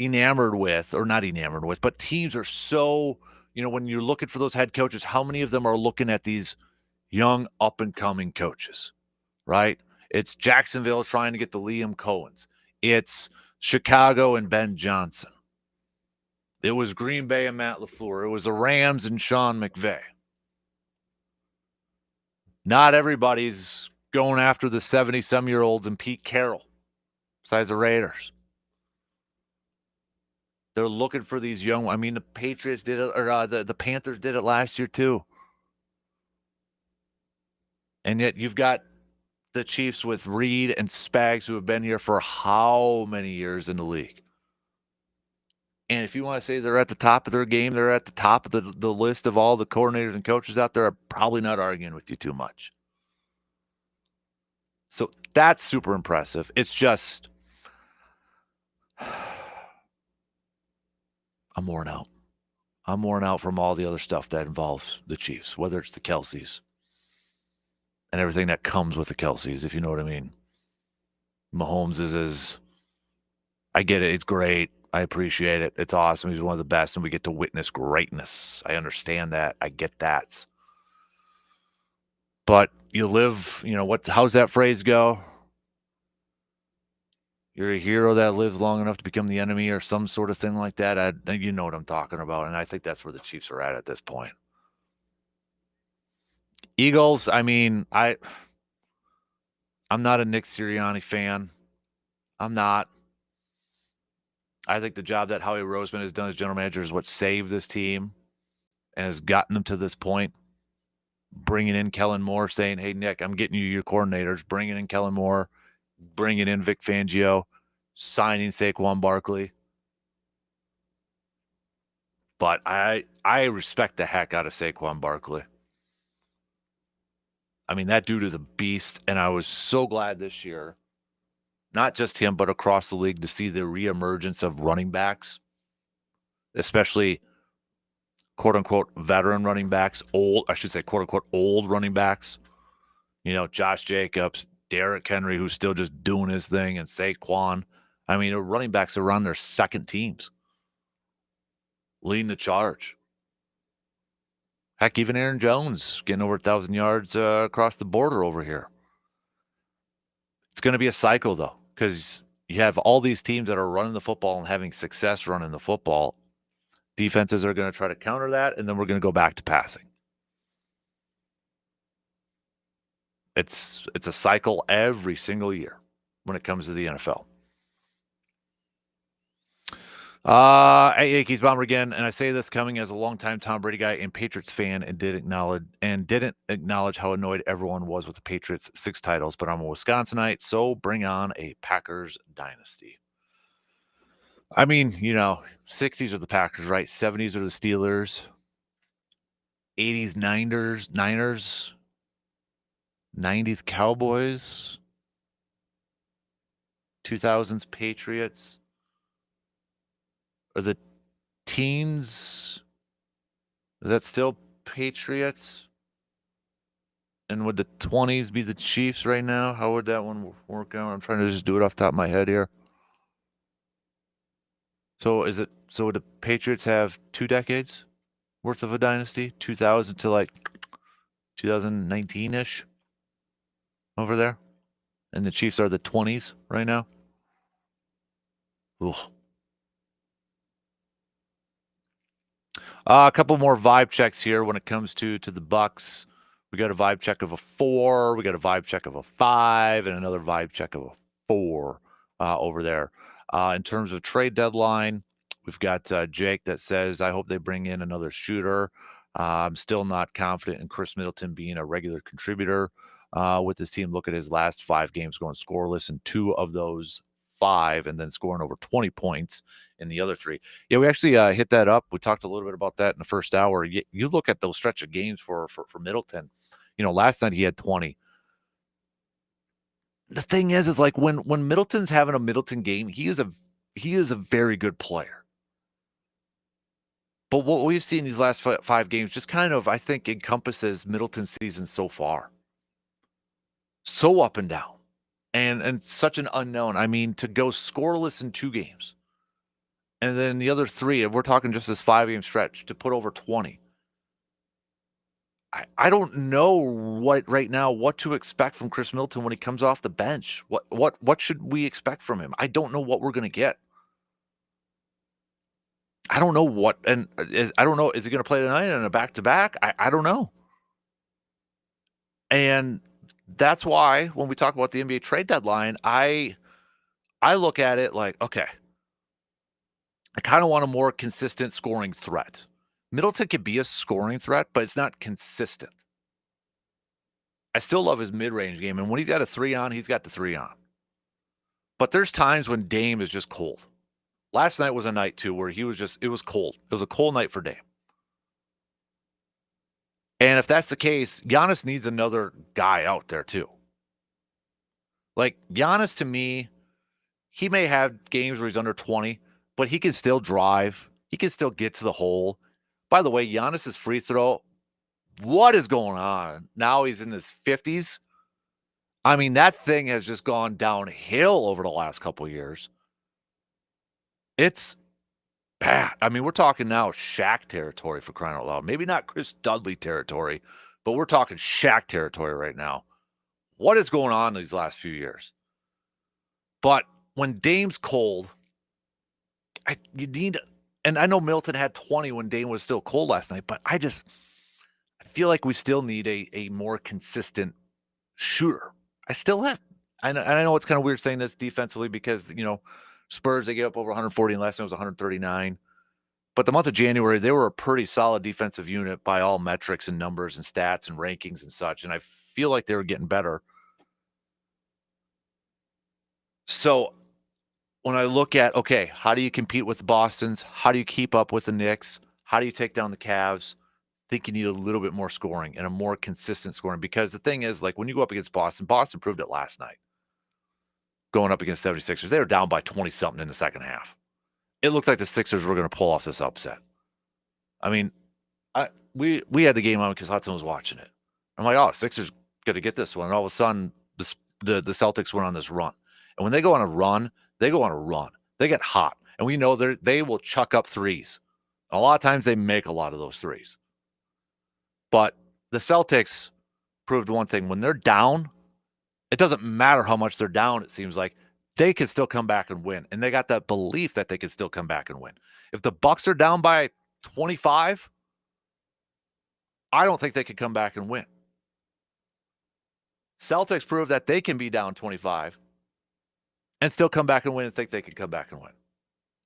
enamored with, or not enamored with, but teams are so, when you're looking for those head coaches, how many of them are looking at these young up-and-coming coaches, right? It's Jacksonville trying to get the Liam Cohens. It's Chicago and Ben Johnson. It was Green Bay and Matt LaFleur. It was the Rams and Sean McVay. Not everybody's going after the 70-some-year-olds and Pete Carroll, besides the Raiders. They're looking for these young. I mean, the Patriots did it, or the Panthers did it last year too. And yet you've got the Chiefs with Reid and Spags, who have been here for how many years in the league. And if you want to say they're at the top of their game, they're at the top of the list of all the coordinators and coaches out there, I'm probably not arguing with you too much. So that's super impressive. It's just, I'm worn out. I'm worn out from all the other stuff that involves the Chiefs, whether it's the Kelceys and everything that comes with the Kelceys, if you know what I mean. Mahomes is I get it. It's great. I appreciate it. It's awesome. He's one of the best, and we get to witness greatness. I understand that. I get that. But you live, how's that phrase go? You're a hero that lives long enough to become the enemy, or some sort of thing like that. You know what I'm talking about, and I think that's where the Chiefs are at this point. Eagles, I mean, I'm not a Nick Sirianni fan. I'm not. I think the job that Howie Roseman has done as general manager is what saved this team and has gotten them to this point. Bringing in Kellen Moore, saying, hey, Nick, I'm getting you your coordinators. Bringing in Kellen Moore, bringing in Vic Fangio, signing Saquon Barkley. But I respect the heck out of Saquon Barkley. I mean, that dude is a beast, and I was so glad this year, not just him, but across the league, to see the reemergence of running backs, especially quote-unquote veteran running backs, quote-unquote old running backs. Josh Jacobs, Derrick Henry, who's still just doing his thing, and Saquon. I mean, running backs are on their second teams, leading the charge. Heck, even Aaron Jones getting over 1,000 yards across the border over here. It's going to be a cycle, though, because you have all these teams that are running the football and having success running the football. Defenses are going to try to counter that, and then we're going to go back to passing. It's a cycle every single year when it comes to the NFL. At Yankees Bomber again, and I say this coming as a longtime Tom Brady guy and Patriots fan, and didn't acknowledge how annoyed everyone was with the Patriots' 6 titles. But I'm a Wisconsinite, so bring on a Packers dynasty. I mean, 60s are the Packers, right? 70s are the Steelers. 80s Niners, 90s Cowboys, 2000s Patriots. Are the teens, is that still Patriots? And would the 20s be the Chiefs right now? How would that one work out? I'm trying to just do it off the top of my head here. So would the Patriots have 2 decades worth of a dynasty? 2000 to like 2019-ish over there? And the Chiefs are the 20s right now? Ooh. A couple more vibe checks here when it comes to the Bucks. We got a vibe check of a 4. We got a vibe check of a 5, and another vibe check of a 4 over there. In terms of trade deadline, we've got Jake that says, I hope they bring in another shooter. I'm still not confident in Chris Middleton being a regular contributor with his team. Look at his last 5 games going scoreless, and 2 of those 5, and then scoring over 20 points in the other 3. Yeah, we actually hit that up. We talked a little bit about that in the first hour. You look at those stretch of games for Middleton. Last night he had 20. The thing is like when Middleton's having a Middleton game, he is a very good player. But what we've seen these last 5 games just kind of, I think, encompasses Middleton's season so far. So up and down. And such an unknown. I mean, to go scoreless in 2 games. And then the other 3, if we're talking just this 5-game stretch, to put over 20. I don't know what to expect from Chris Middleton when he comes off the bench. What should we expect from him? I don't know what we're going to get. I don't know what, and I don't know. Is he going to play tonight in a back-to-back? I don't know. And that's why when we talk about the NBA trade deadline, I look at it like, okay, I kind of want a more consistent scoring threat. Middleton could be a scoring threat, but it's not consistent. I still love his mid-range game, and when he's got a 3 on, he's got the 3 on. But there's times when Dame is just cold. Last night was a night, too, where it was cold. It was a cold night for Dame. And if that's the case, Giannis needs another guy out there, too. Like, Giannis, to me, he may have games where he's under 20, but he can still drive. He can still get to the hole. By the way, Giannis's free throw, what is going on? Now he's in his 50s. I mean, that thing has just gone downhill over the last couple of years. It's bad. I mean, we're talking now Shaq territory, for crying out loud. Maybe not Chris Dudley territory, but we're talking Shaq territory right now. What is going on these last few years? But when Dame's cold, you need, and I know Middleton had 20 when Dame was still cold last night, but I feel like we still need a more consistent shooter. I know it's kind of weird saying this defensively because, Spurs, they gave up over 140, and last night was 139. But the month of January, they were a pretty solid defensive unit by all metrics and numbers and stats and rankings and such, and I feel like they were getting better. So when I look at, okay, how do you compete with the Bostons? How do you keep up with the Knicks? How do you take down the Cavs? I think you need a little bit more scoring and a more consistent scoring, because the thing is, like, when you go up against Boston proved it last night. Going up against 76ers, they were down by 20-something in the second half. It looked like the Sixers were going to pull off this upset. I mean, we had the game on because Hudson was watching it. I'm like, oh, Sixers got to get this one. And all of a sudden, the Celtics went on this run. And when they go on a run, they go on a run. They get hot. And we know they will chuck up threes. A lot of times they make a lot of those threes. But the Celtics proved one thing. When they're down, it doesn't matter how much they're down, it seems like. They can still come back and win. And they got that belief that they can still come back and win. If the Bucks are down by 25, I don't think they can come back and win. Celtics prove that they can be down 25 and still come back and win and think they can come back and win.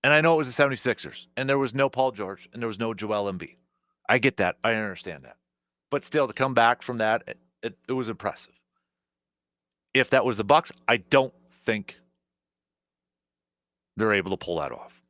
And I know it was the 76ers, and there was no Paul George, and there was no Joel Embiid. I get that. I understand that. But still, to come back from that, it was impressive. If that was the Bucks, I don't think they're able to pull that off.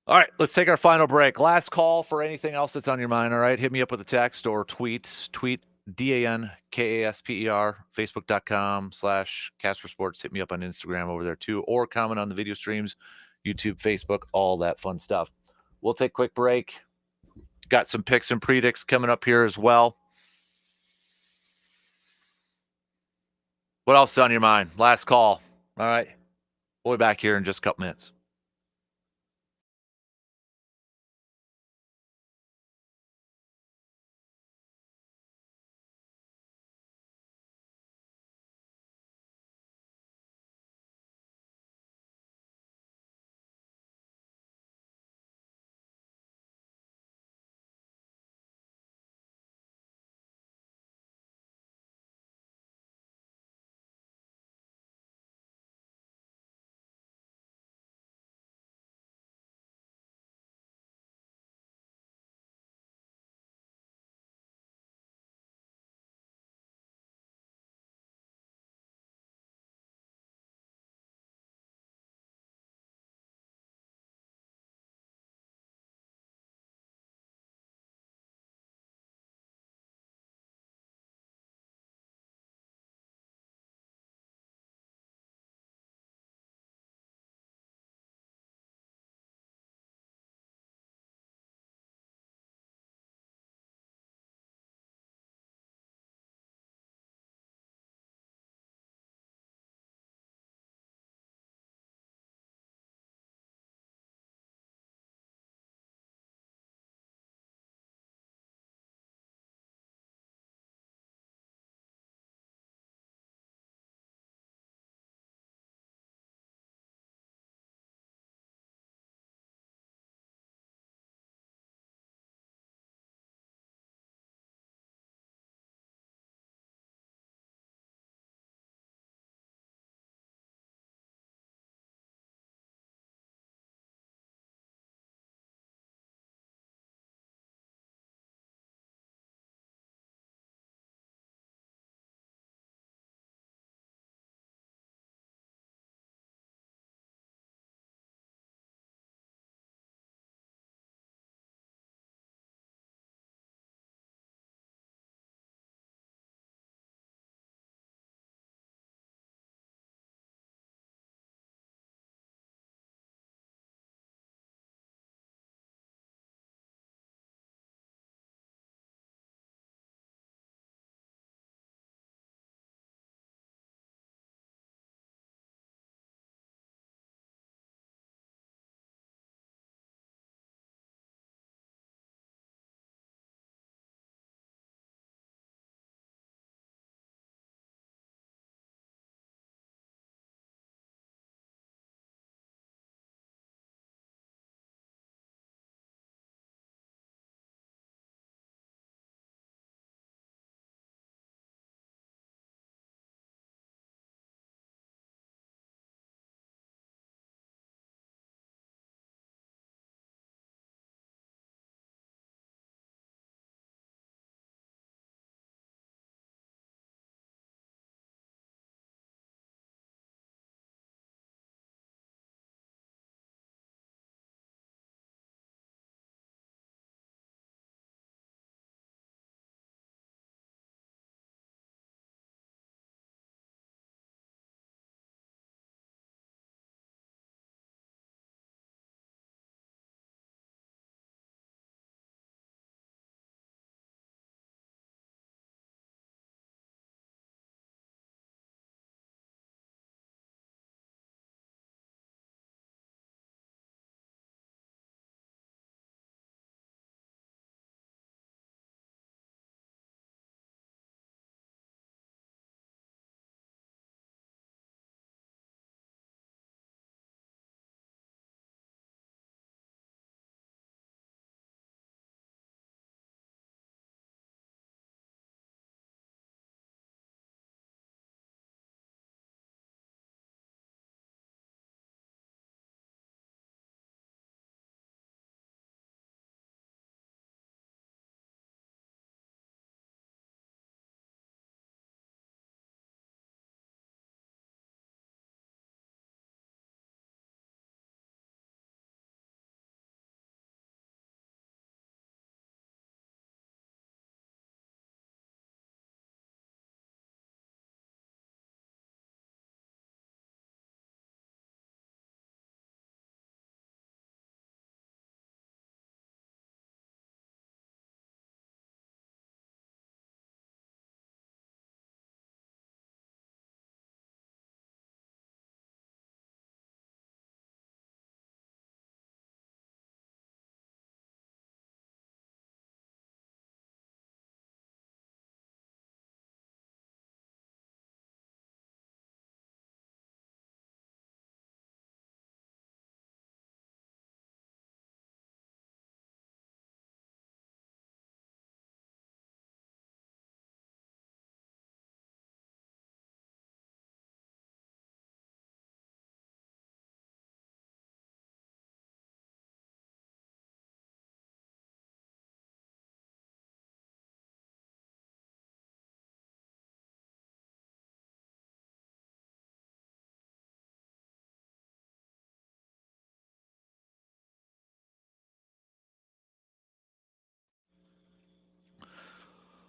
All right, let's take our final break. Last call for anything else that's on your mind, all right? Hit me up with a text or tweet. Tweet DANKASPER, Facebook.com/Casper Sports. Hit me up on Instagram over there too, or comment on the video streams, YouTube, Facebook, all that fun stuff. We'll take a quick break. Got some picks and predicts coming up here as well. What else is on your mind? Last call. All right. We'll be back here in just a couple minutes.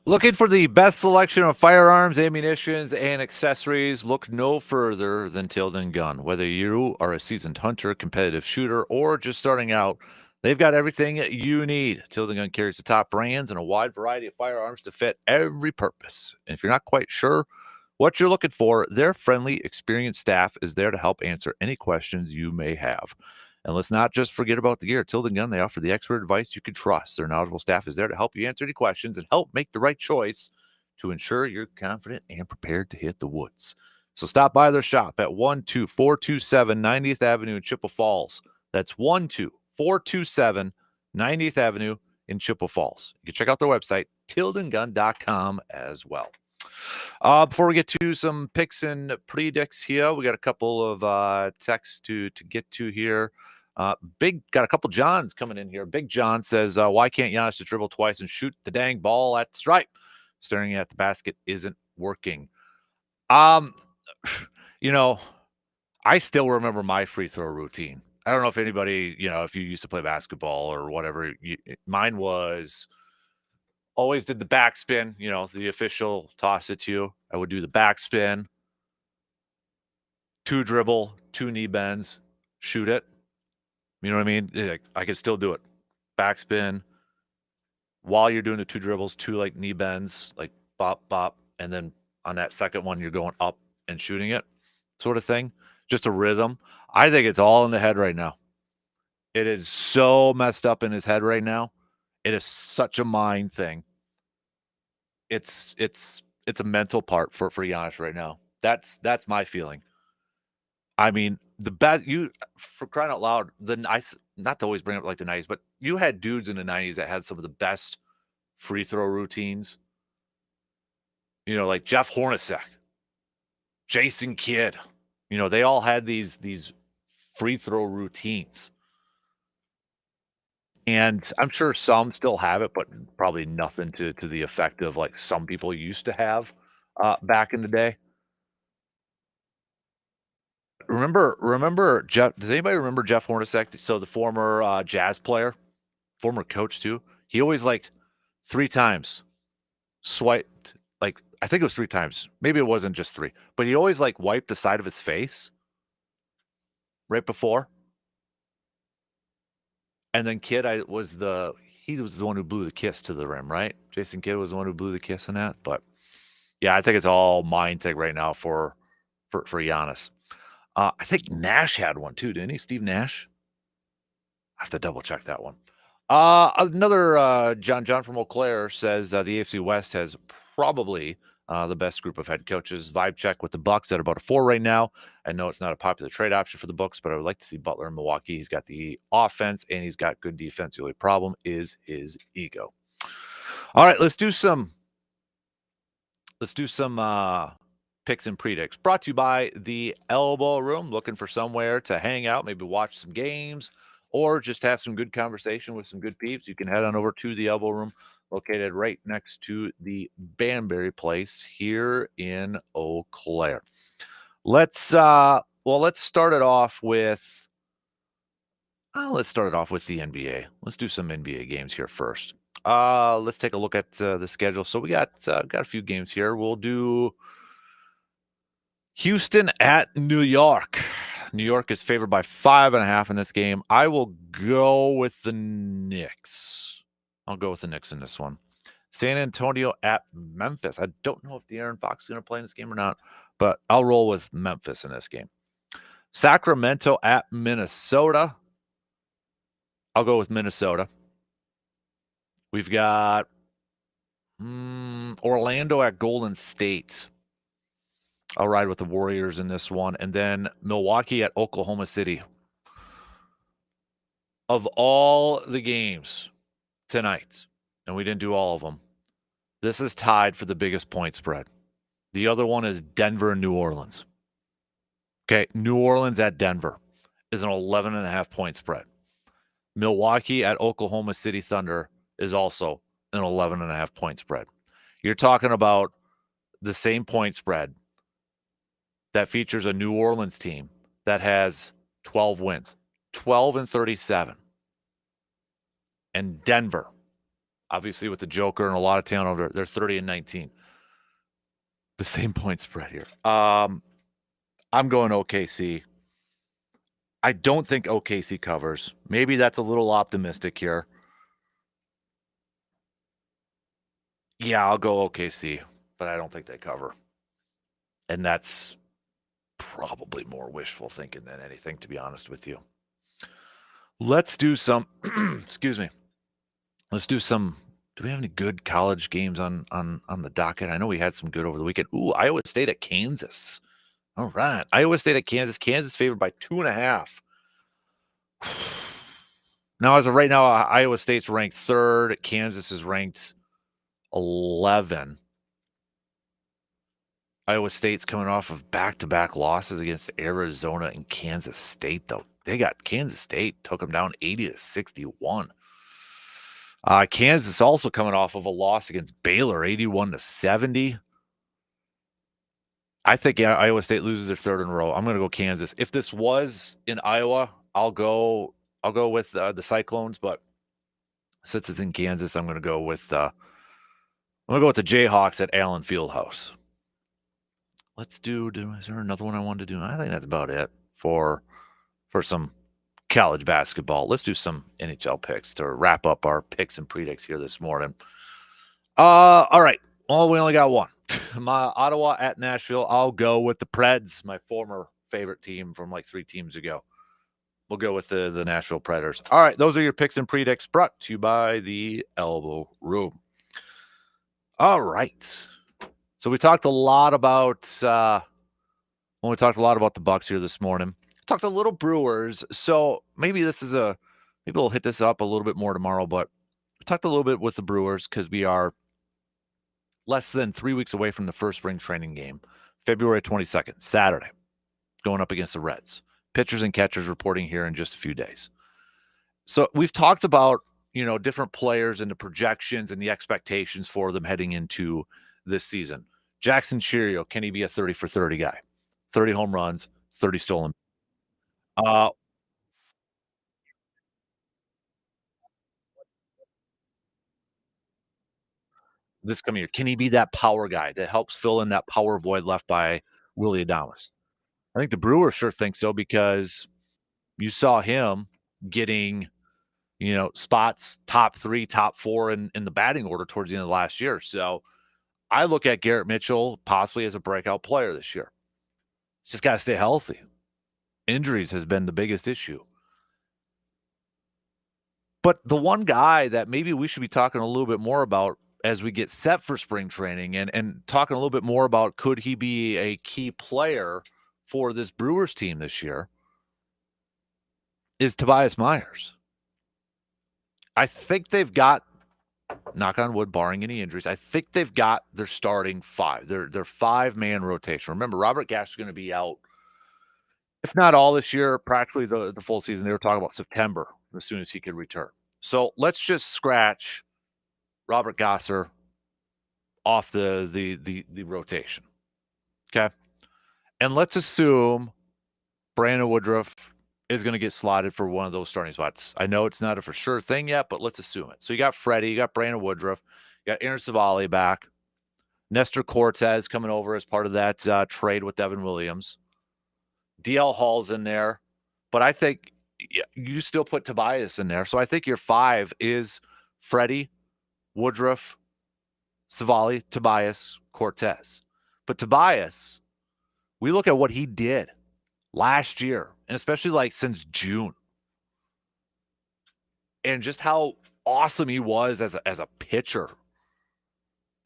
Looking for the best selection of firearms, ammunitions, and accessories? Look no further than Tilden Gun. Whether you are a seasoned hunter, competitive shooter, or just starting out, they've got everything you need. Tilden Gun carries the top brands and a wide variety of firearms to fit every purpose. And if you're not quite sure what you're looking for, their friendly, experienced staff is there to help answer any questions you may have. And let's not just forget about the gear. At Tilden Gun, they offer the expert advice you can trust. Their knowledgeable staff is there to help you answer any questions and help make the right choice to ensure you're confident and prepared to hit the woods. So stop by their shop at 12427 90th Avenue in Chippewa Falls. That's 12427 90th Avenue in Chippewa Falls. You can check out their website, tildengun.com, as well. Before we get to some picks and predicts here, we got a couple of texts to get to here. Got a couple Johns coming in here. Big John says, why can't Giannis just dribble twice and shoot the dang ball at the stripe? Staring at the basket isn't working. You know, I still remember my free throw routine. I don't know if anybody, if you used to play basketball or whatever, mine was always did the backspin, the official toss it to you. I would do the backspin, 2 dribble, 2 knee bends, shoot it. You know what I mean? I could still do it. Backspin. While you're doing the 2 dribbles, 2 knee bends, bop, bop. And then on that second one, you're going up and shooting it, sort of thing. Just a rhythm. I think it's all in the head right now. It is so messed up in his head right now. It is such a mind thing. It's a mental part for Giannis right now. That's my feeling. I mean, for crying out loud, not to always bring up the 90s, but you had dudes in the 90s that had some of the best free throw routines. Like Jeff Hornacek, Jason Kidd. They all had these free throw routines. And I'm sure some still have it, but probably nothing to the effect of some people used to have back in the day. Remember Jeff? Does anybody remember Jeff Hornacek? So the former Jazz player, former coach too. He always 3 times swiped. I think it was 3 times. Maybe it wasn't just 3, but he always wiped the side of his face right before. And then Kidd, he was the one who blew the kiss to the rim, right? Jason Kidd was the one who blew the kiss in that. But yeah, I think it's all mind thing right now for Giannis. I think Nash had one too, didn't he? Steve Nash. I have to double check that one. Another John from Eau Claire says the AFC West has probably the best group of head coaches. Vibe check with the Bucks at about a 4 right now. I know it's not a popular trade option for the Bucks, but I would like to see Butler in Milwaukee. He's got the offense and he's got good defense. The only problem is his ego. All right, let's do some picks and predicts. Brought to you by the Elbow Room. Looking for somewhere to hang out, maybe watch some games, or just have some good conversation with some good peeps. You can head on over to the Elbow Room, located right next to the Banbury Place here in Eau Claire. Let's start it off with the NBA. Let's do some NBA games here first. Let's take a look at the schedule. So we got a few games here. We'll do Houston at New York. New York is favored by 5.5 in this game. I will go with the Knicks. I'll go with the Knicks in this one. San Antonio at Memphis. I don't know if De'Aaron Fox is going to play in this game or not, but I'll roll with Memphis in this game. Sacramento at Minnesota. I'll go with Minnesota. We've got Orlando at Golden State. I'll ride with the Warriors in this one. And then Milwaukee at Oklahoma City. Of all the games tonight, and we didn't do all of them, this is tied for the biggest point spread. The other one is Denver and New Orleans. Okay, New Orleans at Denver is an 11.5 point spread. Milwaukee at Oklahoma City Thunder is also an 11.5 point spread. You're talking about the same point spread that features a New Orleans team that has 12 wins, 12-37. And Denver Obviously, with the Joker and a lot of talent over there, they're 30-19. The same point spread here. I'm going OKC. I don't think OKC covers. Maybe that's a little optimistic here. Yeah, I'll go OKC, but I don't think they cover. And that's probably more wishful thinking than anything, to be honest with you. Let's do some excuse me. Let's do some do we have any good college games on the docket? I know we had some good over the weekend. Ooh, Iowa State at Kansas. All right. Iowa State at Kansas. Kansas favored by 2.5. Now, as of right now, Iowa State's ranked 3rd. Kansas is ranked 11. Iowa State's coming off of back-to-back losses against Arizona and Kansas State, though. Kansas State took them down 80-61. Kansas also coming off of a loss against Baylor, 81-70. I think Iowa State loses their 3rd in a row. I'm going to go Kansas. If this was in Iowa, I'll go with the Cyclones, but since it's in Kansas, I'm going to go with the Jayhawks at Allen Fieldhouse. Let's do is there another one I wanted to do? I think that's about it for some college basketball. Let's do some NHL picks to wrap up our picks and predicts here this morning. All right. Well, we only got one. My Ottawa at Nashville. I'll go with the Preds, my former favorite team from like 3 teams ago. We'll go with the Nashville Predators. All right, those are your picks and predicts brought to you by the Elbow Room. All right. So we talked a lot about the Bucks here this morning. Talked a little Brewers. So maybe we'll hit this up a little bit more tomorrow, but we talked a little bit with the Brewers because we are less than 3 weeks away from the first spring training game, February 22nd, Saturday, going up against the Reds. Pitchers and catchers reporting here in just a few days. So we've talked about, different players and the projections and the expectations for them heading into this season. Jackson Chourio, can he be a 30 for 30 guy? 30 home runs, 30 stolen. This coming year, can he be that power guy that helps fill in that power void left by Willy Adames? I think the Brewers sure think so because you saw him getting, spots top 3, top 4 in the batting order towards the end of last year. So I look at Garrett Mitchell possibly as a breakout player this year. He's just got to stay healthy. Injuries has been the biggest issue. But the one guy that maybe we should be talking a little bit more about as we get set for spring training and talking a little bit more about could he be a key player for this Brewers team this year is Tobias Myers. I think they've got, knock on wood, barring any injuries, I think they've got their starting 5. Their 5-man rotation. Remember, Robert Gash is going to be out, if not all this year, practically the full season. They were talking about September as soon as he could return. So let's just scratch Robert Gasser off the rotation. Okay. And let's assume Brandon Woodruff is going to get slotted for one of those starting spots. I know it's not a for sure thing yet, but let's assume it. So you got Freddie, you got Brandon Woodruff, you got Aaron Savali back, Nestor Cortez coming over as part of that trade with Devin Williams. DL Hall's in there, but I think you still put Tobias in there. So I think your 5 is Freddie, Woodruff, Savali, Tobias, Cortez. But Tobias, we look at what he did last year, and especially like since June, and just how awesome he was as a pitcher,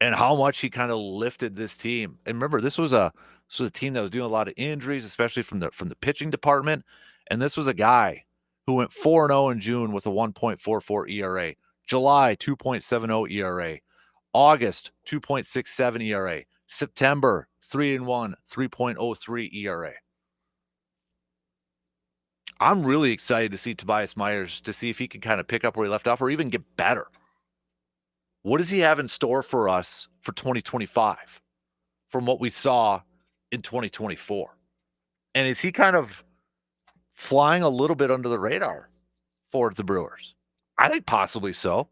and how much he kind of lifted this team. And remember, this was a team that was doing a lot of injuries, especially from the pitching department. And this was a guy who went 4-0 in June with a 1.44 ERA, July 2.70 ERA, August 2.67 ERA, September 3-1, 3.03 ERA. I'm really excited to see Tobias Myers to see if he can kind of pick up where he left off or even get better. What does he have in store for us for 2025 from what we saw in 2024? And is he kind of flying a little bit under the radar for the Brewers? I think possibly so.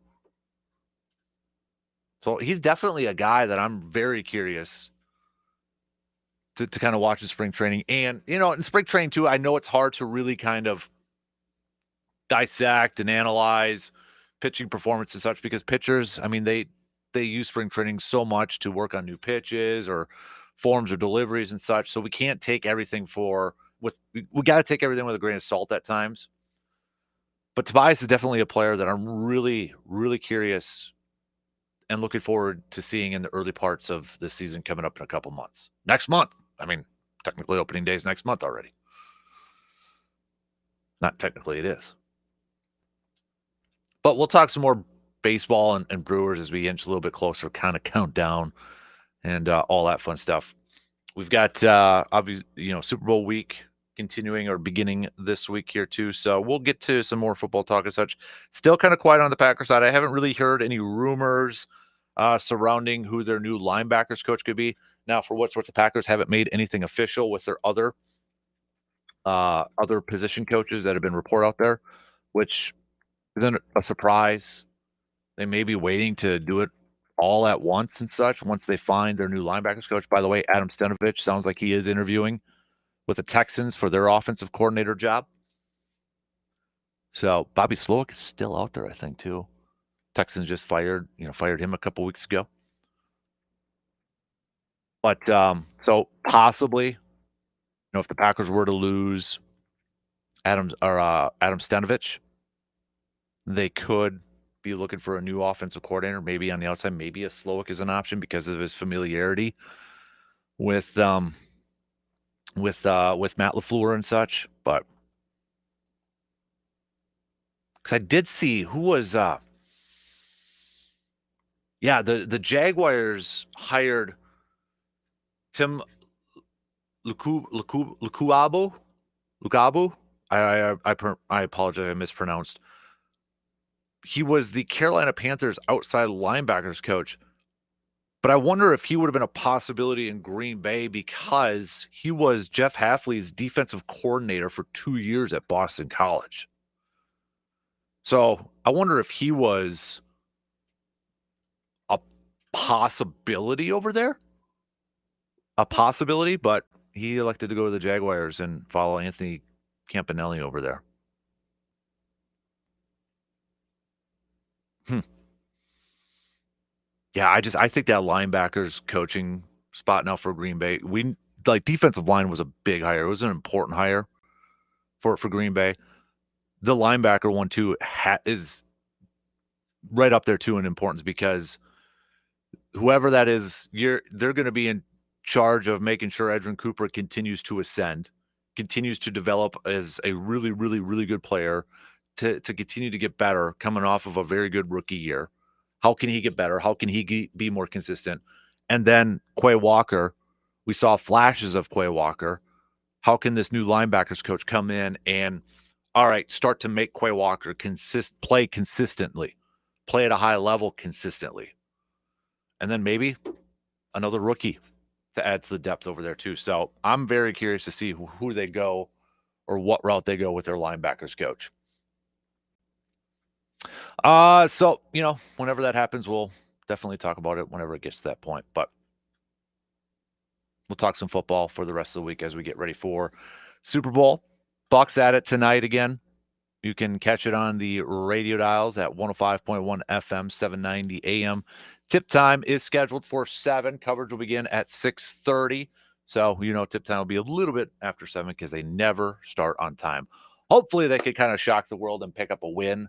So he's definitely a guy that I'm very curious to kind of watch in spring training. And, in spring training too, I know it's hard to really kind of dissect and analyze pitching performance and such because pitchers, I mean, they use spring training so much to work on new pitches or forms or deliveries and such. So we can't take everything we got to take everything with a grain of salt at times. But Tobias is definitely a player that I'm really, really curious and looking forward to seeing in the early parts of the season coming up in a couple months. Next month. I mean, technically opening days next month already. Not technically, it is. But we'll talk some more baseball and Brewers as we inch a little bit closer, kind of count down and all that fun stuff. We've got obviously, Super Bowl week continuing or beginning this week here too. So we'll get to some more football talk and such. Still kind of quiet on the Packers side. I haven't really heard any rumors surrounding who their new linebackers coach could be. Now, for what's worth, the Packers haven't made anything official with their other position coaches that have been reported out there, which isn't a surprise. They may be waiting to do it all at once and such once they find their new linebackers coach. By the way, Adam Stenavich sounds like he is interviewing with the Texans for their offensive coordinator job. So Bobby Slowick is still out there, I think, too. Texans just fired him a couple weeks ago. But so possibly, if the Packers were to lose Adam Stenavich, they could be looking for a new offensive coordinator, maybe on the outside. Maybe a Slowick is an option because of his familiarity with Matt LaFleur and such. But because I did see who was the Jaguars hired Tim Lukabu. I apologize, I mispronounced. He was the Carolina Panthers outside linebackers coach. But I wonder if he would have been a possibility in Green Bay because he was Jeff Hafley's defensive coordinator for 2 years at Boston College. So I wonder if he was a possibility over there. A possibility, but he elected to go to the Jaguars and follow Anthony Campanelli over there. Yeah, I think that linebackers coaching spot now for Green Bay. Defensive line was a big hire. It was an important hire for Green Bay. The linebacker one too is right up there too in importance because whoever that is, they're going to be in charge of making sure Edgerrin Cooper continues to ascend, continues to develop as a really, really, really good player to continue to get better coming off of a very good rookie year. How can he get better? How can he be more consistent? And then Quay Walker, we saw flashes of Quay Walker. How can this new linebackers coach come in and, all right, start to make Quay Walker play consistently, play at a high level consistently? And then maybe another rookie to add to the depth over there too. So I'm very curious to see who they go or what route they go with their linebackers coach. So, whenever that happens, we'll definitely talk about it whenever it gets to that point. But we'll talk some football for the rest of the week as we get ready for Super Bowl. Bucks at it tonight again. You can catch it on the radio dials at 105.1 FM, 790 AM. Tip time is scheduled for 7. Coverage will begin at 6:30. So, tip time will be a little bit after 7 because they never start on time. Hopefully, they could kind of shock the world and pick up a win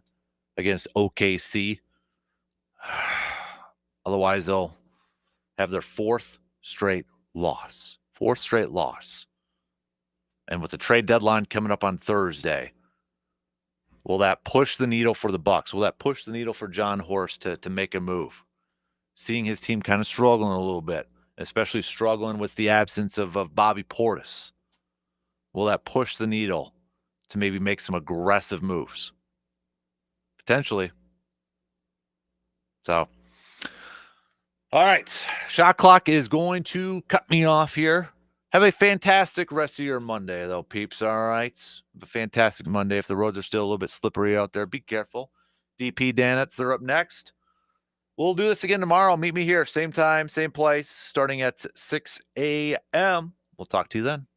against OKC. Otherwise, they'll have their fourth straight loss. And with the trade deadline coming up on Thursday, will that push the needle for the Bucks? Will that push the needle for John Horst to make a move? Seeing his team kind of struggling a little bit, especially struggling with the absence of Bobby Portis. Will that push the needle to maybe make some aggressive moves? Potentially. So, all right. Shot clock is going to cut me off here. Have a fantastic rest of your Monday, though, peeps. All right. Have a fantastic Monday. If the roads are still a little bit slippery out there, be careful. DP Danitz, they're up next. We'll do this again tomorrow. Meet me here, same time, same place, starting at 6 a.m. We'll talk to you then.